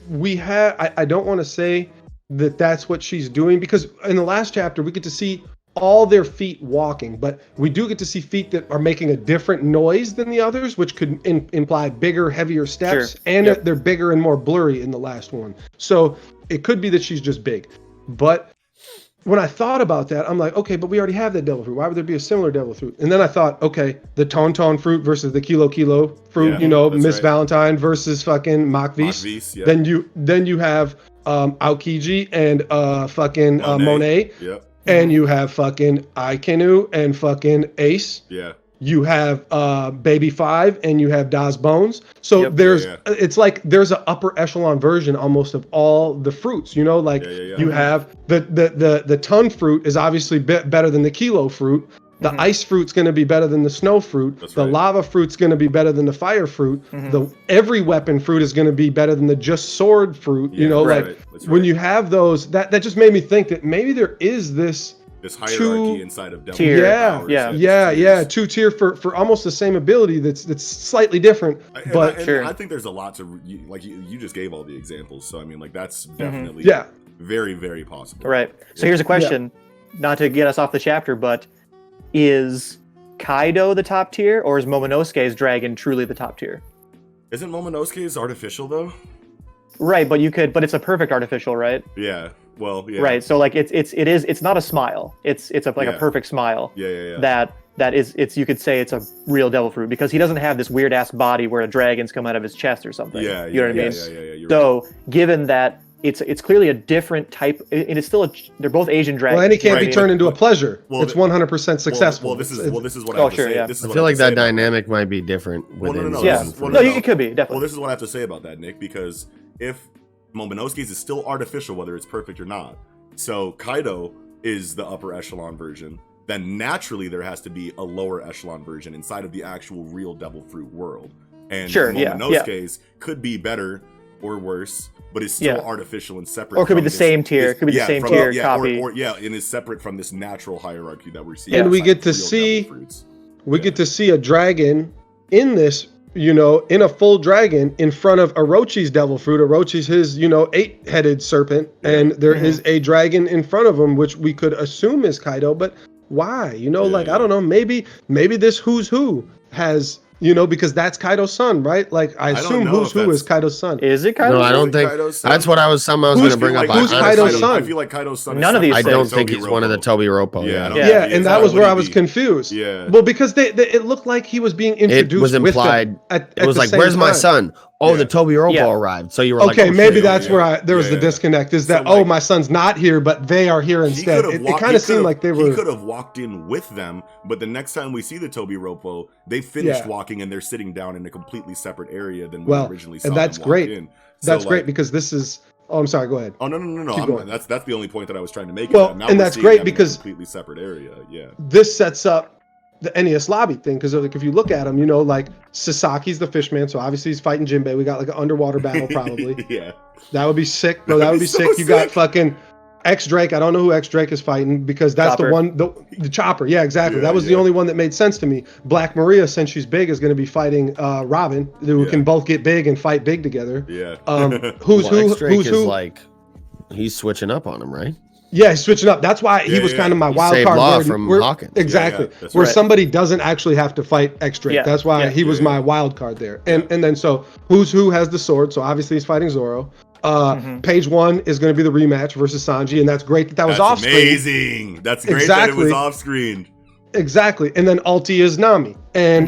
we have I don't want to say that that's what she's doing, because in the last chapter we get to see all their feet walking, but we do get to see feet that are making a different noise than the others, which could imply bigger, heavier steps, and they're bigger and more blurry in the last one. So it could be that she's just big, but when I thought about that, I'm like, okay, but we already have that devil fruit. Why would there be a similar devil fruit? And then I thought, okay, the Ton fruit versus the Kilo fruit, Yeah, you know, that's Miss right. Valentine versus fucking Mach-Vis. Mach-Vis, yeah. Then you have Aokiji and fucking Monet. Yep. And you have fucking Aikenu and fucking Ace. Yeah. You have Baby Five and you have Das Bones. So Yep. there's Yeah, it's like there's an upper echelon version almost of all the fruits, you know, like you have the ton fruit is obviously better than the kilo fruit. The ice fruit's going to be better than the snow fruit. That's the right. lava fruit's going to be better than the fire fruit. The every weapon fruit is going to be better than the just sword fruit. You Yeah, know, right. like That's when right. you have those, that just made me think that maybe there is this hierarchy inside of devil tier. fruit Yeah, powers. yeah, two tier for almost the same ability that's slightly different. But Sure. I think there's a lot to like. You just gave all the examples, so I mean, like that's definitely yeah, very, very possible. Right. So here's a question, not to get us off the chapter, but is Kaido the top tier, or is Momonosuke's dragon truly the top tier? Isn't Momonosuke's artificial though? Right, but it's a perfect artificial, right? Yeah. Well, yeah. Right. So like it's not a smile. It's a Yeah. perfect smile. Yeah. That is you could say it's a real devil fruit because he doesn't have this weird ass body where a dragon's come out of his chest or something. Yeah. You know what I mean? Yeah. You're right. So given that it's clearly a different type, and it's still they're both Asian dragons. well, and it can't be Right. turned into a pleasure. Well, it's 100% successful. Well, this is what I Oh, have to sure, say. yeah. This is I what feel like have to that say about dynamic might be different Well, within. no, Yeah. season Well, three. No, it could be definitely. Well, this is what I have to say about that, Nick, because if Momonosuke's is still artificial, whether it's perfect or not, so Kaido is the upper echelon version, then naturally there has to be a lower echelon version inside of the actual real devil fruit world. And Sure, yeah, Momonosuke's could be better or worse, but it's still Yeah. artificial and separate. Or it could be from the this- same tier. It could be the same from tier yeah, copy. and is separate from this natural hierarchy that we're seeing. And we inside get of to real see- devil fruits. we get to see a dragon in this, you know, in a full dragon in front of Orochi's devil fruit. Orochi's his, you know, 8-headed serpent, and there is a dragon in front of him, which we could assume is Kaido, but why? You know, like, I don't know, maybe this Who's Who has, you know, because that's Kaido's son, right? Like, I don't assume know Who's if Who that's- is Kaido's son. Is it Kaido? No, I don't think Kaido's son? that's what I was going Who's- to bring up. who's I Kaido's honestly- son? I feel like Kaido's son. None of these I say don't it's think he's one of the Toby Roppo. Yeah, I don't Yeah. think Yeah, he and is. that How was where would I he was be? confused. Yeah. Well, because it looked like he was being introduced. It was implied. With them It was the like, same "Where's my time. son?" Oh, Yeah. the Toby Roppo Yeah. arrived. So you were Okay, like, "Oh, maybe shit." that's where there was the Yeah. disconnect. Is that So, like- my son's not here, but they are here instead. It kind of seemed like they He were. could have walked in with them, but the next time we see the Toby Roppo, they finished Yeah. walking and they're sitting down in a completely separate area than Well, we originally saw. and that's them walk great. In. That's So, great like- because this is. Oh, I'm sorry. Go ahead. Oh no! Keep going. That's the only point that I was trying to make. Well, is that now and we're that's seeing great them in a because- completely separate area. Yeah. This sets up the NES lobby thing because like if you look at him, you know, like Sasaki's the fishman, so obviously he's fighting Jinbei. We got like an underwater battle probably. Yeah. That would be sick, bro. That would be so sick. You got sick. fucking X Drake. I don't know who X Drake is fighting because that's Chopper. the one, the Chopper. Yeah, exactly. Yeah, that was the yeah. only one that made sense to me. Black Maria, since she's big, is going to be fighting Robin, who Yeah. can both get big and fight big together. Yeah. Who's Well, who? X-Drake Who's is who? like, he's switching up on him, right? Yeah, he's switching up. That's why he Yeah, was yeah. kind of my He wild saved card. Law where- from where- Hawkins. Exactly. Yeah, yeah, that's where right. somebody doesn't actually have to fight X Drake. Yeah, That's why yeah. he was Yeah, my yeah. wild card there. And then so Who's Who has the sword. So obviously he's fighting Zoro. Page 1 is going to be the rematch versus Sanji, and that's great that was That's off screen. amazing. That's great that it was Exactly. off screen. Exactly. And then Ulti is Nami. And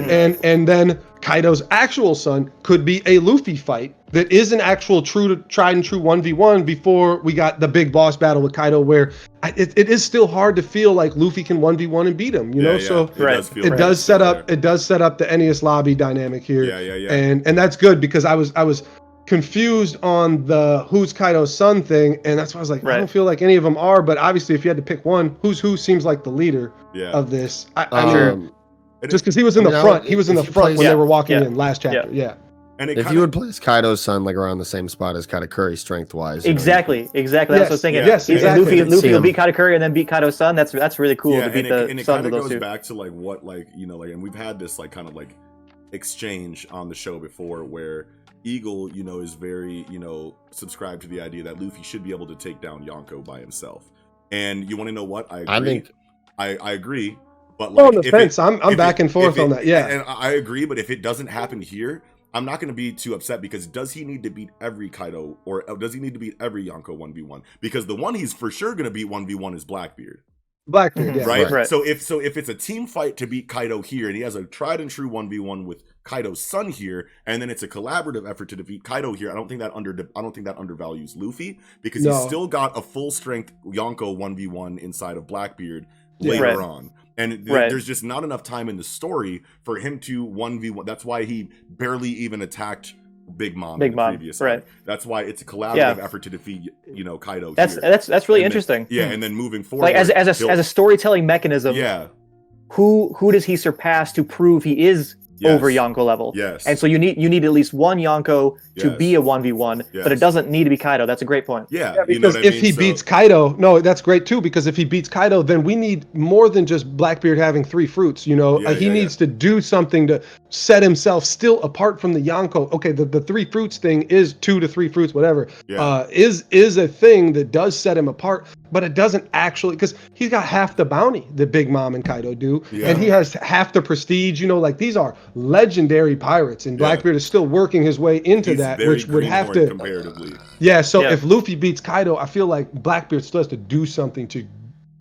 then Kaido's actual son could be a Luffy fight that is an actual tried and true 1v1 before we got the big boss battle with Kaido where it is still hard to feel like Luffy can 1v1 and beat him, you know? Yeah, So it Right. does feel it right does set up there. the NES lobby dynamic here. Yeah. And that's good because I was confused on the who's Kaido's son thing, and that's why I was like, I Right. don't feel like any of them are, but obviously if you had to pick one, Who's Who seems like the leader Yeah. of this. I mean, And just because he was in the Now, front, he was in the if you front place- when Yeah, they were walking yeah, in last chapter. Yeah. and it If kinda, you would place Kaido's son like around the same spot as Katakuri strength wise, Exactly. That's what I was thinking. Yes, If exactly. Luffy See will him. beat Katakuri and then beat Kaido's son. That's really cool to beat and the it sons kind of of those goes two. back to like what like you know like and we've had this like kind of like exchange on the show before where Eagle is very subscribed to the idea that Luffy should be able to take down Yonko by himself. And you want to know what I agree. I think I agree, but Oh, like on the if fence, it- I'm if back it- and forth if it- on that. Yeah. and I agree, but if it doesn't happen here, I'm not going to be too upset because does he need to beat every Kaido or does he need to beat every Yonko 1v1? Because the one he's for sure going to beat 1v1 is Blackbeard. Blackbeard, yeah. Right? So if it's a team fight to beat Kaido here and he has a tried and true 1v1 with Kaido's son here, and then it's a collaborative effort to defeat Kaido here, I don't think that undervalues Luffy because he's still got a full strength Yonko 1v1 inside of Blackbeard later on. And there's just not enough time in the story for him to 1v1. That's why he barely even attacked Big Mom in the previous arc. That's why it's a collaborative effort to defeat, Kaido. That's really interesting. And then moving forward, like as a storytelling mechanism. Yeah. Who does he surpass to prove he is over Yonko level? Yes. And so you need at least one Yonko to be a 1v1, but it doesn't need to be Kaido. That's a great point. Yeah, because if he beats Kaido, no, that's great too, because if he beats Kaido, then we need more than just Blackbeard having 3 fruits, he needs to do something to set himself still apart from the Yonko. Okay, the 3 fruits thing is 2 to 3 fruits, whatever, is a thing that does set him apart, but it doesn't actually, because he's got half the bounty that Big Mom and Kaido do, and he has half the prestige, like these are legendary pirates, and Blackbeard is still working his way into that, which would have to comparatively. If Luffy beats Kaido, I feel like Blackbeard still has to do something to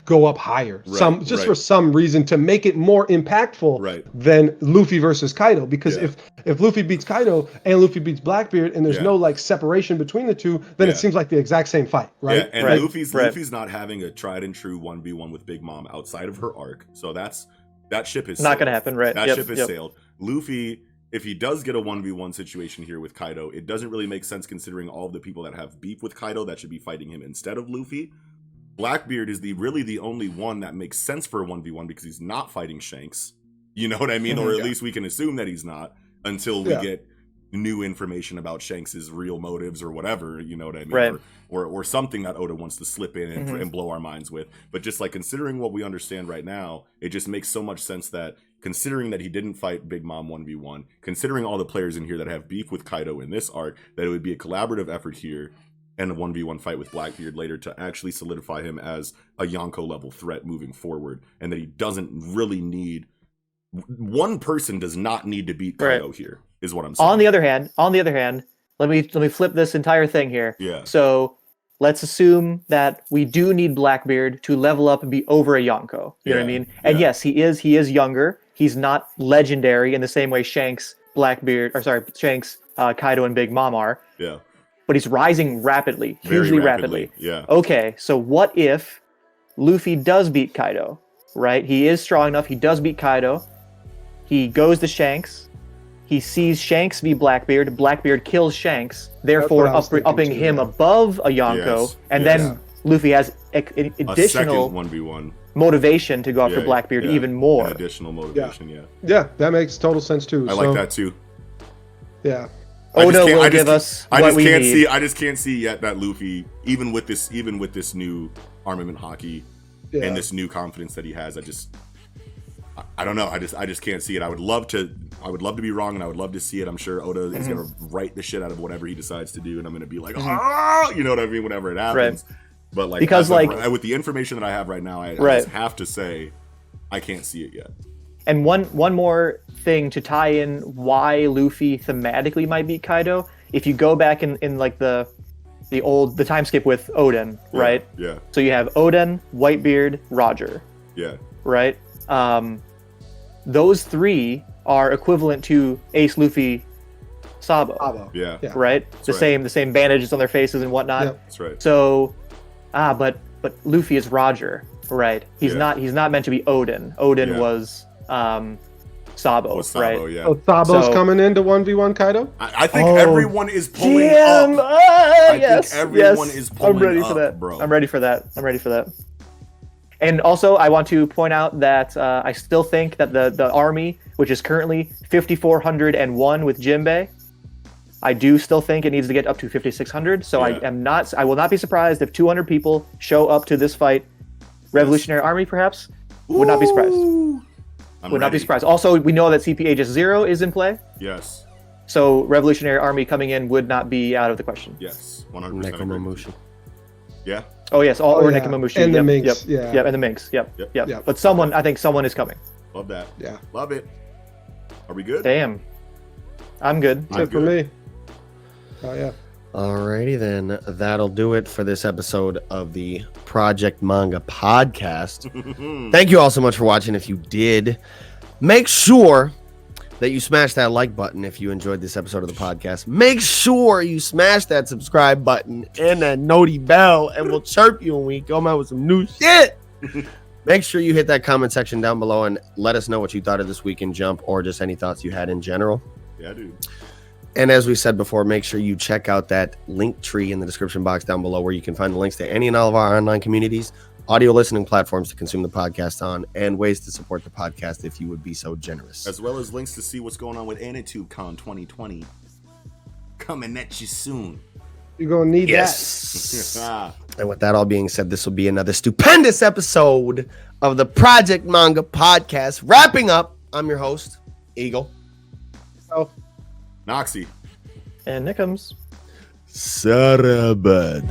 go up higher, for some reason to make it more impactful than Luffy versus Kaido. Because if Luffy beats Kaido and Luffy beats Blackbeard and there's no like separation between the two, then it seems like the exact same fight, right? Yeah, and Luffy's not having a tried and true 1v1 with Big Mom outside of her arc, so that ship is not going to happen, right? That ship is sailed. Luffy, if he does get a 1v1 situation here with Kaido, it doesn't really make sense considering all of the people that have beef with Kaido that should be fighting him instead of Luffy. Blackbeard is really the only one that makes sense for a 1v1 because he's not fighting Shanks. You know what I mean? Or at least we can assume that he's not until we get new information about Shanks's real motives or whatever, you know what I mean? Right. Or something that Oda wants to slip in and blow our minds with. But just like considering what we understand right now, it just makes so much sense that considering that he didn't fight Big Mom 1v1, considering all the players in here that have beef with Kaido in this arc, that it would be a collaborative effort here and a 1v1 fight with Blackbeard later to actually solidify him as a Yonko level threat moving forward, and that he doesn't really need one person does not need to beat Kaido here, is what I'm saying. On the other hand, let me flip this entire thing here. Yeah. So let's assume that we do need Blackbeard to level up and be over a Yonko. You know what I mean? And yes, he is younger. He's not legendary in the same way Shanks, Kaido, and Big Mom are. Yeah. But he's rising rapidly, hugely rapidly. Yeah. Okay, so what if Luffy does beat Kaido, right? He is strong enough. He does beat Kaido. He goes to Shanks. He sees Shanks be Blackbeard. Blackbeard kills Shanks, therefore upping him above a Yonko. And then Luffy has additional 1v1 motivation to go after Blackbeard even more. An additional motivation, Yeah, that makes total sense too. I like that too. Yeah. Oda will give us what we need. I just can't see yet that Luffy, even with this new armament hockey and this new confidence that he has, I don't know. I just can't see it. I would love to be wrong, and I would love to see it. I'm sure Oda is gonna write the shit out of whatever he decides to do, and I'm gonna be like, you know what I mean, whenever it happens. Right. But like, because with the information that I have right now, I just have to say, I can't see it yet. And one more thing to tie in why Luffy thematically might beat Kaido. If you go back in like the time skip with Oden, right? Yeah. So you have Oden, Whitebeard, Roger. Yeah. Right? Those 3 are equivalent to Ace, Luffy, Sabo. Yeah. Right? The same bandages on their faces and whatnot. Yeah. That's right. So but Luffy is Roger, right? He's not meant to be Oden. Oden was Sabo, right? Yeah. So Sabo's coming into 1v1 Kaido? I think everyone is pulling up. I think everyone is pulling I'm ready up, for that, bro. I'm ready for that. And also, I want to point out that I still think that the army, which is currently 5,401 with Jinbei, I do still think it needs to get up to 5,600. So I will not be surprised if 200 people show up to this fight. Revolutionary Army, perhaps? Would not be surprised. Would not be surprised. Also, we know that CP Aegis 0 is in play. Yes. So Revolutionary Army coming in would not be out of the question. Yes. 100%. Nekomamushi. Yeah. Oh yes, or Nekomamushi. And the M.A.N.G.A. Yep, and the M.A.N.G.A. Yep. Yep. But I think someone is coming. Love that. Yeah. Love it. Are we good? Damn. I'm good. That's it for me. Oh yeah. Alrighty then, that'll do it for this episode of the Project Manga podcast. Thank you all so much for watching. If you did, make sure that you smash that like button if you enjoyed this episode of the podcast. Make sure you smash that subscribe button and that noti bell, and we'll chirp you when we come out with some new shit. Make sure you hit that comment section down below and let us know what you thought of this week in Jump, or just any thoughts you had in general. Yeah, dude. And as we said before, make sure you check out that link tree in the description box down below, where you can find the links to any and all of our online communities, audio listening platforms to consume the podcast on, and ways to support the podcast if you would be so generous. As well as links to see what's going on with AnitubeCon 2020. Coming at you soon. You're gonna need Yes. And with that all being said, this will be another stupendous episode of the Project Manga podcast. Wrapping up, I'm your host, Eagle. that. Oh. Noxie. And Nickums. Sarabada.